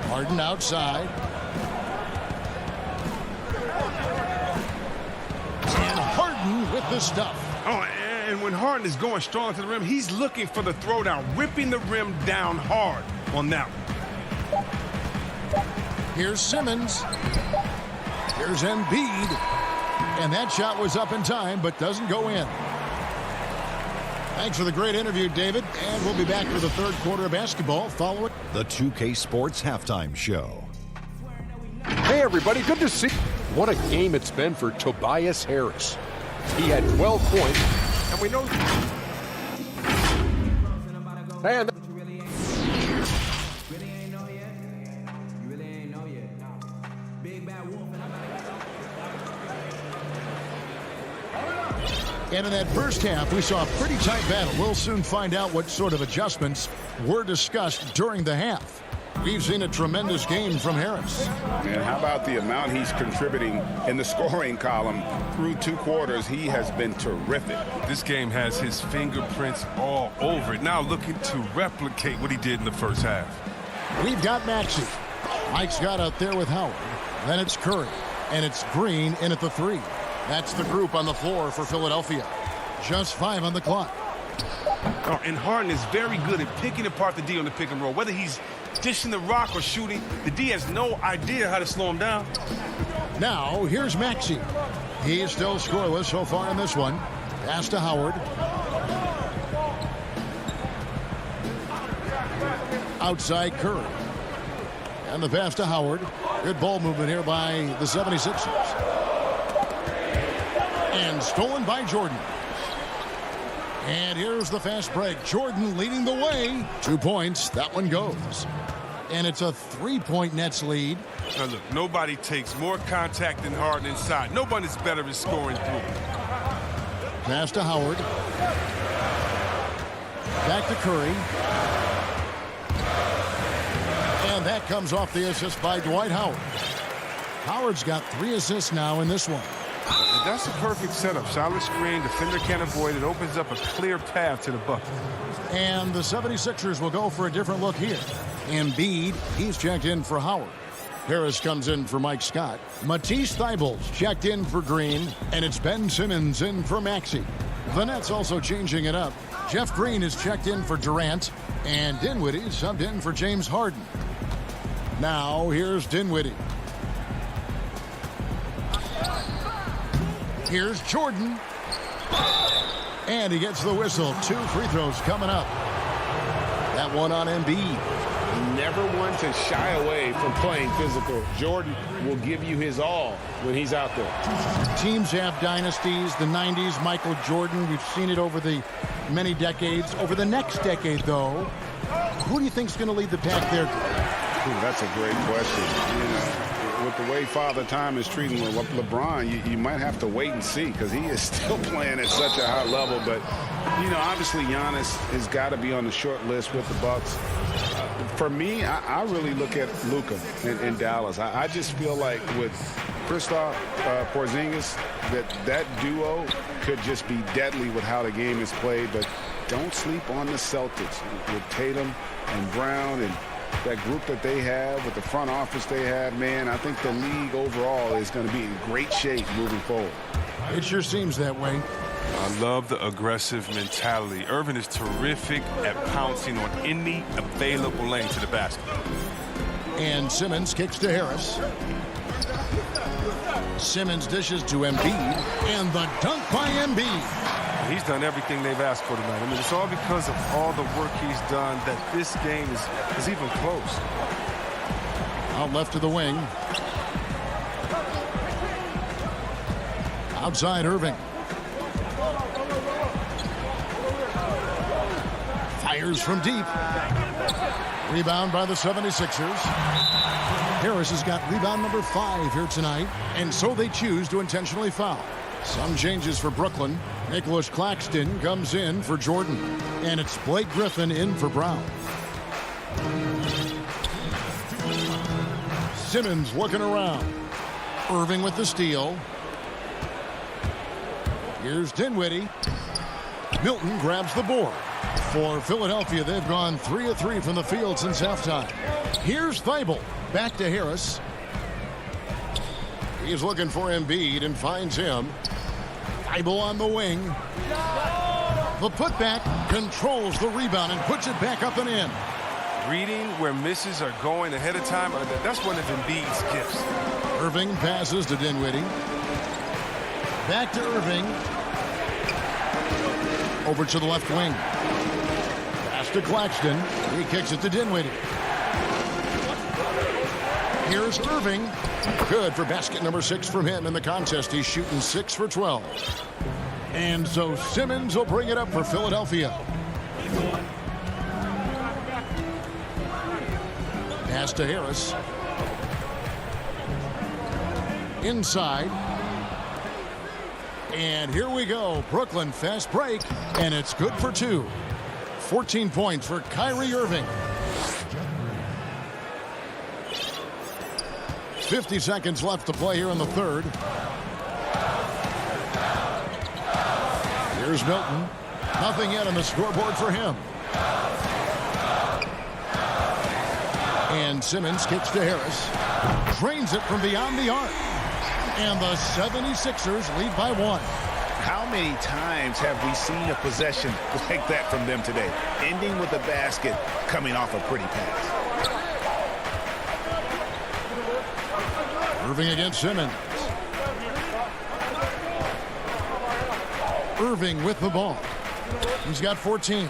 Harden outside. And Harden with the stuff. Oh, and when Harden is going strong to the rim, he's looking for the throwdown, ripping the rim down hard on that one. Here's Simmons. Here's Embiid. And that shot was up in time, but doesn't go in. Thanks for the great interview, David. And we'll be back for the third quarter of basketball following the 2K Sports Halftime Show. Hey, everybody. Good to see you. What a game it's been for Tobias Harris. He had 12 points, and we know... And And in that first half, we saw a pretty tight battle. We'll soon find out what sort of adjustments were discussed during the half. We've seen a tremendous game from Harris. And how about the amount he's contributing in the scoring column through 2 quarters? He has been terrific. This game has his fingerprints all over it. Now looking to replicate what he did in the first half. We've got Maxey. Mike Scott out there with Howard. Then it's Curry. And it's Green in at the 3. That's the group on the floor for Philadelphia. Just 5 on the clock. Oh, and Harden is very good at picking apart the D on the pick and roll. Whether he's dishing the rock or shooting, the D has no idea how to slow him down. Now, here's Maxey. He is still scoreless so far in this one. Pass to Howard. Outside Curry. And the pass to Howard. Good ball movement here by the 76ers. And stolen by Jordan. And here's the fast break. Jordan leading the way. 2 points. That one goes. And it's a 3-point Nets lead. Now look, nobody takes more contact than Harden inside. Nobody's better at scoring through. Pass to Howard. Back to Curry. that comes off the assist by Dwight Howard. Howard's got 3 assists now in this one. That's a perfect setup. Solid screen, defender can't avoid it. Opens up a clear path to the bucket. And the 76ers will go for a different look here. Embiid, he's checked in for Howard. Harris comes in for Mike Scott. Matisse Thybulle's checked in for Green. And it's Ben Simmons in for Maxey. The Nets also changing it up. Jeff Green is checked in for Durant. And Dinwiddie subbed in for James Harden. Now here's Dinwiddie. Here's Jordan. And he gets the whistle. 2 free throws coming up. That one on Embiid. Never one to shy away from playing physical. Jordan will give you his all when he's out there. Teams have dynasties. The 90s, Michael Jordan. We've seen it over the many decades. Over the next decade, though, who do you think is going to lead the pack there? Ooh, that's a great question. You know, with the way Father Time is treating LeBron, you might have to wait and see because he is still playing at such a high level. But, you know, obviously Giannis has got to be on the short list with the Bucks. For me, I really look at Luka in Dallas. I just feel like with Kristaps Porzingis, that duo could just be deadly with how the game is played. But don't sleep on the Celtics with Tatum and Brown and that group that they have with the front office they have. Man, I think the league overall is going to be in great shape moving forward. It sure seems that way. I love the aggressive mentality. Irvin is terrific at pouncing on any available lane to the basket. And Simmons kicks to Harris. Simmons dishes to Embiid. And the dunk by Embiid. He's done everything they've asked for tonight. I mean, it's all because of all the work he's done that this game is even close. Out left to the wing. Outside Irving. Fires from deep. Rebound by the 76ers. Harris has got rebound number 5 here tonight, and so they choose to intentionally foul. Some changes for Brooklyn. Nicholas Claxton comes in for Jordan, and it's Blake Griffin in for Brown. Simmons looking around. Irving with the steal. Here's Dinwiddie. Milton grabs the board. For Philadelphia, they've gone 3 of 3 from the field since halftime. Here's Thybulle. Back to Harris. He's looking for Embiid and finds him. Thybulle on the wing. The putback controls the rebound and puts it back up and in. Reading where misses are going ahead of time, that's one of Embiid's gifts. Irving passes to Dinwiddie. Back to Irving. Over to the left wing. Pass to Claxton. He kicks it to Dinwiddie. Here's Irving. Good for basket number 6 from him in the contest. He's shooting 6 for 12. And so Simmons will bring it up for Philadelphia. Pass to Harris. Inside. And here we go. Brooklyn fast break. And it's good for 2. 14 points for Kyrie Irving. 50 seconds left to play here in the third. Here's Milton. Nothing yet on the scoreboard for him. And Simmons kicks to Harris. Drains it from beyond the arc. And the 76ers lead by 1. How many times have we seen a possession like that from them today? Ending with a basket, coming off a pretty pass. Irving against Simmons. Irving with the ball. He's got 14.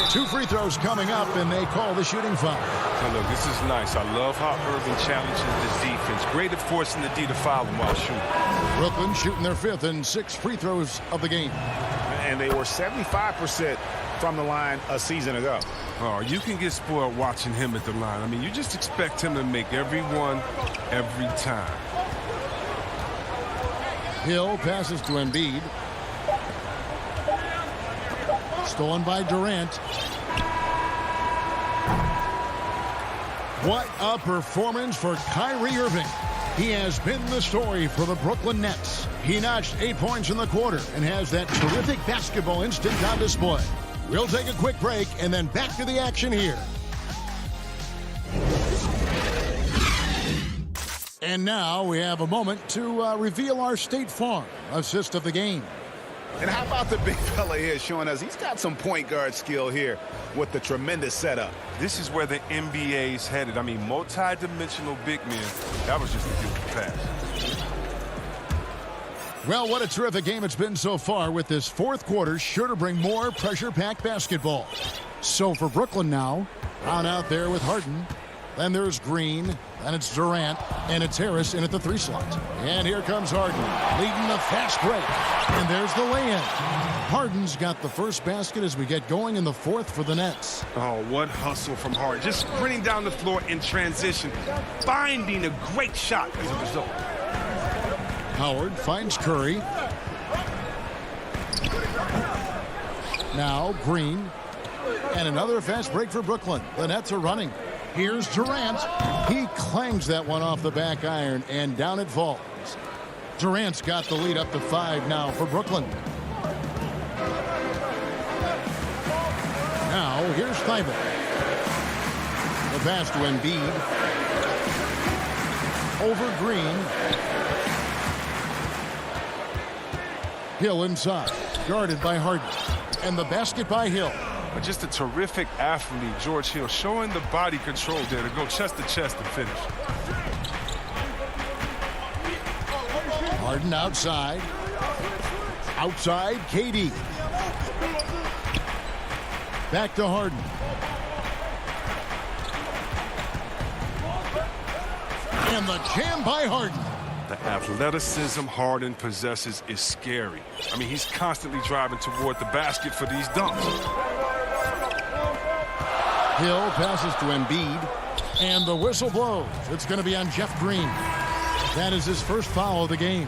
2 free throws coming up, and they call the shooting foul. Now look, this is nice. I love how Irving challenges the defense. Great at forcing the D to foul him while shooting. Brooklyn shooting their 5th and 6 free throws of the game. And they were 75% from the line a season ago. Oh, you can get spoiled watching him at the line. I mean, you just expect him to make every one, every time. Hill passes to Embiid. Stolen by Durant. What a performance for Kyrie Irving. He has been the story for the Brooklyn Nets. He notched 8 points in the quarter and has that terrific basketball instinct on display. We'll take a quick break and then back to the action here. And now we have a moment to reveal our State Farm assist of the game. And how about the big fella here showing us he's got some point guard skill here with the tremendous setup. This is where the NBA's headed. I mean, multi-dimensional big men. That was just a beautiful pass. Well, what a terrific game it's been so far, with this fourth quarter sure to bring more pressure-packed basketball. So for Brooklyn now, on out there with Harden. Then there's Green, then it's Durant, and it's Harris in at the 3 slot. And here comes Harden, leading the fast break. And there's the lay-in. Harden's got the first basket as we get going in the fourth for the Nets. Oh, what hustle from Harden. Just sprinting down the floor in transition, finding a great shot as a result. Howard finds Curry. Now Green. And another fast break for Brooklyn. The Nets are running. Here's Durant. He clangs that one off the back iron, and down it falls. Durant's got the lead up to 5 now for Brooklyn. Now here's Thibault. The pass to Embiid. Over Green. Hill inside, guarded by Harden. And the basket by Hill. Just a terrific athlete, George Hill, showing the body control there to go chest to chest and finish. Harden outside. Outside, KD. Back to Harden. And the jam by Harden. The athleticism Harden possesses is scary. I mean, he's constantly driving toward the basket for these dunks. Hill passes to Embiid, and the whistle blows. It's going to be on Jeff Green. That is his first foul of the game.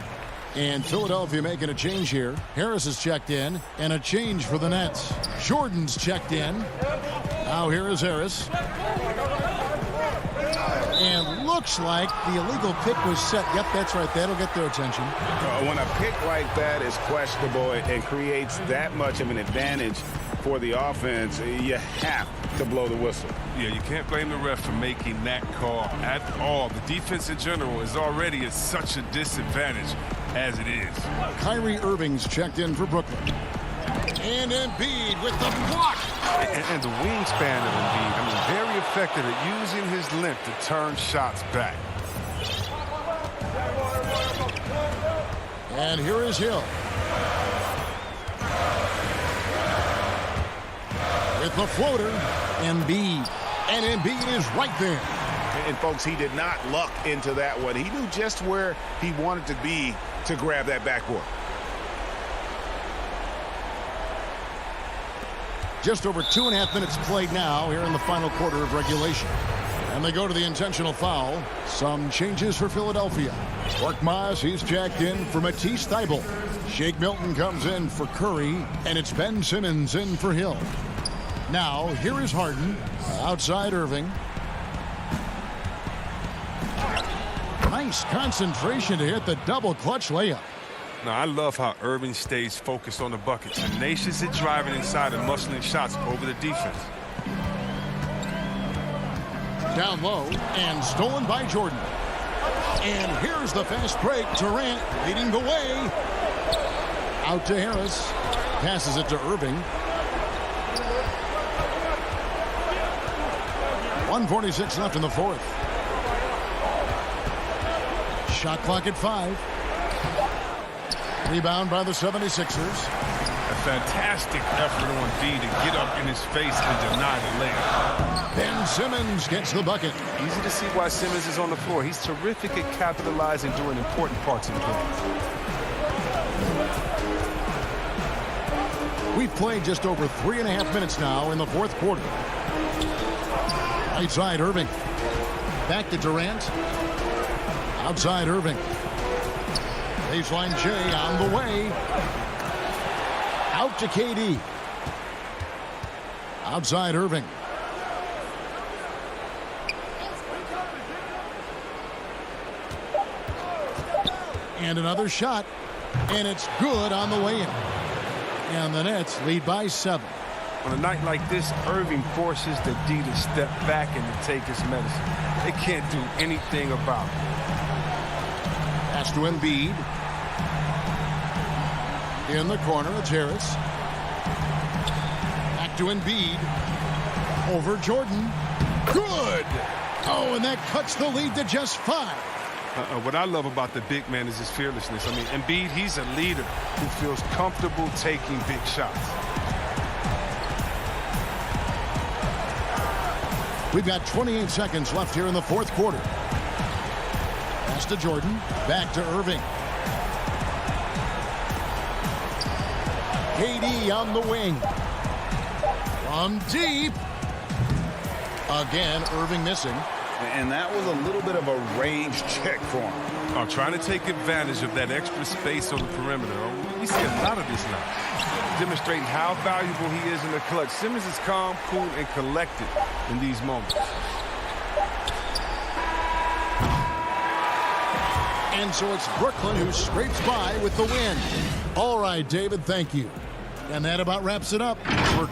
And Philadelphia making a change here. Harris is checked in, and a change for the Nets. Jordan's checked in. Now here is Harris. And looks like the illegal pick was set. Yep, that's right. That'll get their attention. When a pick like that is questionable and creates that much of an advantage for the offense, you have to blow the whistle. Yeah, you can't blame the ref for making that call at all. The defense in general is already at such a disadvantage as it is. Kyrie Irving's checked in for Brooklyn. And Embiid with the block. And the wingspan of Embiid, I mean, very effective at using his length to turn shots back. And here is Hill. With the floater, Embiid. And Embiid is right there. And folks, he did not luck into that one. He knew just where he wanted to be to grab that backboard. Just over 2.5 minutes played now here in the final quarter of regulation. And they go to the intentional foul. Some changes for Philadelphia. Korkmaz, he's checked in for Matisse Thybulle. Shake Milton comes in for Curry, and it's Ben Simmons in for Hill. Now, here is Harden. Outside Irving. Nice concentration to hit the double clutch layup. Now, I love how Irving stays focused on the bucket. Tenacious at driving inside and muscling shots over the defense. Down low and stolen by Jordan. And here's the fast break. Durant leading the way. Out to Harris. Passes it to Irving. 1:46 left in the fourth. Shot clock at 5. Rebound by the 76ers. A fantastic effort on D to get up in his face and deny the layup. Ben Simmons gets the bucket. Easy to see why Simmons is on the floor. He's terrific at capitalizing during important parts of the game. We've played just over 3.5 minutes now in the fourth quarter. Right side, Irving. Back to Durant. Outside, Irving. Baseline J on the way. Out to KD. Outside Irving. And another shot. And it's good on the way in. And the Nets lead by 7. On a night like this, Irving forces the D to step back and to take his medicine. They can't do anything about it. Pass to Embiid. In the corner, it's Harris. Back to Embiid. Over Jordan. Good! Oh, and that cuts the lead to just 5. What I love about the big man is his fearlessness. I mean, Embiid, he's a leader who feels comfortable taking big shots. We've got 28 seconds left here in the fourth quarter. Pass to Jordan. Back to Irving. KD on the wing. From deep. Again, Irving missing. And that was a little bit of a range check for him. Oh, trying to take advantage of that extra space on the perimeter. We see a lot of this now. Demonstrating how valuable he is in the clutch. Simmons is calm, cool, and collected in these moments. And so it's Brooklyn who scrapes by with the win. All right, David, thank you. And that about wraps it up for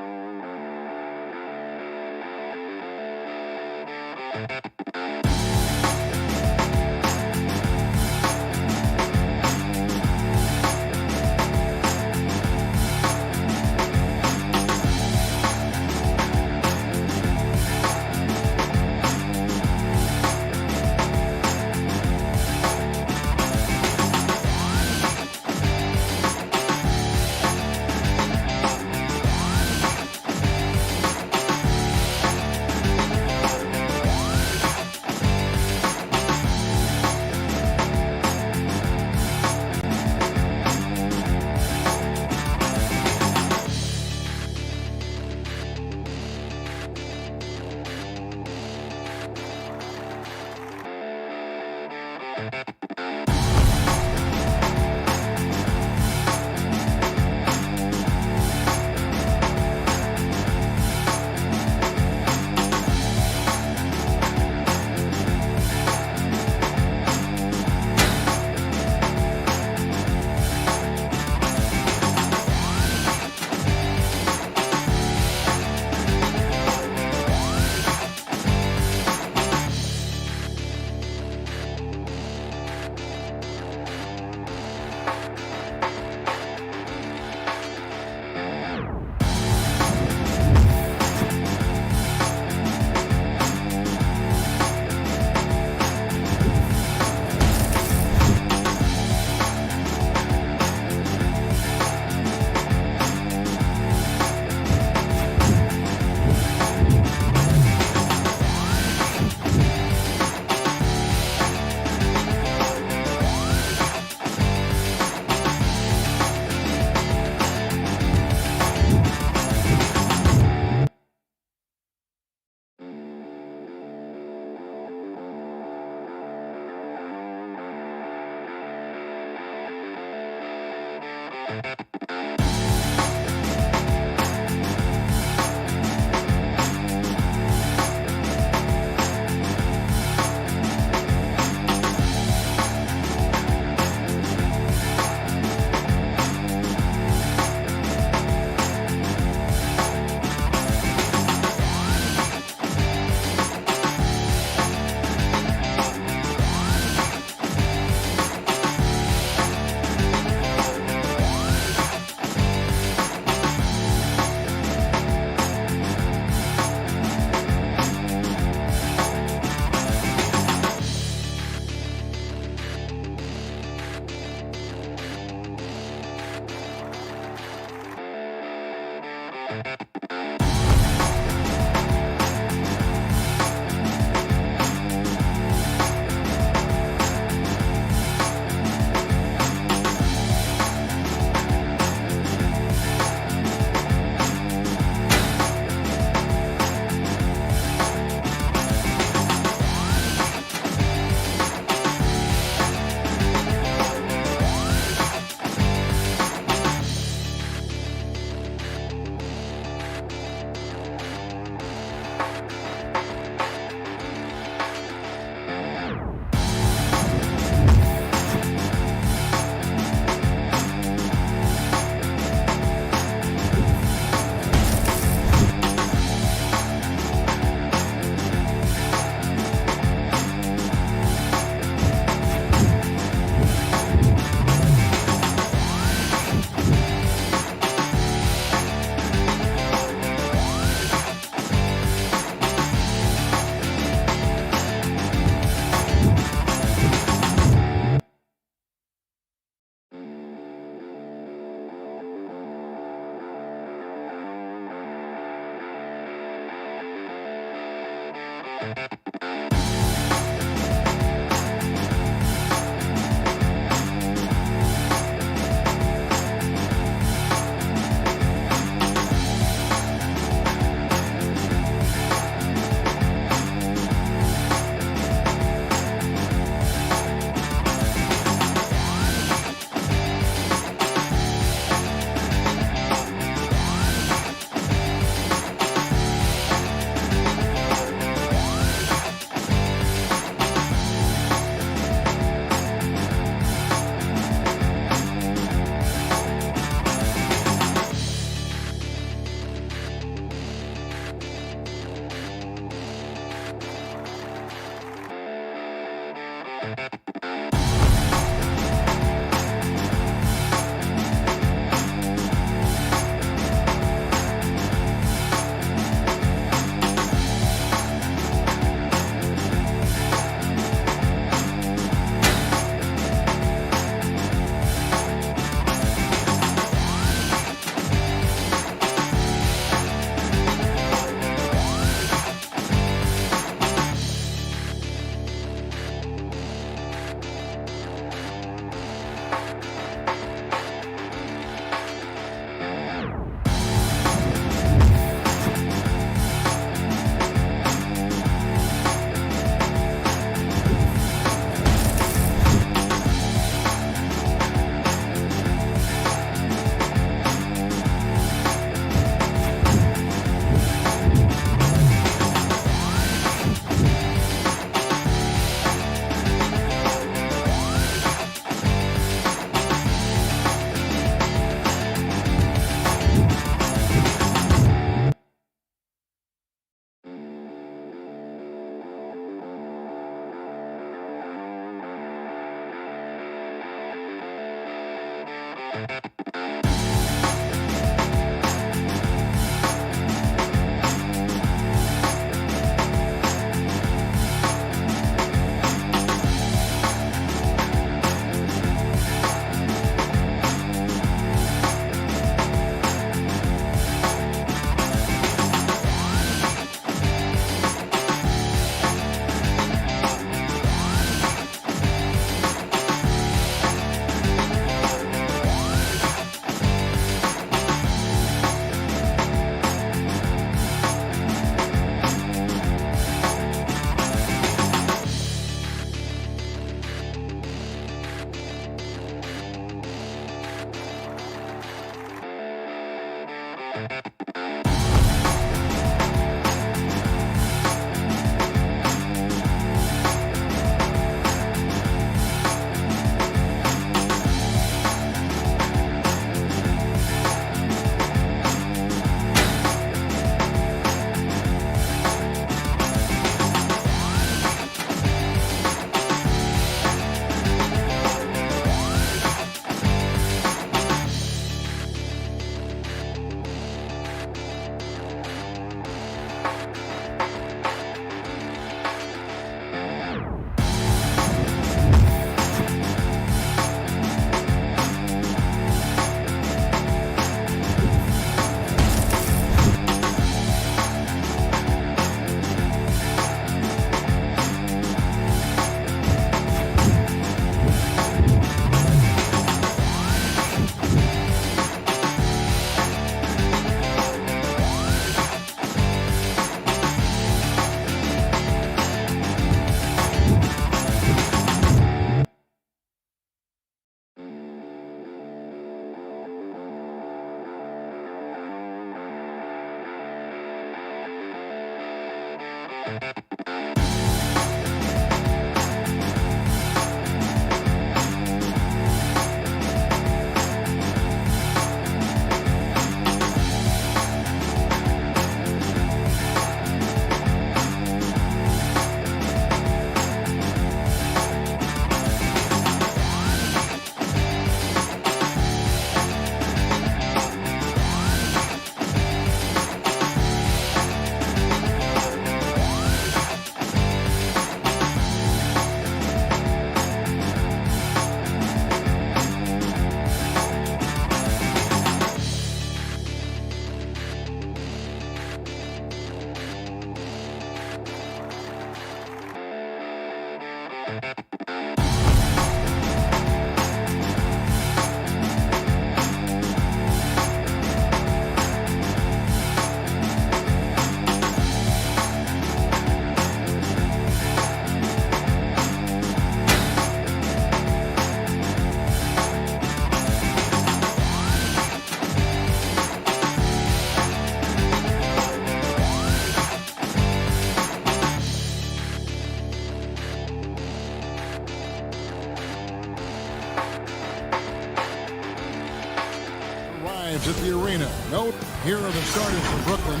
At the arena. Note, here are the starters from Brooklyn.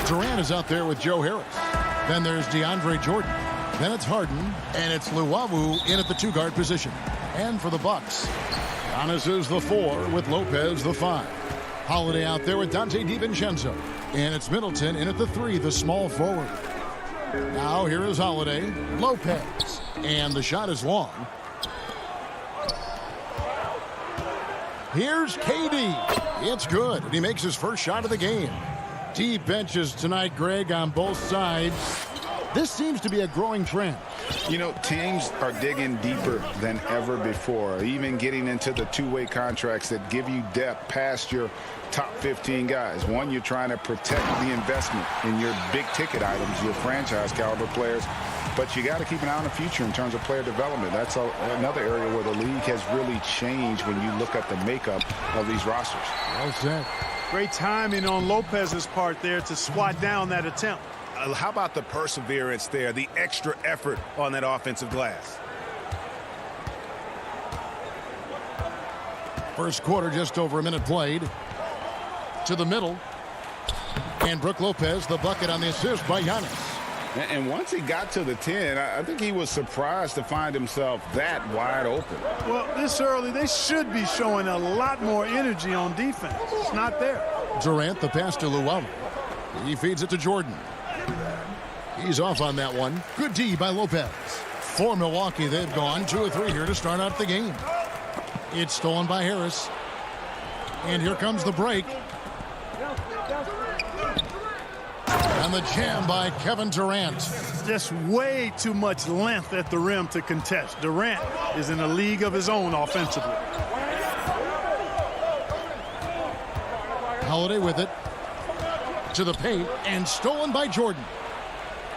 Durant is out there with Joe Harris. Then there's DeAndre Jordan. Then it's Harden, and it's Luwawu in at the two-guard position. And for the Bucks, Giannis is the 4 with Lopez the 5. Holiday out there with Dante DiVincenzo. And it's Middleton in at the 3, the small forward. Now here is Holiday, Lopez, and the shot is long. Here's KD. It's good, and he makes his first shot of the game. Deep benches tonight, Greg, on both sides. This seems to be a growing trend. You know, teams are digging deeper than ever before, even getting into the two-way contracts that give you depth past your top 15 guys. One, you're trying to protect the investment in your big-ticket items, your franchise-caliber players. But you got to keep an eye on the future in terms of player development. That's another area where the league has really changed when you look at the makeup of these rosters. Well said. Great timing on Lopez's part there to swat down that attempt. How about the perseverance there, the extra effort on that offensive glass? First quarter, just over a minute played. To the middle. And Brook Lopez, the bucket on the assist by Giannis. And once he got to the 10, I think he was surprised to find himself that wide open. Well, this early, they should be showing a lot more energy on defense. It's not there. Durant, the pass to Luwawu. He feeds it to Jordan. He's off on that one. Good D by Lopez. For Milwaukee, they've gone 2 of 3 here to start out the game. It's stolen by Harris. And here comes the break. And the jam by Kevin Durant. Just way too much length at the rim to contest. Durant is in a league of his own offensively. Holiday with it. To the paint and stolen by Jordan.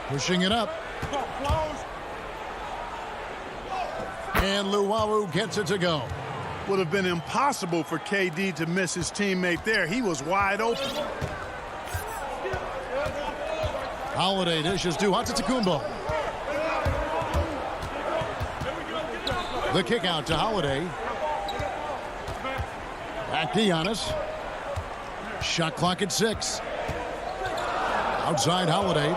Pushing it up. And Luwawu gets it to go. Would have been impossible for KD to miss his teammate there. He was wide open. Holiday dishes to Antetokounmpo. The kick out to Holiday. Back to Giannis. Shot clock at 6. Outside Holiday.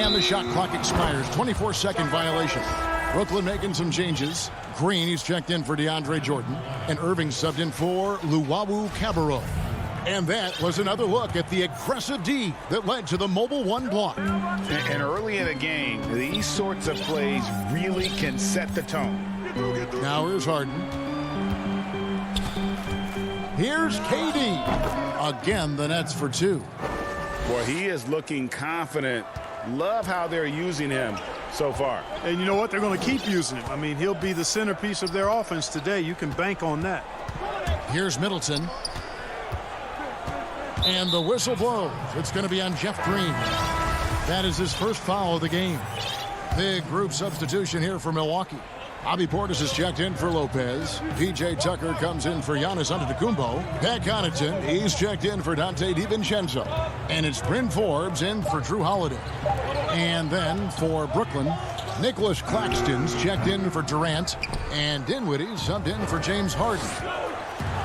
And the shot clock expires. 24-second violation. Brooklyn making some changes. Green, he's checked in for DeAndre Jordan. And Irving subbed in for Luwawu Cabarrot. And that was another look at the aggressive D that led to the mobile 1 block. And early in the game, these sorts of plays really can set the tone. Now here's Harden. Here's KD. Again, the Nets for 2. Boy, he is looking confident. Love how they're using him so far. And you know what? They're going to keep using him. I mean, he'll be the centerpiece of their offense today. You can bank on that. Here's Middleton. And the whistle blows. It's going to be on Jeff Green. That is his first foul of the game. Big group substitution here for Milwaukee. Bobby Portis is checked in for Lopez. P.J. Tucker comes in for Giannis Antetokounmpo. Pat Connaughton, he's checked in for Dante DiVincenzo. And it's Bryn Forbes in for Drew Holiday. And then for Brooklyn, Nicholas Claxton's checked in for Durant. And Dinwiddie subbed in for James Harden.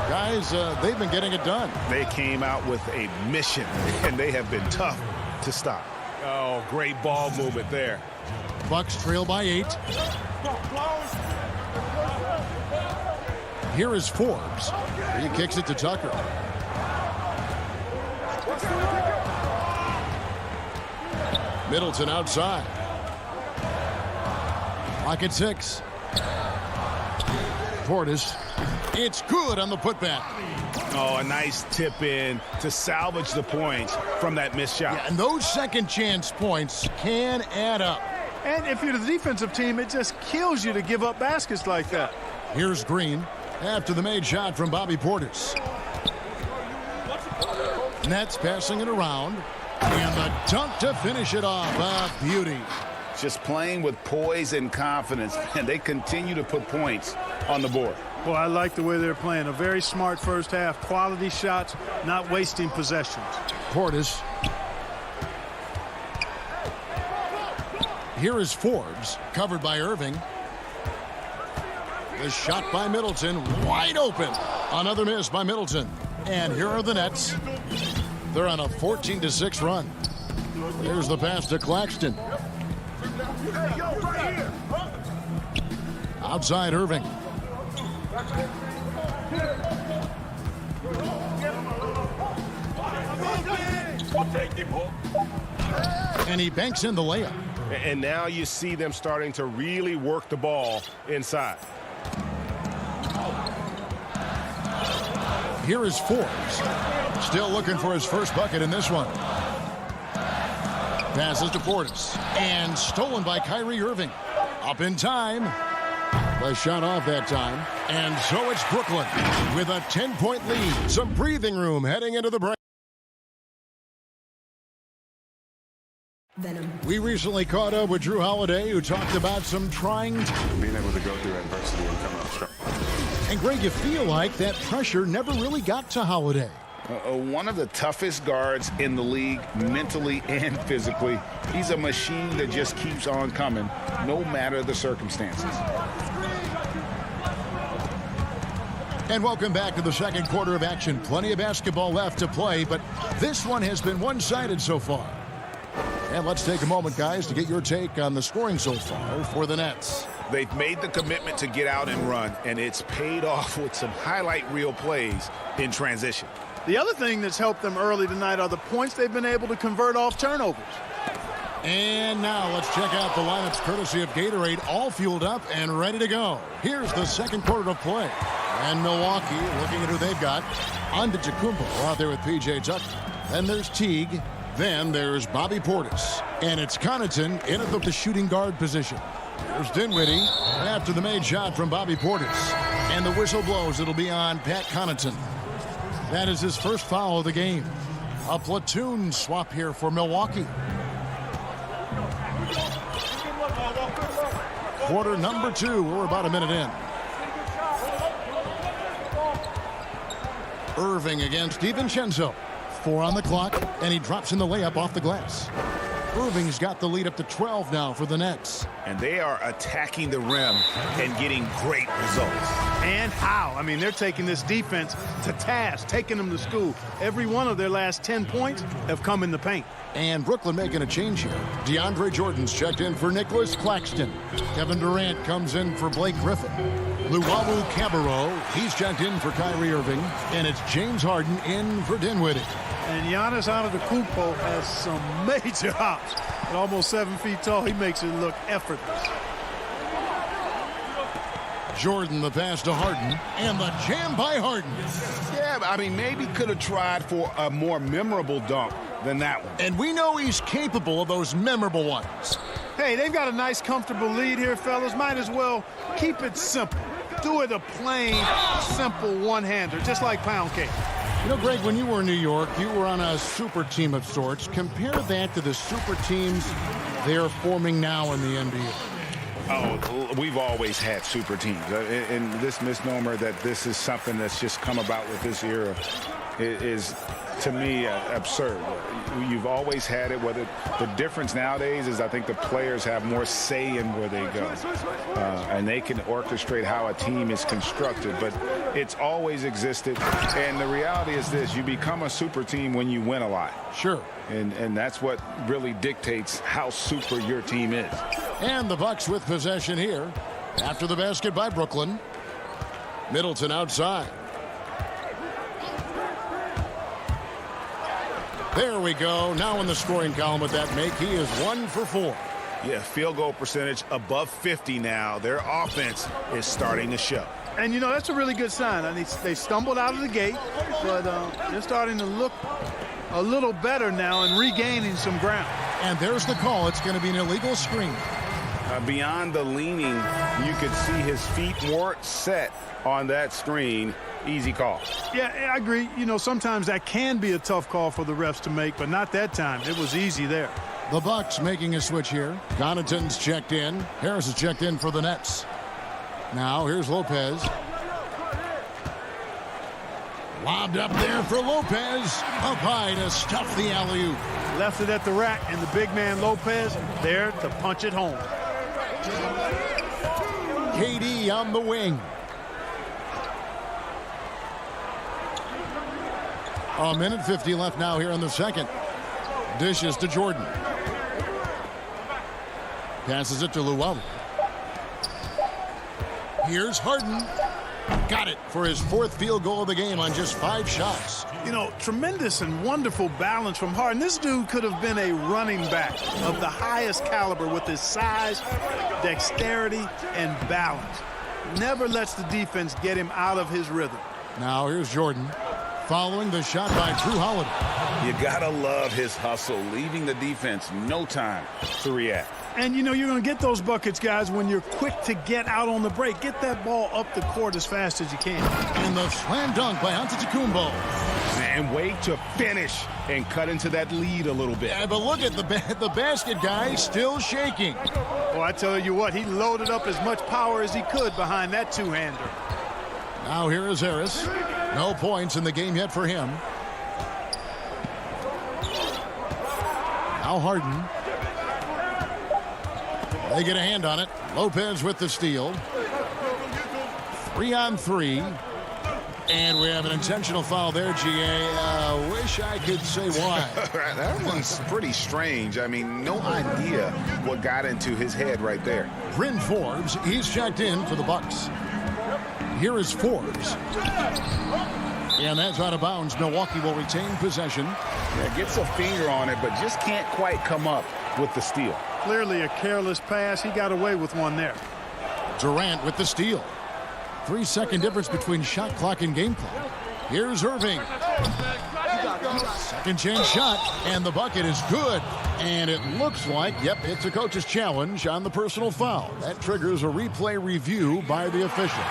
Guys, they've been getting it done. They came out with a mission, and they have been tough to stop. Oh, great ball movement there. Bucks trail by 8. Here is Forbes. He kicks it to Tucker. Middleton outside. Clock at 6. Portis It's good on the putback. Oh, a nice tip in to salvage the points from that missed shot. Yeah, and those second chance points can add up. And if you're the defensive team, it just kills you to give up baskets like that. Here's Green after the made shot from Bobby Portis. Nets passing it around. And the dunk to finish it off. A beauty. Just playing with poise and confidence, and they continue to put points on the board. Well, I like the way they're playing. A very smart first half. Quality shots, not wasting possessions. Portis. Here is Forbes, covered by Irving. The shot by Middleton, wide open. Another miss by Middleton. And here are the Nets. They're on a 14-6 run. There's the pass to Claxton. Outside Irving. And he banks in the layup. And now you see them starting to really work the ball inside. Here is Forbes. Still looking for his first bucket in this one. Passes to Portis. And stolen by Kyrie Irving. Up in time. The shot off that time. And so it's Brooklyn with a 10-point lead. Some breathing room heading into the break. We recently caught up with Drew Holiday, who talked about some trying being able to go through adversity and come out strong. And Greg, you feel like that pressure never really got to Holiday. One of the toughest guards in the league, mentally and physically. He's a machine that just keeps on coming, no matter the circumstances. And welcome back to the second quarter of action. Plenty of basketball left to play, but this one has been one-sided so far. And let's take a moment, guys, to get your take on the scoring so far for the Nets. They've made the commitment to get out and run, and it's paid off with some highlight reel plays in transition. The other thing that's helped them early tonight are the points they've been able to convert off turnovers. And now let's check out the lineups courtesy of Gatorade, all fueled up and ready to go. Here's the second quarter of play. And Milwaukee looking at who they've got. Antetokounmpo out there with P.J. Tucker. Then there's Teague. Then there's Bobby Portis. And it's Connaughton in at the shooting guard position. Here's Dinwiddie after the made shot from Bobby Portis. And the whistle blows. It'll be on Pat Connaughton. That is his first foul of the game. A platoon swap here for Milwaukee. Quarter number 2. We're about a minute in. Irving against DiVincenzo. 4 on the clock, and he drops in the layup off the glass. Irving's got the lead up to 12 now for the Nets. And they are attacking the rim and getting great results. And how? I mean, they're taking this defense to task, taking them to school. Every one of their last 10 points have come in the paint. And Brooklyn making a change here. DeAndre Jordan's checked in for Nicholas Claxton. Kevin Durant comes in for Blake Griffin. Luwawu Cabarrot, he's checked in for Kyrie Irving. And it's James Harden in for Dinwiddie. And Giannis Antetokounmpo has some major hops. At almost 7 feet tall, he makes it look effortless. Jordan, the pass to Harden, and the jam by Harden. Yeah, I mean, maybe could have tried for a more memorable dunk than that one. And we know he's capable of those memorable ones. Hey, they've got a nice, comfortable lead here, fellas. Might as well keep it simple. Do it a plain, simple one-hander, just like pound cake. You know, Greg, when you were in New York, you were on a super team of sorts. Compare that to the super teams they're forming now in the NBA. Oh, we've always had super teams. And this misnomer that this is something that's just come about with this era is, to me, absurd. You've always had it. Whether the difference nowadays is I think the players have more say in where they go. And they can orchestrate how a team is constructed. But it's always existed. And the reality is this. You become a super team when you win a lot. Sure. And that's what really dictates how super your team is. And the Bucks with possession here. After the basket by Brooklyn. Middleton outside. There we go. Now in the scoring column with that make, he is 1 for 4. Yeah, field goal percentage above 50 now. Their offense is starting to show. And, you know, that's a really good sign. I mean, they stumbled out of the gate, but they're starting to look a little better now and regaining some ground. And there's the call. It's going to be an illegal screen. Beyond the leaning, you could see his feet weren't set on that screen. Easy call. Yeah, I agree. You know, sometimes that can be a tough call for the refs to make, but not that time. It was easy there. The Bucks making a switch here. Connaughton's checked in. Harris is checked in for the Nets. Now here's Lopez. Lobbed up there for Lopez. Up high to stuff the alley-oop. Left it at the rack, and the big man Lopez there to punch it home. KD on the wing. A minute 50 left now here in the second. Dishes to Jordan. Passes it to Luau. Here's Harden. Got it for his fourth field goal of the game on just 5 shots. You know, tremendous and wonderful balance from Harden. This dude could have been a running back of the highest caliber with his size, dexterity, and balance. Never lets the defense get him out of his rhythm. Now here's Jordan following the shot by Drew Holiday. You gotta love his hustle, leaving the defense no time to react. And, you know, you're going to get those buckets, guys, when you're quick to get out on the break. Get that ball up the court as fast as you can. And the slam dunk by Antetokounmpo. And wait to finish and cut into that lead a little bit. Yeah, but look at the basket guy still shaking. Oh, I tell you what, he loaded up as much power as he could behind that two-hander. Now here is Harris. No points in the game yet for him. Now Harden. They get a hand on it. Lopez with the steal. 3-on-3. And we have an intentional foul there, GA. Wish I could say why. That one's pretty strange. I mean, no idea what got into his head right there. Bryn Forbes, he's checked in for the Bucks. Here is Forbes. And that's out of bounds. Milwaukee will retain possession. Yeah, gets a finger on it, but just can't quite come up with the steal. Clearly a careless pass. He got away with one there. Durant with the steal. 3-second difference between shot clock and game clock. Here's Irving. Second chance shot, and the bucket is good. And it looks like, yep, it's a coach's challenge on the personal foul. That triggers a replay review by the official.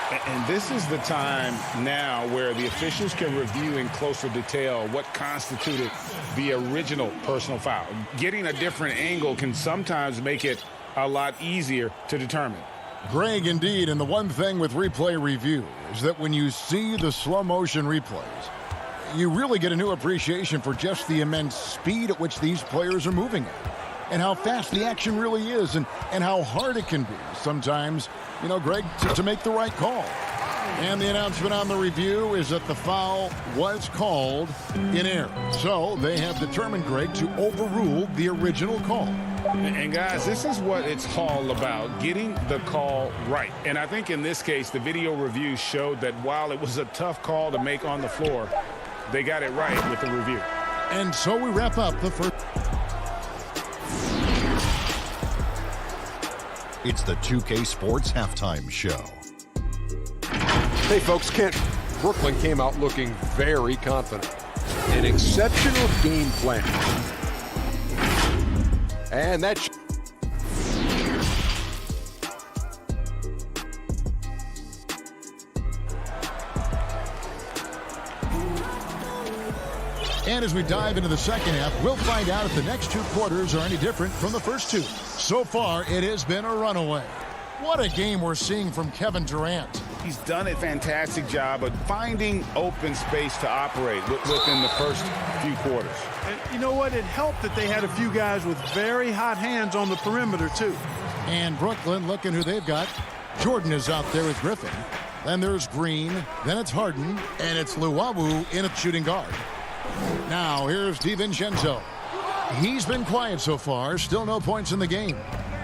And this is the time now where the officials can review in closer detail what constituted the original personal foul. Getting a different angle can sometimes make it a lot easier to determine. Greg, indeed, and the one thing with replay review is that when you see the slow motion replays, you really get a new appreciation for just the immense speed at which these players are moving at, and how fast the action really is, and how hard it can be sometimes, you know, Greg, to make the right call. And the announcement on the review is that the foul was called in error. So they have determined, Greg, to overrule the original call. And guys, this is what it's all about, getting the call right. And I think in this case, the video review showed that while it was a tough call to make on the floor, they got it right with the review. And so we wrap up the first. It's the 2K Sports Halftime Show. Hey, folks, Brooklyn came out looking very confident. An exceptional game plan. And that... And as we dive into the second half, we'll find out if the next 2 quarters are any different from the first 2. So far, it has been a runaway. What a game we're seeing from Kevin Durant. He's done a fantastic job of finding open space to operate within the first few quarters. And you know what? It helped that they had a few guys with very hot hands on the perimeter, too. And Brooklyn, looking who they've got. Jordan is out there with Griffin. Then there's Green. Then it's Harden. And it's Luau in at shooting guard. Now, here's DiVincenzo. He's been quiet so far. Still no points in the game.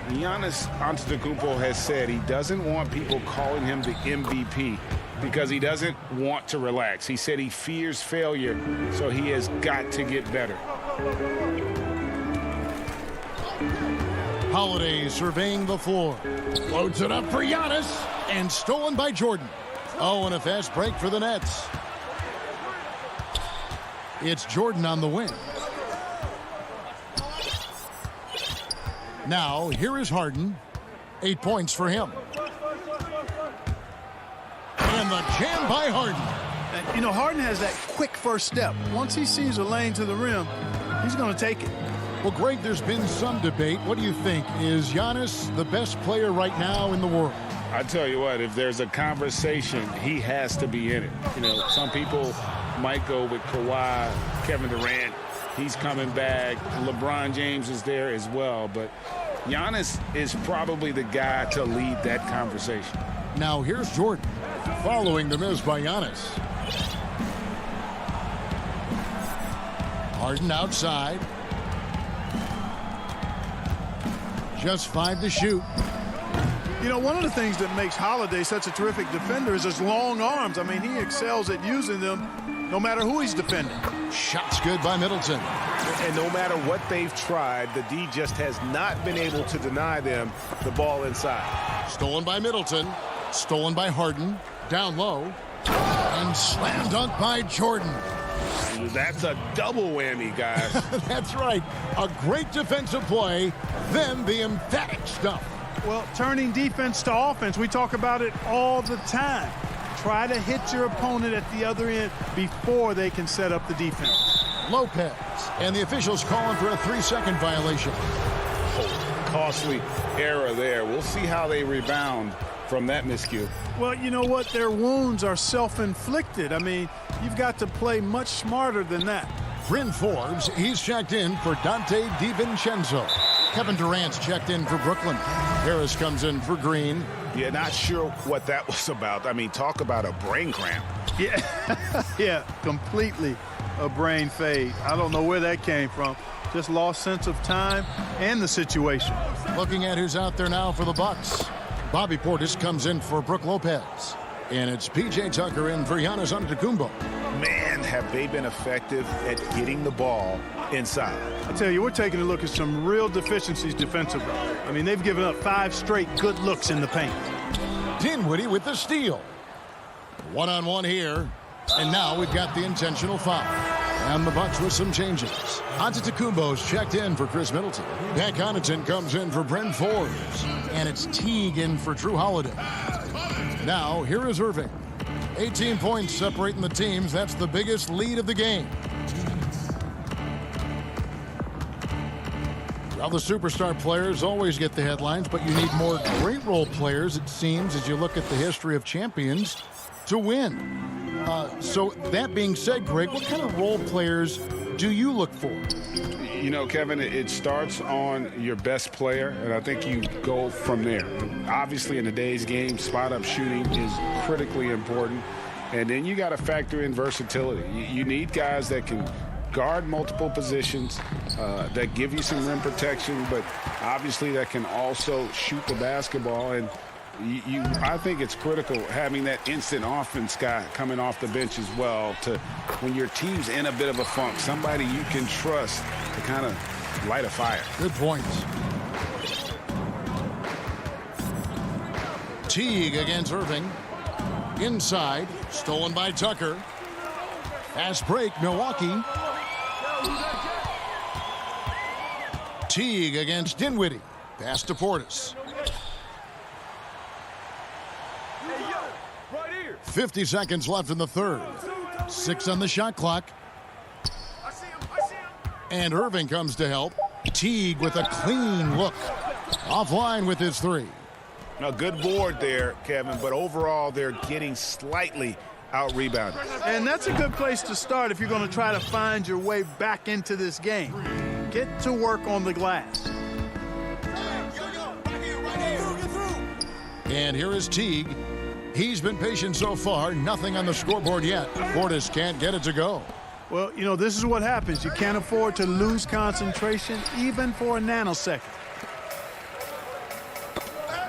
Giannis Antetokounmpo has said he doesn't want people calling him the MVP because he doesn't want to relax. He said he fears failure, so he has got to get better. Holiday surveying the floor. Loads it up for Giannis. And stolen by Jordan. Oh, and a fast break for the Nets. It's Jordan on the wing. Now, here is Harden. 8 points for him. And the jam by Harden. And, you know, Harden has that quick first step. Once he sees a lane to the rim, he's going to take it. Well, Greg, there's been some debate. What do you think? Is Giannis the best player right now in the world? I tell you what, if there's a conversation, he has to be in it. You know, some people might go with Kawhi, Kevin Durant. He's coming back. LeBron James is there as well. But Giannis is probably the guy to lead that conversation. Now here's Jordan following the miss by Giannis. Harden outside. Just 5 to shoot. You know, one of the things that makes Holiday such a terrific defender is his long arms. I mean, he excels at using them no matter who he's defending. Shots good by Middleton. And no matter what they've tried, the D just has not been able to deny them the ball inside. Stolen by Middleton. Stolen by Harden. Down low. And slam dunk by Jordan. That's a double whammy, guys. That's right. A great defensive play, then the emphatic stuff. Well, turning defense to offense, we talk about it all the time. Try to hit your opponent at the other end before they can set up the defense. Lopez, and the officials calling for a 3-second violation. Oh, costly error there. We'll see how they rebound from that miscue. Well, you know what? Their wounds are self-inflicted. I mean, you've got to play much smarter than that. Bryn Forbes, he's checked in for Dante DiVincenzo. Kevin Durant's checked in for Brooklyn. Harris comes in for Green. Yeah, not sure what that was about. I mean, talk about a brain cramp. Yeah, yeah, completely a brain fade. I don't know where that came from. Just lost sense of time and the situation. Looking at who's out there now for the Bucks. Bobby Portis comes in for Brook Lopez. And it's P.J. Tucker in for Giannis Antetokounmpo. Man, have they been effective at getting the ball inside. I tell you, we're taking a look at some real deficiencies defensively. I mean, they've given up 5 straight good looks in the paint. Dinwiddie with the steal. One-on-one here. And now we've got the intentional foul. And the Bucks with some changes. Antetokounmpo's checked in for Chris Middleton. Pat Connaughton comes in for Bryn Forbes. And it's Teague in for Drew Holiday. Now, here is Irving. 18 points separating the teams. That's the biggest lead of the game. Well, the superstar players always get the headlines, but you need more great role players, it seems, as you look at the history of champions, to win. So that being said, Greg, what kind of role players do you look for? You know, Kevin, it starts on your best player, and I think you go from there. Obviously, in today's game, spot-up shooting is critically important, and then you got to factor in versatility. You need guys that can guard multiple positions, that give you some rim protection, but obviously that can also shoot the basketball. And I think it's critical having that instant offense guy coming off the bench as well, to when your team's in a bit of a funk, somebody you can trust to kind of light a fire. Good points. Teague against Irving. Inside, stolen by Tucker. Fast break, Milwaukee. Teague against Dinwiddie. Pass to Portis. 50 seconds left in the third. 6 on the shot clock. And Irving comes to help. Teague with a clean look. Offline with his 3. A good board there, Kevin, but overall they're getting slightly out-rebounded. And that's a good place to start if you're going to try to find your way back into this game. Get to work on the glass. And here is Teague. He's been patient so far. Nothing on the scoreboard yet. Portis can't get it to go. Well, you know, this is what happens. You can't afford to lose concentration even for a nanosecond.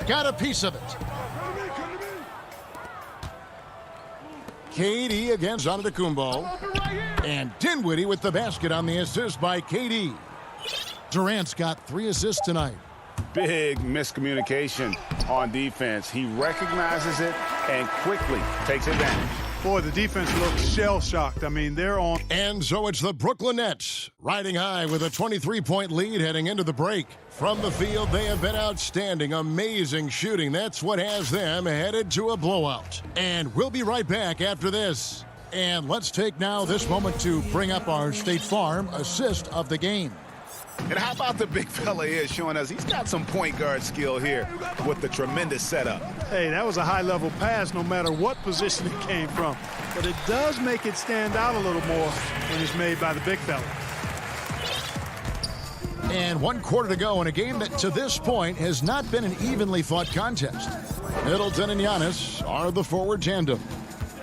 Got a piece of it. KD against Antetokounmpo. And Dinwiddie with the basket on the assist by KD. Durant's got 3 assists tonight. Big miscommunication on defense. He recognizes it and quickly takes advantage. Boy, the defense looks shell-shocked. I mean, they're on. And so it's the Brooklyn Nets riding high with a 23-point lead heading into the break. From the field, they have been outstanding. Amazing shooting. That's what has them headed to a blowout. And we'll be right back after this. And let's take now this moment to bring up our State Farm assist of the game. And how about the big fella here showing us he's got some point guard skill here with the tremendous setup. Hey, that was a high-level pass no matter what position it came from. But it does make it stand out a little more when it's made by the big fella. And 1 quarter to go in a game that to this point has not been an evenly fought contest. Middleton and Giannis are the forward tandem.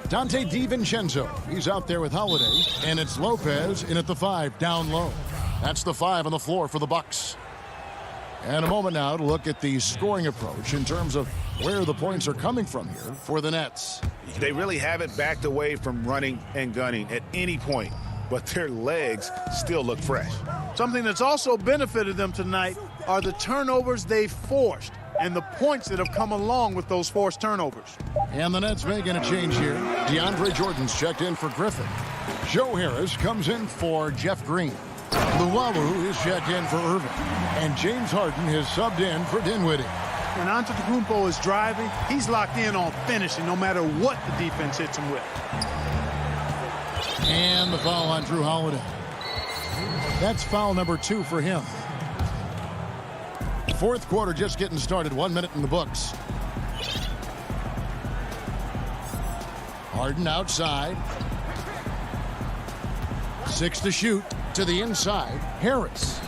Dante DiVincenzo, he's out there with Holiday, and it's Lopez in at the 5 down low. That's the 5 on the floor for the Bucks. And a moment now to look at the scoring approach in terms of where the points are coming from here for the Nets. They really haven't backed away from running and gunning at any point, but their legs still look fresh. Something that's also benefited them tonight are the turnovers they've forced and the points that have come along with those forced turnovers. And the Nets making a change here. DeAndre Jordan's checked in for Griffin. Joe Harris comes in for Jeff Green. Luwawu is checked in for Irving. And James Harden has subbed in for Dinwiddie. When Antetokounmpo is driving, he's locked in on finishing no matter what the defense hits him with. And the foul on Drew Holiday. That's foul number 2 for him. Fourth quarter just getting started. 1 minute in the books. Harden outside. 6 to shoot. To the inside. Harris.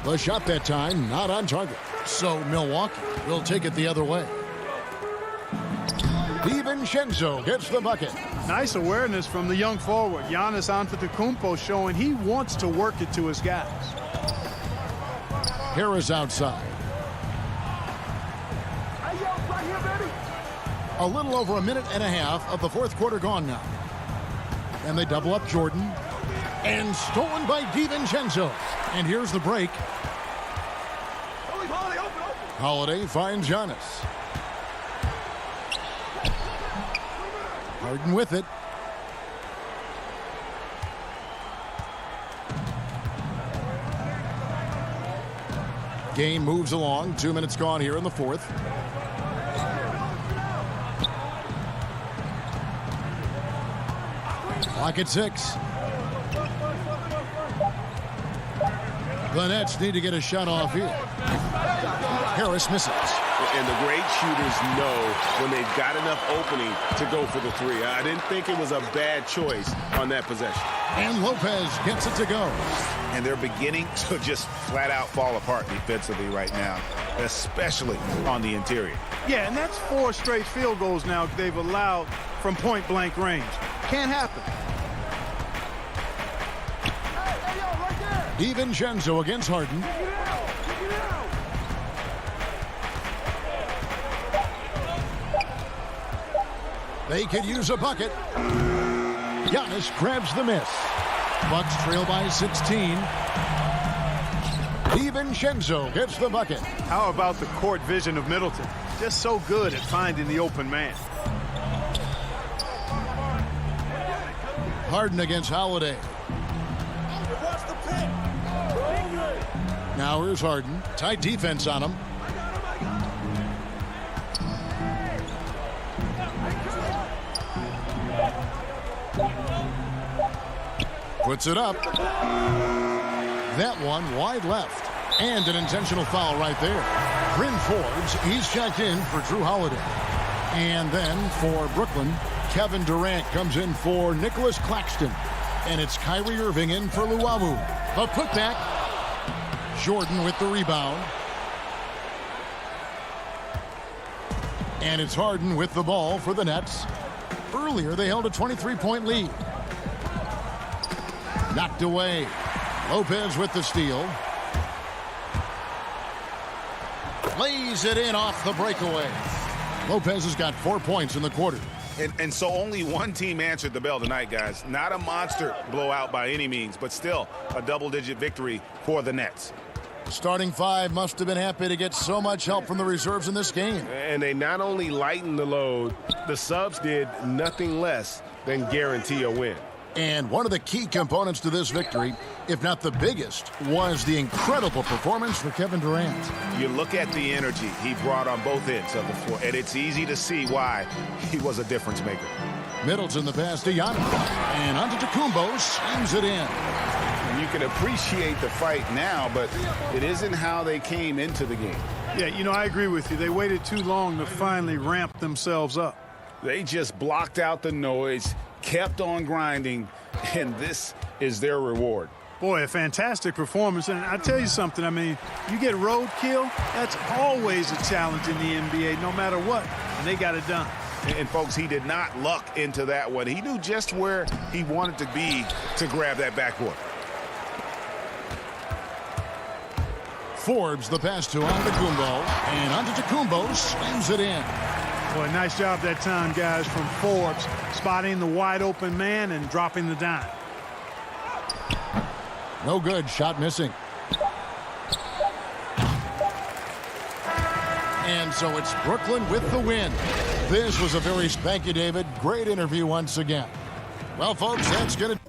The shot that time not on target. So Milwaukee will take it the other way. DiVincenzo gets the bucket. Nice awareness from the young forward. Giannis Antetokounmpo showing he wants to work it to his guys. Harris outside. A little over a minute and a half of the fourth quarter gone now. And they double up Jordan. And stolen by DiVincenzo. And here's the break. Holiday finds Giannis. Harden with it. Game moves along. 2 minutes gone here in the fourth. Clock at 6. The Nets need to get a shot off here. Harris misses. And the great shooters know when they've got enough opening to go for the 3. I didn't think it was a bad choice on that possession. And Lopez gets it to go. And they're beginning to just flat out fall apart defensively right now, especially on the interior. Yeah, and that's 4 straight field goals now they've allowed from point-blank range. Can't happen. DiVincenzo against Harden. They could use a bucket. Giannis grabs the miss. Bucks trail by 16. DiVincenzo gets the bucket. How about the court vision of Middleton? Just so good at finding the open man. Harden against Holiday. Now here's Harden. Tight defense on him. Puts it up. That one wide left. And an intentional foul right there. Bryn Forbes, he's checked in for Drew Holiday. And then for Brooklyn, Kevin Durant comes in for Nicholas Claxton. And it's Kyrie Irving in for Luwawu. The putback. Jordan with the rebound. And it's Harden with the ball for the Nets. Earlier, they held a 23-point lead. Knocked away. Lopez with the steal. Lays it in off the breakaway. Lopez has got 4 points in the quarter. And so only one team answered the bell tonight, guys. Not a monster blowout by any means, but still a double-digit victory for the Nets. The starting five must have been happy to get so much help from the reserves in this game. And they not only lightened the load, the subs did nothing less than guarantee a win. And one of the key components to this victory, if not the biggest, was the incredible performance for Kevin Durant. You look at the energy he brought on both ends of the floor, and it's easy to see why he was a difference maker. Middleton the pass to Giannis. And Antetokounmpo slams it in. And you can appreciate the fight now, but it isn't how they came into the game. Yeah, you know, I agree with you. They waited too long to finally ramp themselves up. They just blocked out the noise, kept on grinding, and this is their reward. Boy, a fantastic performance. And I tell you something, I mean, you get roadkill, that's always a challenge in the NBA, no matter what. And they got it done. And folks, he did not luck into that one. He knew just where he wanted to be to grab that backboard. Forbes the pass to Antetokounmpo. And Antetokounmpo slams it in. Boy, nice job that time, guys, from Forbes, spotting the wide open man and dropping the dime. No good. Shot missing. And so it's Brooklyn with the win. This was a very thank you, David. Great interview once again. Well, folks, that's going to